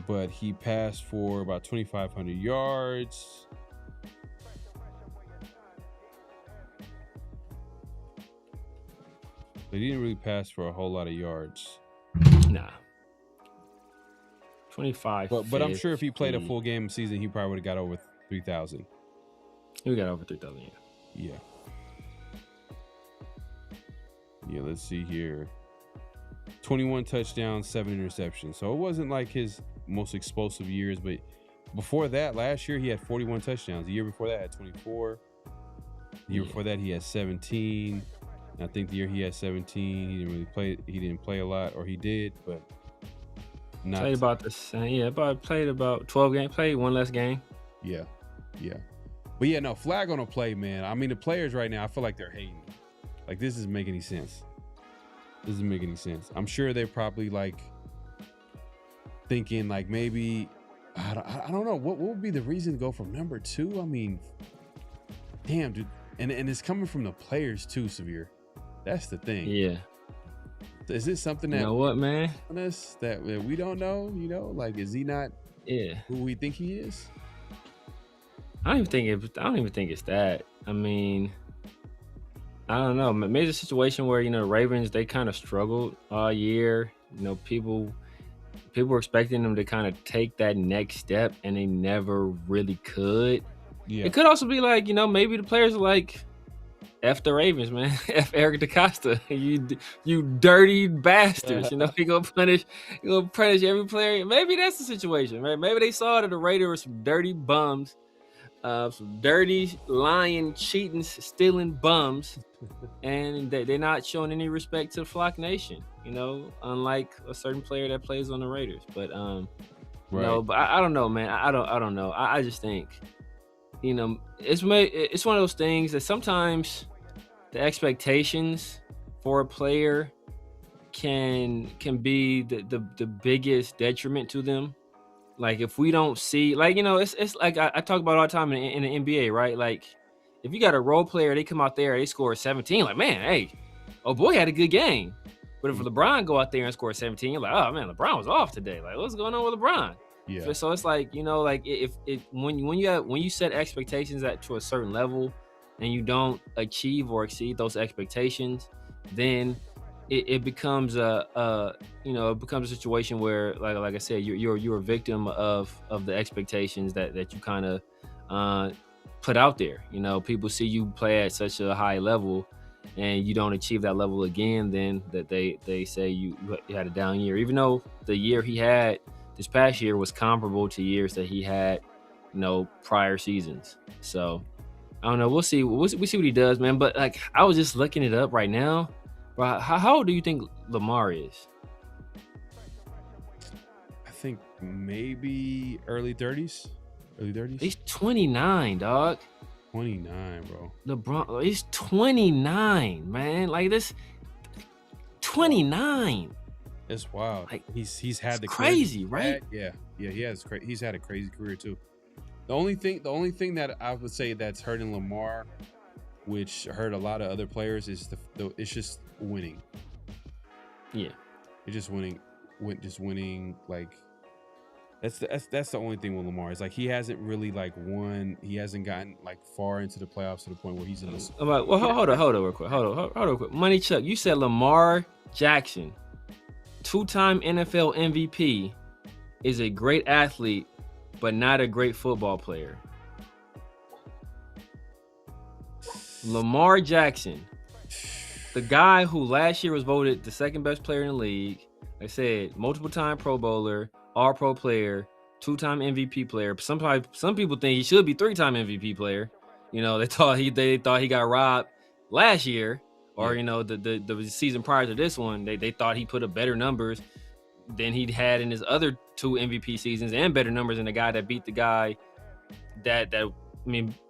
Speaker 3: But he passed for about 2,500 yards. He didn't really pass for a whole lot of yards.
Speaker 5: Nah. 25.
Speaker 3: But I'm sure if he played a full game season, he probably would have got over 3,000.
Speaker 5: He got over 3,000,
Speaker 3: yeah. Yeah, let's see here. 21 touchdowns, 7 interceptions. So it wasn't like his most explosive years, but before that, last year he had 41 touchdowns. The year before that, had 24. The year before that, he had 17. I think the year he had 17, he didn't really play. He didn't play a lot, or he did, but not.
Speaker 5: Played about the same. Yeah, played about 12 games. Played one less game.
Speaker 3: Yeah. But yeah, no, flag on a play, man. I mean, the players right now, I feel like they're hating. Like, this doesn't make any sense. I'm sure they're probably like thinking like maybe I don't know what would be the reason to go from number 2. I mean, damn, dude, and it's coming from the players too, Severe. That's the thing.
Speaker 5: Yeah.
Speaker 3: Is this something that
Speaker 5: you know what, man?
Speaker 3: That we don't know? You know, like, is he not?
Speaker 5: Yeah.
Speaker 3: Who we think he is?
Speaker 5: I don't even think it's that. I mean, I don't know. Maybe it's a situation where, you know, the Ravens, they kind of struggled all year. You know, people were expecting them to kind of take that next step, and they never really could. Yeah. It could also be like, you know, maybe the players are like, F the Ravens, man. F Eric DeCosta. You dirty bastards. You know, you gonna punish every player. Maybe that's the situation, right? Maybe they saw that the Raiders were some dirty bums, some dirty, lying, cheating, stealing bums, and they're not showing any respect to the Flock Nation. You know, unlike a certain player that plays on the Raiders. But right. No, but I don't know, man. I don't know. I just think, you know, it's one of those things that sometimes the expectations for a player can be the biggest detriment to them. Like if we don't see, like, you know, it's like I talk about all the time in the NBA, right? Like if you got a role player, they come out there, they score 17, like, man, hey, oh boy, had a good game. But if LeBron go out there and score 17, you're like, oh man, LeBron was off today. Like, what's going on with LeBron?
Speaker 3: Yeah.
Speaker 5: So it's like, you know, like when you set expectations to a certain level and you don't achieve or exceed those expectations, then it becomes a situation where, like I said, you're a victim of the expectations that you kind of put out there. You know, people see you play at such a high level and you don't achieve that level again, then that they say you had a down year, even though the year he had this past year was comparable to years that he had, you know, prior seasons. So I don't know. We'll see what he does, man. But like, I was just looking it up right now. Bro, how old do you think Lamar is?
Speaker 3: I think maybe early 30s.
Speaker 5: He's 29, dog.
Speaker 3: 29, bro.
Speaker 5: LeBron, he's 29, man. Like this, 29.
Speaker 3: It's wild.
Speaker 5: Like,
Speaker 3: he's had the
Speaker 5: crazy, right?
Speaker 3: Yeah, he has. He's had a crazy career too. The only thing that I would say that's hurting Lamar, which hurt a lot of other players, is it's just winning.
Speaker 5: Yeah,
Speaker 3: it's just winning. Like that's the only thing with Lamar. It's like he hasn't really like won. He hasn't gotten like far into the playoffs to the point where he's in this.
Speaker 5: Well, hold on, real quick. Hold on, real quick. Money Chuck, you said Lamar Jackson, 2-time NFL MVP, is a great athlete, but not a great football player. Lamar Jackson, the guy who last year was voted the second best player in the league. Like I said, multiple-time Pro Bowler, All-Pro player, 2-time MVP player. Some people think he should be 3-time MVP player. You know, they thought he got robbed last year, or you know, the season prior to this one, they thought he put up better numbers than he'd had in his other 2 MVP seasons, and better numbers than the guy that beat the guy than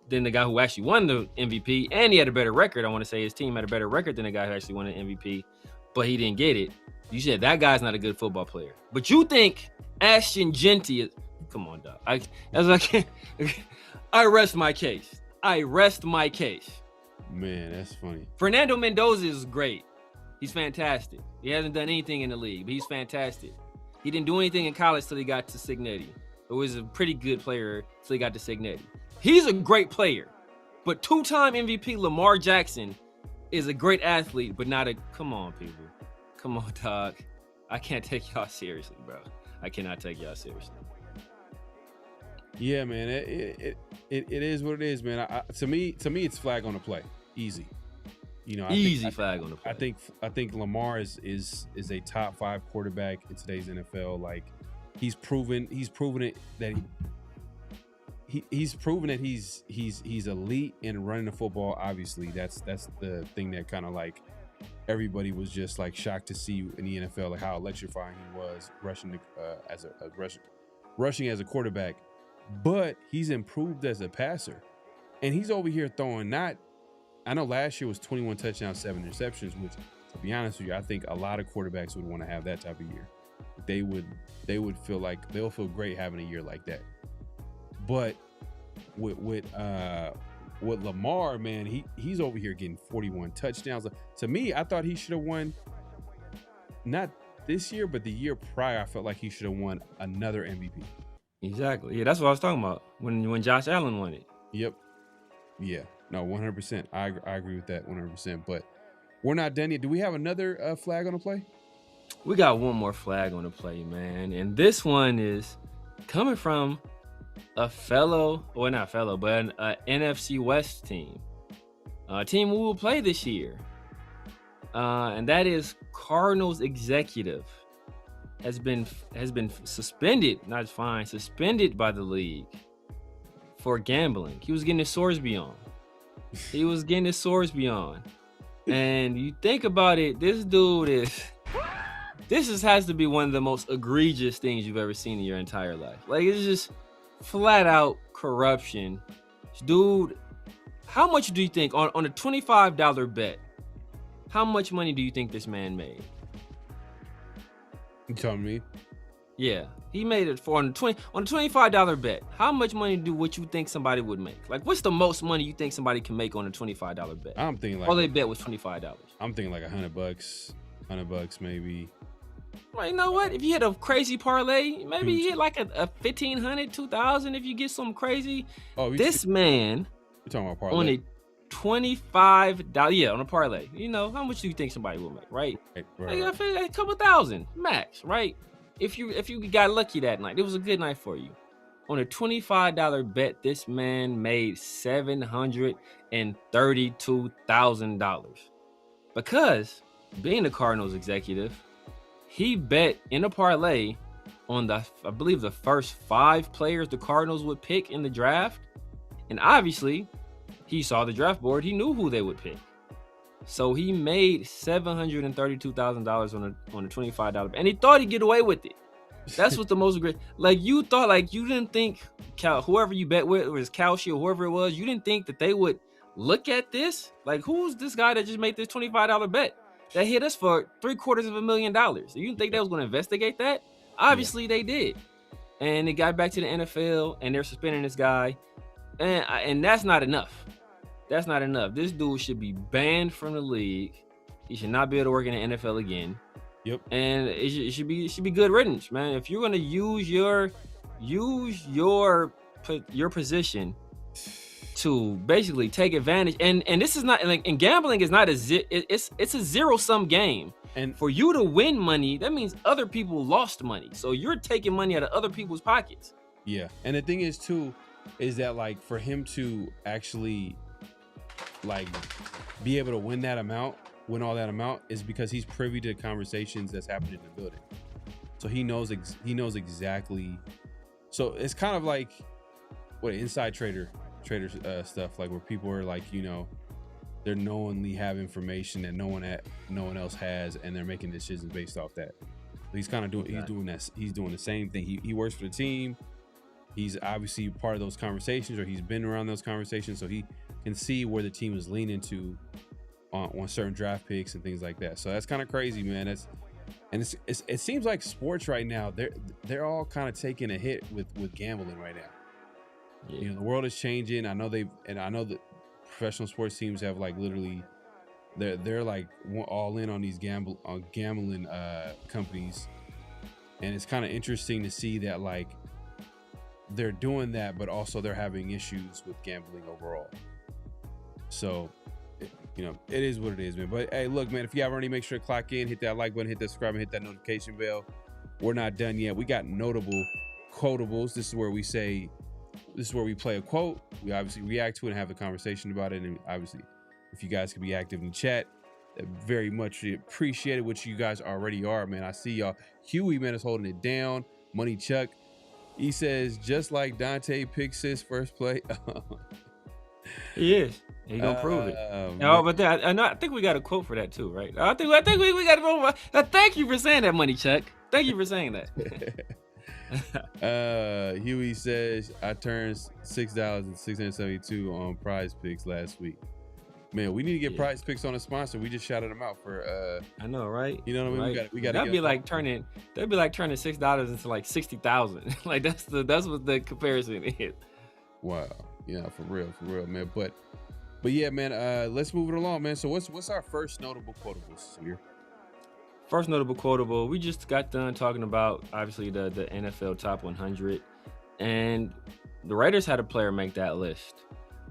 Speaker 5: the guy who actually won the MVP, and he had a better record. I want to say his team had a better record than the guy who actually won the MVP, but he didn't get it. You said that guy's not a good football player, but you think Ashton Genty is? Come on, dog. I rest my case.
Speaker 3: Man, that's funny.
Speaker 5: Fernando Mendoza is great. He's fantastic. He hasn't done anything in the league, but he's fantastic. He didn't do anything in college till he got to Cignetti. It was a pretty good player till he got to Cignetti. He's a great player, but 2-time MVP Lamar Jackson is a great athlete, but not a. Come on, people. Come on, dog. I can't take y'all seriously, bro. I cannot take y'all seriously.
Speaker 3: Yeah, man. It is what it is, man. To me, it's flag on the play. Easy. You know,
Speaker 5: flag on the play.
Speaker 3: I think Lamar is a top 5 quarterback in today's NFL. Like he's proven it that he's proven that he's elite in running the football. Obviously, that's the thing that kind of like everybody was just like shocked to see in the NFL, like how electrifying he was rushing as a quarterback. But he's improved as a passer, and he's over here throwing not. I know last year was 21 touchdowns, 7 interceptions, which, to be honest with you, I think a lot of quarterbacks would want to have that type of year. They would feel like they'll feel great having a year like that. But with Lamar, man, he's over here getting 41 touchdowns. To me, I thought he should have won not this year, but the year prior. I felt like he should have won another MVP.
Speaker 5: Exactly. Yeah, that's what I was talking about when Josh Allen won it.
Speaker 3: Yep. Yeah. No, 100%. I agree with that 100%. But we're not done yet. Do we have another flag on the play?
Speaker 5: We got one more flag on the play, man. And this one is coming from an NFC West team. A team we will play this year. And that is Cardinals executive has been suspended, not fined, suspended by the league for gambling. He was getting his Sorsby on. And you think about it, this dude has to be one of the most egregious things you've ever seen in your entire life. Like, it's just flat out corruption. Dude, how much do you think on a $25 bet, how much money do you think this man made?
Speaker 3: You telling me?
Speaker 5: Yeah, he made it on a $25 bet. How much money what you think somebody would make? Like, what's the most money you think somebody can make on a $25 bet?
Speaker 3: I'm thinking like
Speaker 5: all they bet was $25.
Speaker 3: I'm thinking like $100, $100 maybe.
Speaker 5: Well, you know what? If you hit a crazy parlay, maybe you hit like a $1,500, $2,000 if you get something crazy.
Speaker 3: Oh,
Speaker 5: this man,
Speaker 3: you're talking about parlay
Speaker 5: on a $25, yeah, on a parlay. You know, how much do you think somebody will make, right?
Speaker 3: Right.
Speaker 5: Like, a couple thousand max, right? If you got lucky that night, it was a good night for you. On a $25 bet, this man made $732,000 because being a Cardinals executive, he bet in a parlay on I believe the first 5 players the Cardinals would pick in the draft, and obviously he saw the draft board. He knew who they would pick. So he made $732,000 on a $25, and he thought he'd get away with it. That's what the most great. Like, you thought, like, you didn't think whoever you bet with, or his Kalshi or whoever it was, you didn't think that they would look at this. Like, who's this guy that just made this $25 bet that hit us for $750,000? You didn't think they was going to investigate that? Obviously, they did, and it got back to the NFL, and they're suspending this guy, and that's not enough. That's not enough. This dude should be banned from the league. He should not be able to work in the NFL again.
Speaker 3: Yep. And
Speaker 5: it should be good riddance, man. If you're gonna use your position to basically take advantage, and this is not like, and gambling is not it's a zero-sum game. And for you to win money, that means other people lost money. So you're taking money out of other people's pockets.
Speaker 3: Yeah. And the thing is too, is that like for him to actually like be able to win all that amount is because he's privy to conversations that's happening in the building. So he knows exactly. So it's kind of like what inside trader stuff, like where people are like, you know, they're knowingly have information that no one else has, and they're making decisions based off that. So he's kind of doing he's doing the same thing. He works for the team. He's obviously part of those conversations, or he's been around those conversations, so he can see where the team is leaning to on certain draft picks and things like that. So that's kind of crazy, man. It seems like sports right now, they're all kind of taking a hit with gambling right now. Yeah. You know, the world is changing. I know that professional sports teams have like literally they're like all in on these gambling companies, and it's kind of interesting to see that like they're doing that, but also they're having issues with gambling overall. So, you know, it is what it is, man. But hey, look, man, if you haven't already, make sure to clock in, hit that like button, hit that subscribe, and hit that notification bell. We're not done yet. We got notable quotables. This is where we play a quote. We obviously react to it and have a conversation about it. And obviously, if you guys can be active in the chat, very much appreciate it, which you guys already are, man. I see y'all. Huey, man, is holding it down. Money Chuck, he says, just like Dante picks his first play.
Speaker 5: He is. He gonna prove it. But I think we got a quote for that too, right? I think we got to. Thank you for saying that, Money Chuck. Thank you for saying that.
Speaker 3: Huey says, I turned $6,672 on Prize Picks last week. Man, we need to get Prize Picks on a sponsor. We just shouted them out for.
Speaker 5: I know, right?
Speaker 3: You know what I mean?
Speaker 5: Right.
Speaker 3: We got.
Speaker 5: That'd be like turning $6 into like 60,000. Like that's what the comparison is.
Speaker 3: Wow. Yeah, for real, man. But yeah, man. Let's move it along, man. So what's our first notable quotables here?
Speaker 5: First notable quotable. We just got done talking about obviously the NFL top 100, and the Raiders had a player make that list.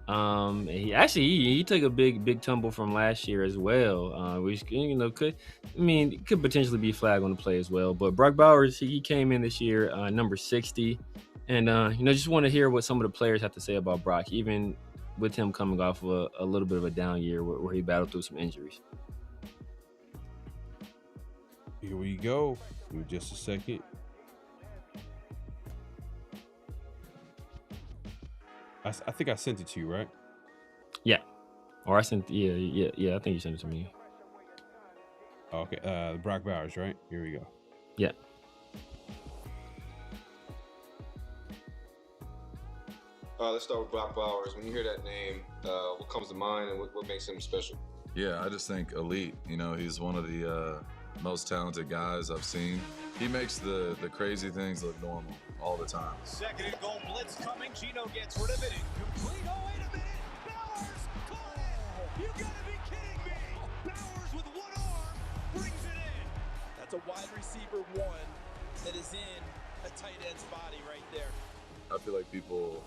Speaker 5: He took a big tumble from last year as well. Which could potentially be flagged on the play as well. But Brock Bowers, he came in this year number 60. And, just want to hear what some of the players have to say about Brock, even with him coming off of a little bit of a down year where he battled through some injuries.
Speaker 3: Here we go. Give me just a second. I think I sent it to you, right?
Speaker 5: Yeah. Or I sent, yeah. I think you sent it to me.
Speaker 3: Okay. Brock Bowers, right? Here we go.
Speaker 5: Yeah.
Speaker 9: Let's start with Brock Bowers. When you hear that name, what comes to mind and what makes him special?
Speaker 10: Yeah, I just think elite. You know, he's one of the most talented guys I've seen. he makes the crazy things look normal all the time.
Speaker 11: Second and goal, blitz coming. Gino gets rid of it. Incomplete. Oh, wait a minute. Bowers caught it. You gotta be kidding me. Bowers with one arm brings it in.
Speaker 12: That's a wide receiver one that is in a tight end's body right there.
Speaker 10: I feel like people,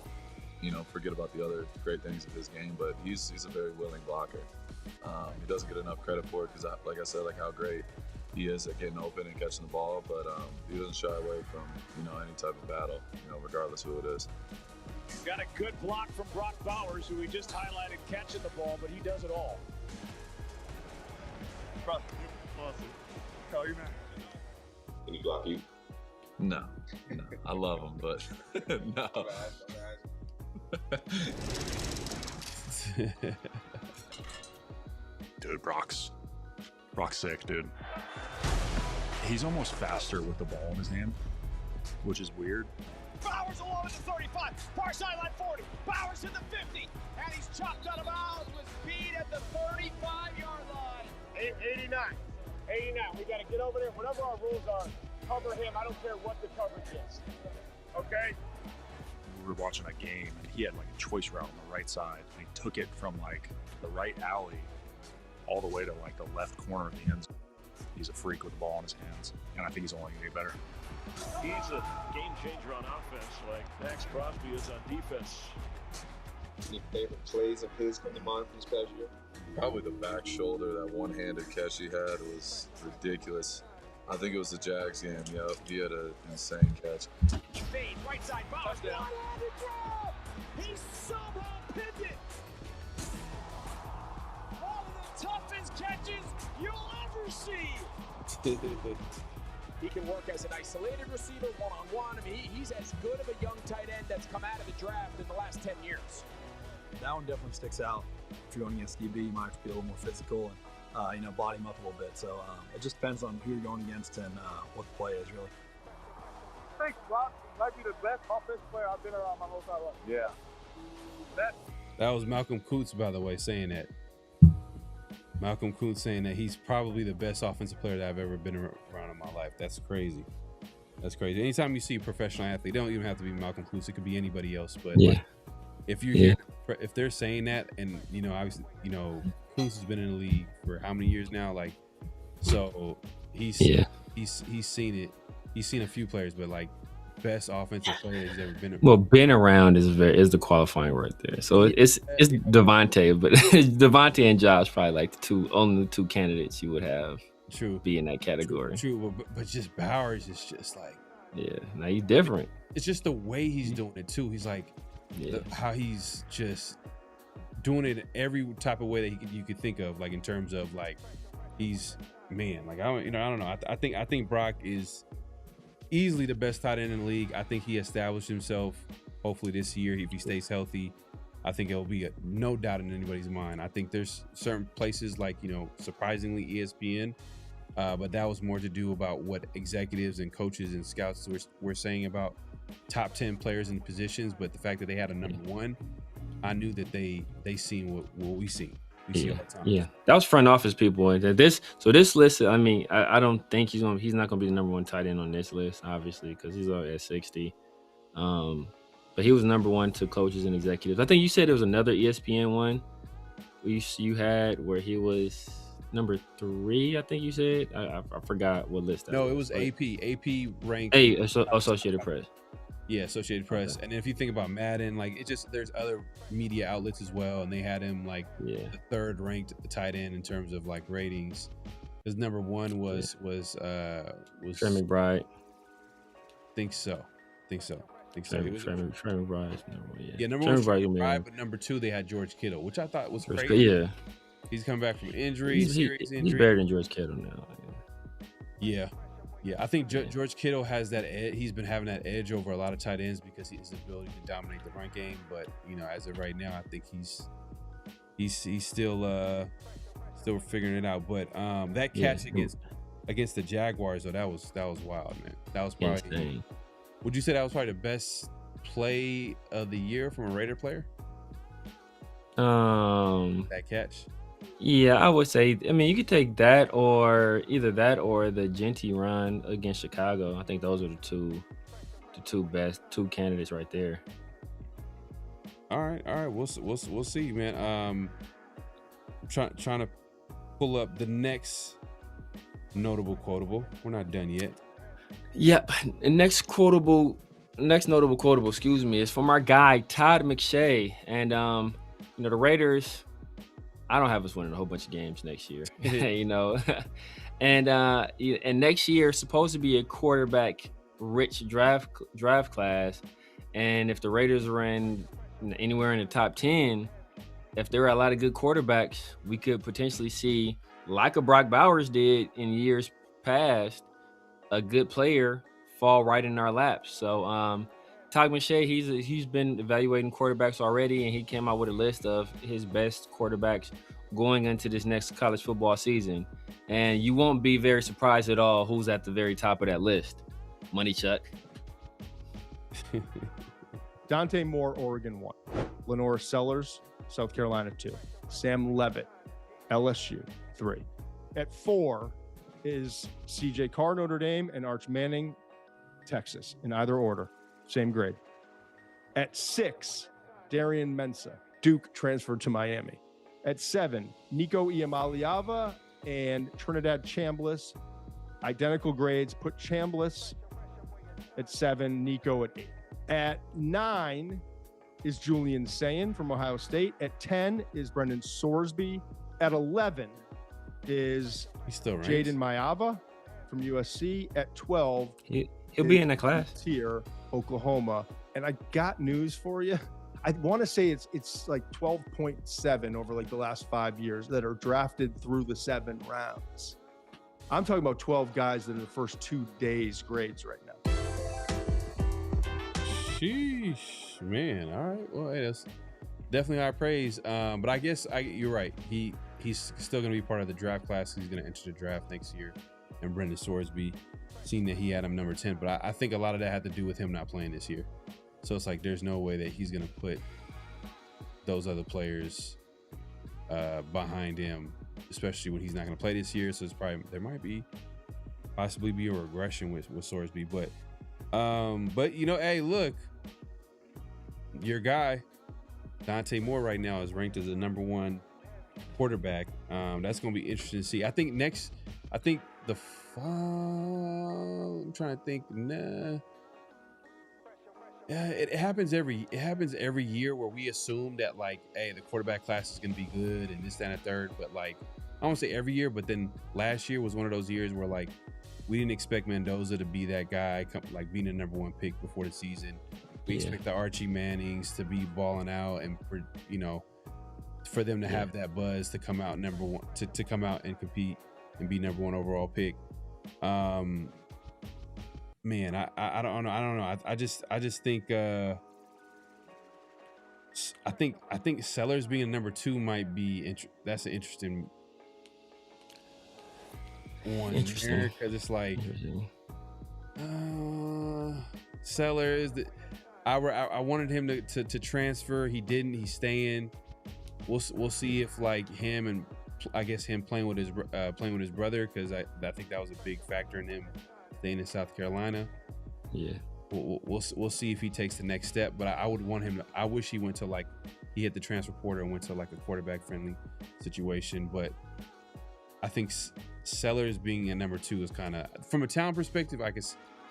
Speaker 10: forget about the other great things of his game, but he's a very willing blocker. He doesn't get enough credit for it because, like I said, how great he is at getting open and catching the ball, but he doesn't shy away from, any type of battle, regardless who it is.
Speaker 11: Got a good block from Brock Bowers, who we just highlighted catching the ball, but he does it all.
Speaker 8: Brother, you're awesome. Call you man.
Speaker 9: Can he block you?
Speaker 10: No. I love him, but no.
Speaker 8: Dude, Brock's sick, dude. He's almost faster with the ball in his hand, which is weird.
Speaker 11: Bowers along at the 35, far sideline 40, Bowers to the 50, and he's chopped out of bounds with speed at the 35-yard line. 89. We got to get over there. Whatever our rules are, cover him. I don't care what the coverage is. Okay?
Speaker 8: We were watching a game, and he had a choice route on the right side, and he took it from the right alley all the way to the left corner of the end zone. He's a freak with the ball in his hands, and I think he's only going to get better.
Speaker 11: He's a game changer on offense, like Max Crosby is on defense.
Speaker 9: Any favorite plays of his come to mind from this past year?
Speaker 10: Probably the back shoulder, that one-handed catch he had was ridiculous. I think it was the Jags game. Yeah, he had an insane catch.
Speaker 11: Fade, right side, Bowers, one-handed grab! He somehow pinned it! One of the toughest catches you'll ever see! He can work as an isolated receiver, one-on-one. I mean, he's as good of a young tight end that's come out of the draft in the last 10 years.
Speaker 13: That one definitely sticks out. If you're going against DB, you might have to be a little more physical and, body him up a little bit. So it just depends on who you're going against and what the play is, really.
Speaker 11: I think Brock might be the best offensive player I've been around my whole entire life.
Speaker 8: Yeah.
Speaker 3: That was Malcolm Kuntz, by the way, saying that. Malcolm Kuntz saying that he's probably the best offensive player that I've ever been around in my life. That's crazy. That's crazy. Anytime you see a professional athlete, they don't even have to be Malcolm Kuntz. It could be anybody else. But if they're saying that, and obviously, Kuntz has been in the league for how many years now? So he's seen it. He's seen a few players, but best offensive player he's ever been around.
Speaker 5: Well, been around is the qualifying right there. So it's Devontae, but Devontae and Josh probably only the two candidates you would have.
Speaker 3: True.
Speaker 5: Be in that category.
Speaker 3: True, but just Bowers is just
Speaker 5: now he's different.
Speaker 3: It's just the way he's doing it too. He's how he's just doing it in every type of way that you could think of, in terms of he's I don't know. I think Brock is easily the best tight end in the league. I think he established himself hopefully this year if he stays healthy. I think it'll be no doubt in anybody's mind. I think there's certain places surprisingly ESPN, but that was more to do about what executives and coaches and scouts were saying about top 10 players in positions. But the fact that they had a number one, I knew that they seen what we see. We see all the time.
Speaker 5: Yeah, that was front office people. And this list, I don't think he's not gonna be the number one tight end on this list, obviously, because he's already at 60. But he was number one to coaches and executives. I think you said there was another ESPN one you had where he was number 3. I think you said. I forgot what list that was.
Speaker 3: No, it was AP. AP ranked.
Speaker 5: Associated Press.
Speaker 3: Yeah, Associated Press. Okay. And if you think about Madden, there's other media outlets as well, and they had him the 3rd ranked tight end in terms of ratings. His number 1 was
Speaker 5: Trey McBride.
Speaker 3: Think so.
Speaker 5: Trey McBride is number 1.
Speaker 3: Yeah, number 1 was Trey McBride, but number 2 they had George Kittle, which I thought was crazy.
Speaker 5: Yeah,
Speaker 3: he's coming back from injury, serious injury.
Speaker 5: He's better than George Kittle now.
Speaker 3: Yeah. I think George Kittle has that edge. He's been having that edge over a lot of tight ends because his ability to dominate the run game. But as of right now, I think he's still figuring it out. But that catch against the Jaguars, though, that was wild, man. That was probably insane. Would you say that was probably the best play of the year from a Raider player?
Speaker 5: That
Speaker 3: catch.
Speaker 5: Yeah, I would say. I mean, you could take that or either that or the Genty run against Chicago. I think those are the two best two candidates right there.
Speaker 3: All right. We'll see, man. Trying to pull up the next notable quotable. We're not done yet.
Speaker 5: Yep. The next notable quotable, excuse me, is from our guy Todd McShay, and the Raiders. I don't have us winning a whole bunch of games next year, and next year is supposed to be a quarterback rich draft class, and if the Raiders are anywhere in the top 10, if there are a lot of good quarterbacks, we could potentially see, like a Brock Bowers did in years past, a good player fall right in our laps. So Todd McShay, he's been evaluating quarterbacks already, and he came out with a list of his best quarterbacks going into this next college football season. And you won't be very surprised at all who's at the very top of that list. Money Chuck.
Speaker 14: Dante Moore, Oregon 1. Lenore Sellers, South Carolina 2. Sam Levitt, LSU 3. At 4 is CJ Carr, Notre Dame, and Arch Manning, Texas, in either order. Same grade. At 6, Darian Mensah, Duke, transferred to Miami. At 7, Nico Iamaleava and Trinidad Chambliss, identical grades. Put Chambliss at 7, Nico at 8. At 9 is Julian Sayin from Ohio State. At 10 is Brendan Sorsby. At 11 is Jaden Mayava from USC. At 12,
Speaker 5: he'll be in the class
Speaker 14: here, Oklahoma. And I got news for you. I want to say it's like 12.7 over like the last 5 years that are drafted through the 7 rounds. I'm talking about 12 guys that are the first 2 days grades right now.
Speaker 3: Sheesh, man. All right. Well, hey, that's definitely high praise. But I guess you're right. He's still going to be part of the draft class. He's going to enter the draft next year. And Brendan Sorsby, seeing that he had him number 10. But I think a lot of that had to do with him not playing this year. So it's like there's no way that he's going to put those other players behind him, especially when he's not going to play this year. So there might possibly be a regression with Sorsby. But hey, look, your guy Dante Moore right now is ranked as the number 1 quarterback. That's going to be interesting to see. I think I'm trying to think. Yeah, it happens every year where we assume that, like, hey, the quarterback class is going to be good and this, that, and a third. But like, I won't say every year, but then last year was one of those years where like we didn't expect Mendoza to be that guy, like being the number 1 pick before the season. We expect the Archie Mannings to be balling out, and for them to have that buzz to come out number 1, to come out and compete and be number 1 overall pick. Man, I don't know. I just think I think Sellers being number 2 might be that's an interesting one. Interesting, because it's like Sellers. I wanted him to transfer. He didn't. He's staying. We'll see if like him and I guess him playing with his brother, because I think that was a big factor in him staying in South Carolina.
Speaker 5: Yeah.
Speaker 3: We'll see if he takes the next step, but I would want him to. I wish he went to like he hit the transfer portal and went to like a quarterback friendly situation. But I think Sellers being a number 2 is kind of, from a talent perspective, I can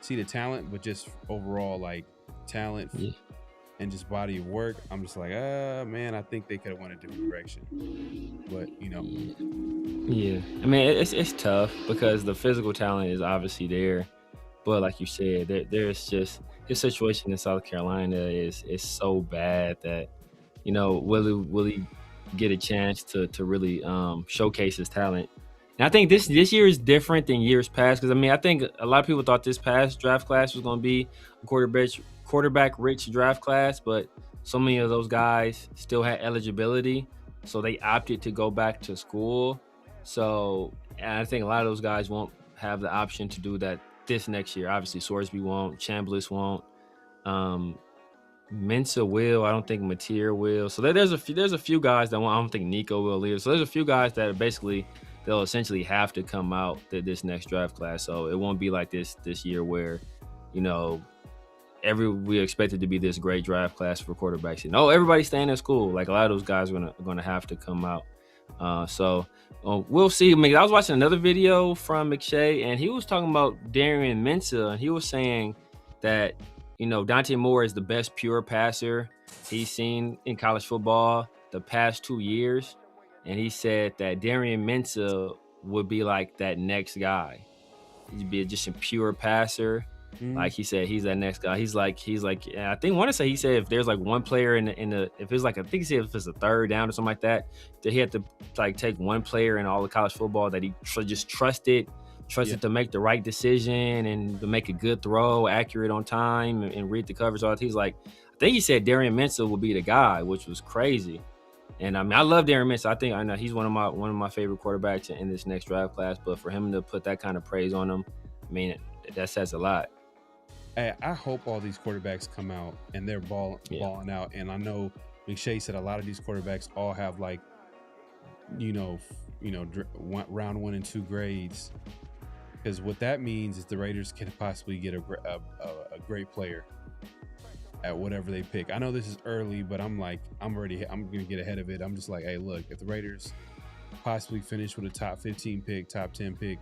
Speaker 3: see the talent, but just overall like talent and just body of work, I'm just like, man, I think they could have went a different direction. But
Speaker 5: yeah. I mean, it's tough because the physical talent is obviously there. But like you said, there's just his situation in South Carolina is so bad that, will he get a chance to really showcase his talent? And I think this year is different than years past, because I mean, I think a lot of people thought this past draft class was going to be a quarterback rich draft class, but so many of those guys still had eligibility, so they opted to go back to school. So, and I think a lot of those guys won't have the option to do that this next year. Obviously, Sorsby won't, Chambliss won't. Mensah will. I don't think Mateer will. So there's a few guys that I don't think Nico will leave. So there's a few guys that basically they'll essentially have to come out this next draft class. So it won't be like this year where, you know, we expect it to be this great draft class for quarterbacks. No, everybody's staying at school. Like a lot of those guys are gonna have to come out. So we'll see. I mean, I was watching another video from McShay, and he was talking about Darian Mensah, and he was saying that, you know, Dante Moore is the best pure passer he's seen in college football the past 2 years. And he said that Darian Mensah would be like that next guy. He'd be just a pure passer. Like he said, he's that next guy. He's like, I think he said if there's like one player in the if it's like, I think he said if it's a third down or something like that he had to like take one player in all of college football that he just trusted to make the right decision and to make a good throw, accurate on time, and read the coverage. All he's like, I think he said Darian Mensah will be the guy, which was crazy. And I mean, I love Darian Mensah. I know he's one of my favorite quarterbacks in this next draft class. But for him to put that kind of praise on him, I mean, that says a lot.
Speaker 3: Hey, I hope all these quarterbacks come out and they're balling out. And I know McShay said a lot of these quarterbacks all have like, round 1 and 2 grades. Because what that means is the Raiders can possibly get a great player at whatever they pick. I know this is early, but I'm going to get ahead of it. I'm just like, hey, look, if the Raiders possibly finish with a top 15 pick, top 10 pick,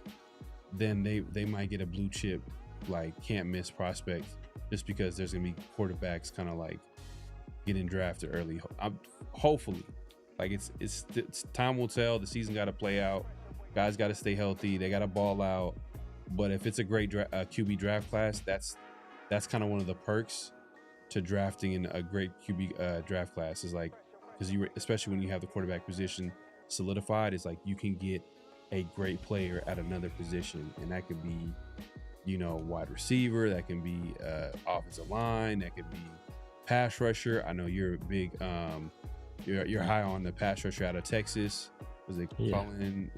Speaker 3: then they might get a blue chip, like can't miss prospect, just because there's going to be quarterbacks kind of like getting drafted early. Hopefully, like it's time will tell. The season got to play out. Guys got to stay healthy. They got to ball out. But if it's a great QB draft class, that's kind of one of the perks to drafting in a great QB draft class, is like, because especially when you have the quarterback position solidified, it's like you can get a great player at another position, and that could be, wide receiver, that can be offensive line, that could be pass rusher. I know you're a big you're high on the pass rusher out of Texas. Was it Colin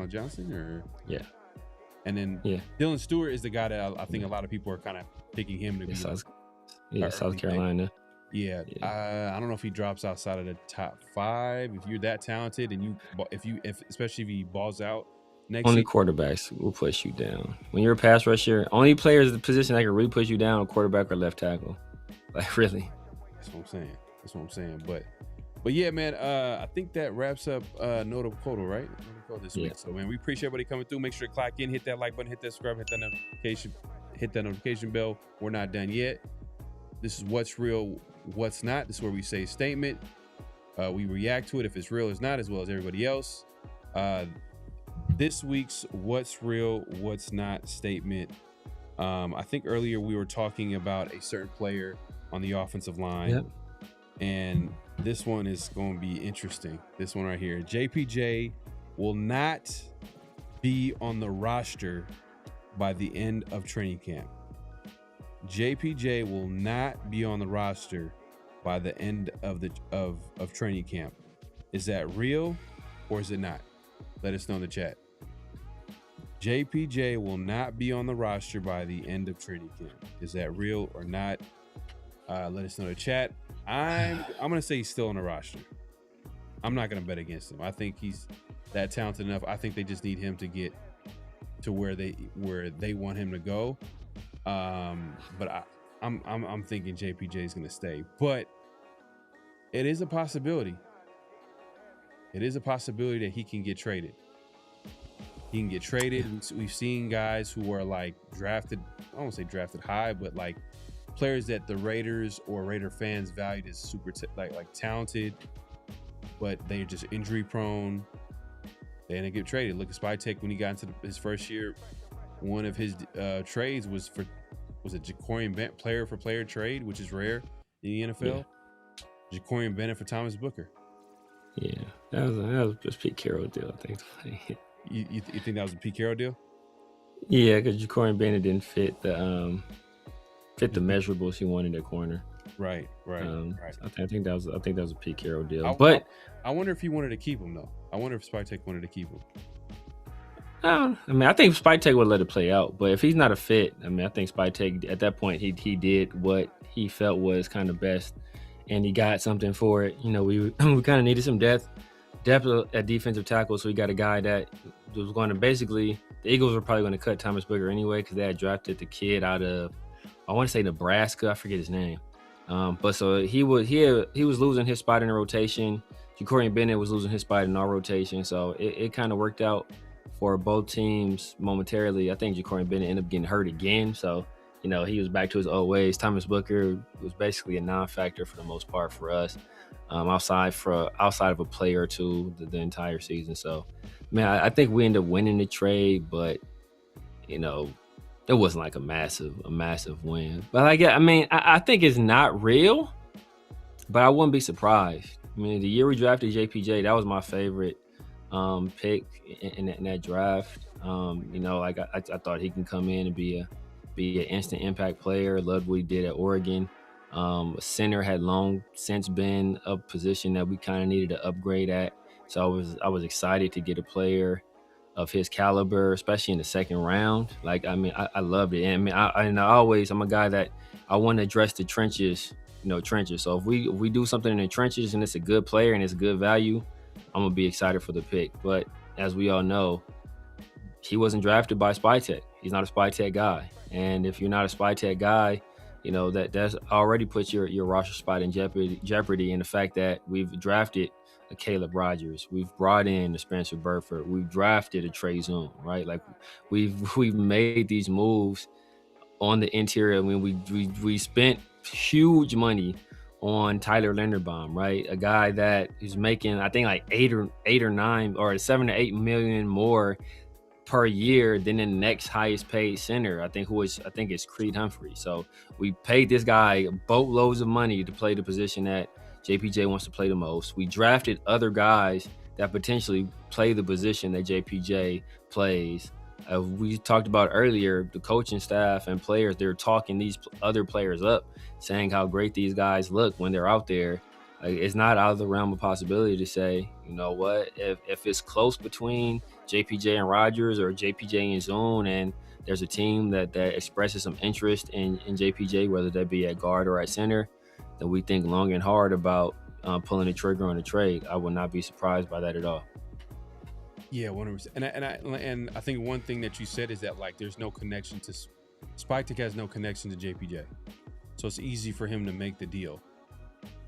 Speaker 3: Johnson or And then Dylan Stewart is the guy that I think a lot of people are kind of picking him to be
Speaker 5: South Carolina.
Speaker 3: I don't know if he drops outside of the top 5. If you're that talented and especially if he balls out next
Speaker 5: only
Speaker 3: season,
Speaker 5: quarterbacks will push you down. When you're a pass rusher, only players in the position that can really push you down are quarterback or left tackle. Like, really.
Speaker 3: That's what I'm saying. But yeah, man, I think that wraps up Notable Quote, right? Notable Quote this week. So, man, we appreciate everybody coming through. Make sure to clock in, hit that like button, hit that subscribe, hit that notification bell. We're not done yet. This is What's Real, What's Not. This is where we say a statement. We react to it if it's real or not, as well as everybody else. This week's What's Real, What's Not statement. I think earlier we were talking about a certain player on the offensive line.
Speaker 5: Yep.
Speaker 3: And this one is going to be interesting. This one right here. JPJ will not be on the roster by the end of training camp. JPJ will not be on the roster by the end of training camp. Is that real or is it not? Let us know in the chat. JPJ will not be on the roster by the end of training camp. Is that real or not? Let us know in the chat. I'm gonna say he's still on the roster. I'm not gonna bet against him. I think he's that talented enough. I think they just need him to get to where they want him to go. But I'm thinking JPJ is gonna stay. But it is a possibility. It is a possibility that he can get traded. He can get traded. We've seen guys who are like drafted. I won't say drafted high, but like players that the Raiders or Raider fans valued as super like talented, but they're just injury prone. They didn't get traded. Look at Spytek when he got into his first year. One of his trades was a Jacorian Bennett player for player trade, which is rare in the NFL. Yeah. Jacorian Bennett for Thomas Booker.
Speaker 5: Yeah, that was just Pete Carroll deal, I think.
Speaker 3: You think that was a Pete Carroll deal?
Speaker 5: Yeah, because Jacorian Bennett didn't fit the measurables he wanted at corner.
Speaker 3: Right.
Speaker 5: I think that was a Pete Carroll deal.
Speaker 3: I wonder if he wanted to keep him though. I wonder if Spytek wanted to keep him.
Speaker 5: I mean, I think Spytek would let it play out, but if he's not a fit, I mean, I think Spytek at that point he did what he felt was kind of best, and he got something for it. You know, we kind of needed some depth at defensive tackle, so we got a guy that was going to basically. The Eagles were probably going to cut Thomas Booker anyway because they had drafted the kid out of, I want to say Nebraska, I forget his name, but so he was losing his spot in the rotation. Ja'Cory Bennett was losing his spot in our rotation, so it kind of worked out for both teams momentarily. I think Ja'Cory Bennett ended up getting hurt again, so you know he was back to his old ways. Thomas Booker was basically a non-factor for the most part for us, outside of a player or two the entire season. So, man, I think we ended up winning the trade, but you know it wasn't like a massive win. But I think it's not real, but I wouldn't be surprised. I mean, the year we drafted JPJ, that was my favorite pick in that draft. You know, like I thought he can come in and be an instant impact player. Loved what he did at Oregon. Center had long since been a position that we kind of needed to upgrade at. So I was excited to get a player of his caliber, especially in the second round. Like, I mean, I loved it. And I mean, I'm a guy that I want to address the trenches. So if we do something in the trenches and it's a good player and it's good value, I'm gonna be excited for the pick. But as we all know, he wasn't drafted by Spytek. He's not a Spytek guy. And if you're not a Spytek guy, you know that's already puts your roster spot in jeopardy. And the fact that we've drafted a Caleb Rogers, we've brought in a Spencer Burford, we've drafted a Trey Zoom, right? Like we've made these moves on the interior. I mean, we spent huge money on Tyler Linderbaum, right? A guy that is making, I think, like 8 or 9 or 7 to 8 million more per year than the next highest paid center. I think it's Creed Humphrey. So we paid this guy boatloads of money to play the position that JPJ wants to play the most. We drafted other guys that potentially play the position that JPJ plays. We talked about earlier, the coaching staff and players, they're talking these other players up, saying how great these guys look when they're out there. Like, it's not out of the realm of possibility to say, you know what, if it's close between JPJ and Rogers or JPJ and Zoom, and there's a team that expresses some interest in JPJ, whether that be at guard or at center, then we think long and hard about pulling the trigger on the trade. I would not be surprised by that at all.
Speaker 3: Yeah, 100%. And I think one thing that you said is that, like, there's no connection to Spytek has no connection to JPJ, so it's easy for him to make the deal.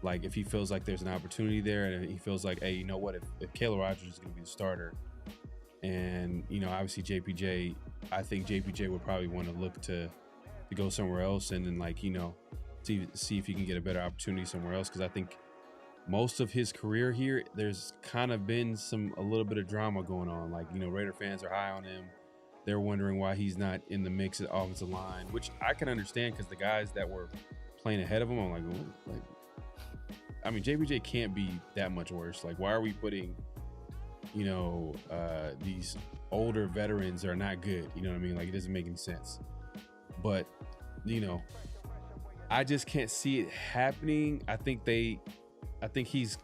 Speaker 3: Like, if he feels like there's an opportunity there, and he feels like, hey, you know what, if Caleb Rogers is going to be the starter, and you know, obviously JPJ, I think JPJ would probably want to look to go somewhere else, and then, like, you know, see if he can get a better opportunity somewhere else, because I think most of his career here, there's kind of been a little bit of drama going on. Like, you know, Raider fans are high on him. They're wondering why he's not in the mix at offensive line, which I can understand, because the guys that were playing ahead of him, I'm like, I mean, JPJ can't be that much worse. Like, why are we putting, you know, these older veterans that are not good? You know what I mean? Like, it doesn't make any sense. But, you know, I just can't see it happening. I think he's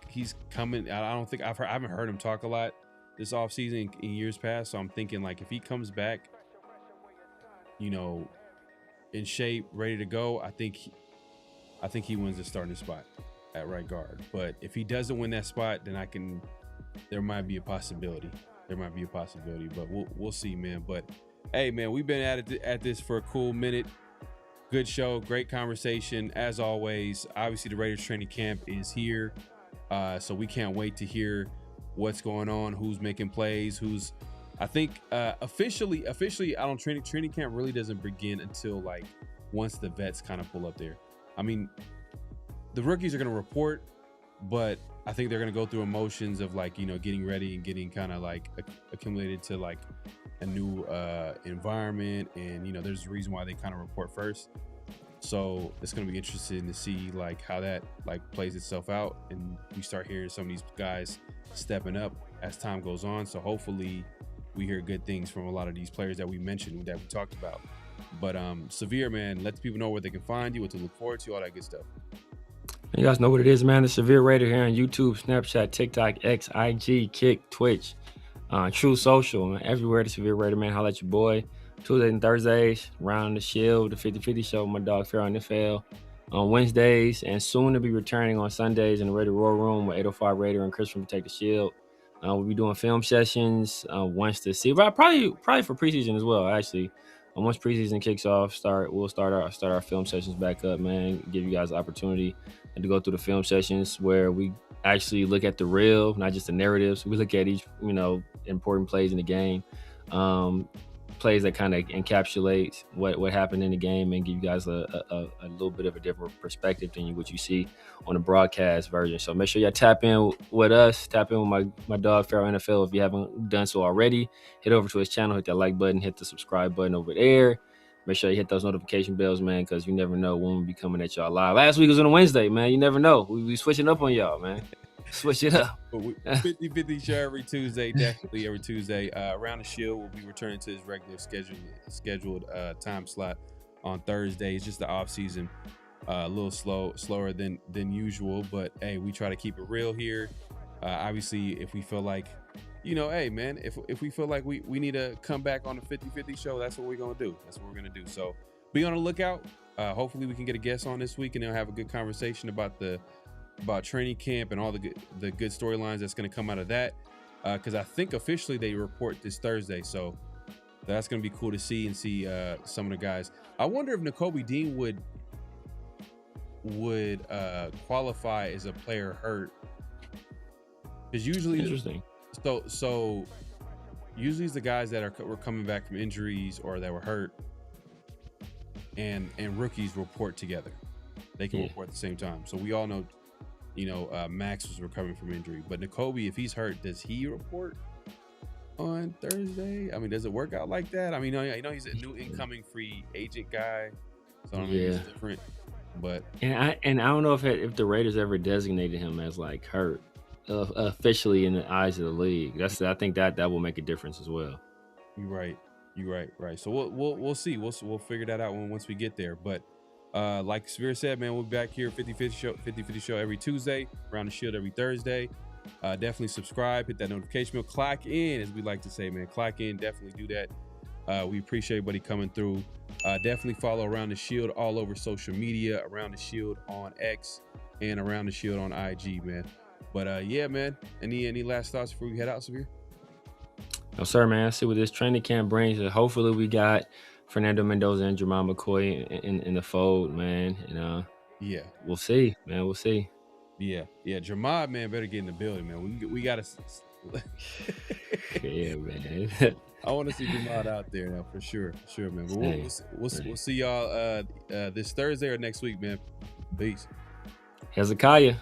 Speaker 3: coming. I haven't heard him talk a lot this offseason in years past. So I'm thinking, like, if he comes back, you know, in shape, ready to go, I think he wins the starting spot at right guard. But if he doesn't win that spot, then there might be a possibility. But we'll see, man. But hey, man, we've been at this for a cool minute. Good show, great conversation as always. Obviously, the Raiders training camp is here, so we can't wait to hear what's going on, who's making plays, I think officially, I don't training camp really doesn't begin until, like, once the vets kind of pull up there. I mean, the rookies are going to report, but I think they're going to go through emotions of, like, you know, getting ready and getting kind of like accumulated to, like, a new environment, and you know, there's a reason why they kind of report first. So it's going to be interesting to see, like, how that, like, plays itself out, and we start hearing some of these guys stepping up as time goes on. So hopefully we hear good things from a lot of these players that we mentioned, that we talked about. But Severe, man, let the people know where they can find you, what to look forward to, all that good stuff.
Speaker 5: You guys know what it is, man. The Severe Raider here on YouTube, Snapchat, TikTok, X, IG, Kick, Twitch. True Social, man. Everywhere the Severe Raider, man. Holla at your boy. Tuesdays and Thursdays, Round the Shield, the 50-50 show with my dog PharoahNFL. On Wednesdays, and soon to be returning on Sundays in the Raider War Room with 805 Raider and Chris from Protect the Shield. We'll be doing film sessions once the season, probably for preseason as well. Actually, once preseason kicks off, we'll start our film sessions back up, man. Give you guys the opportunity to go through the film sessions where we actually look at the real, not just the narratives. We look at each, important plays in the game. Plays that kind of encapsulate what happened in the game and give you guys a little bit of a different perspective than what you see on the broadcast version. So make sure y'all tap in with us, tap in with my dog PharoahNFL. If you haven't done so already, head over to his channel, hit that like button, hit the subscribe button over there. Make sure you hit those notification bells, man, because you never know when we'll be coming at y'all live. Last week was on a Wednesday, man. You never know. We switching up on y'all, man. Switch it up.
Speaker 3: 50-50 show every Tuesday, definitely every Tuesday. Around the Shield will be returning to his regular scheduled time slot on Thursday. It's just the off season, a little slower than usual, but hey, we try to keep it real here. Obviously, if we feel like, hey man, if we feel like we need to come back on the 50-50 show, that's what we're gonna do. That's what we're gonna do. So be on the lookout. Hopefully, we can get a guest on this week and they'll have a good conversation about training camp and all the good storylines that's going to come out of that, because I think officially they report this Thursday, so that's going to be cool to see some of the guys. I wonder if Nakobe Dean would qualify as a player hurt, because usually
Speaker 5: interesting.
Speaker 3: So usually it's the guys that were coming back from injuries or that were hurt, and rookies report together. They can report at the same time. So we all know. Maxx was recovering from injury, but Nakobe, if he's hurt, does he report on Thursday? I mean, does it work out like that? I mean, I know he's a new incoming free agent guy, so I don't know if it's different. But
Speaker 5: I don't know if the Raiders ever designated him as like hurt officially in the eyes of the league. I think that will make a difference as well.
Speaker 3: You're right. So we'll see. We'll figure that out once we get there. But like Severe said, man, we'll be back here 50-50 show every Tuesday, Around the Shield every Thursday. Definitely subscribe, hit that notification bell, clock in, as we like to say, man. Clock in, definitely do that. We appreciate everybody coming through. Definitely follow Around the Shield all over social media, Around the Shield on X and Around the Shield on IG, man. But yeah, man, any last thoughts before we head out, Severe?
Speaker 5: No, sir, man. See what this training camp brings. Hopefully we got Fernando Mendoza and Jamal McCoy in the fold, man. And
Speaker 3: yeah,
Speaker 5: we'll see, man. We'll see.
Speaker 3: Yeah. Jamal, man, better get in the building, man. We gotta.
Speaker 5: Yeah, man.
Speaker 3: I want to see Jamal out there now for sure, man. But we'll see y'all this Thursday or next week, man. Peace.
Speaker 5: Hezekiah.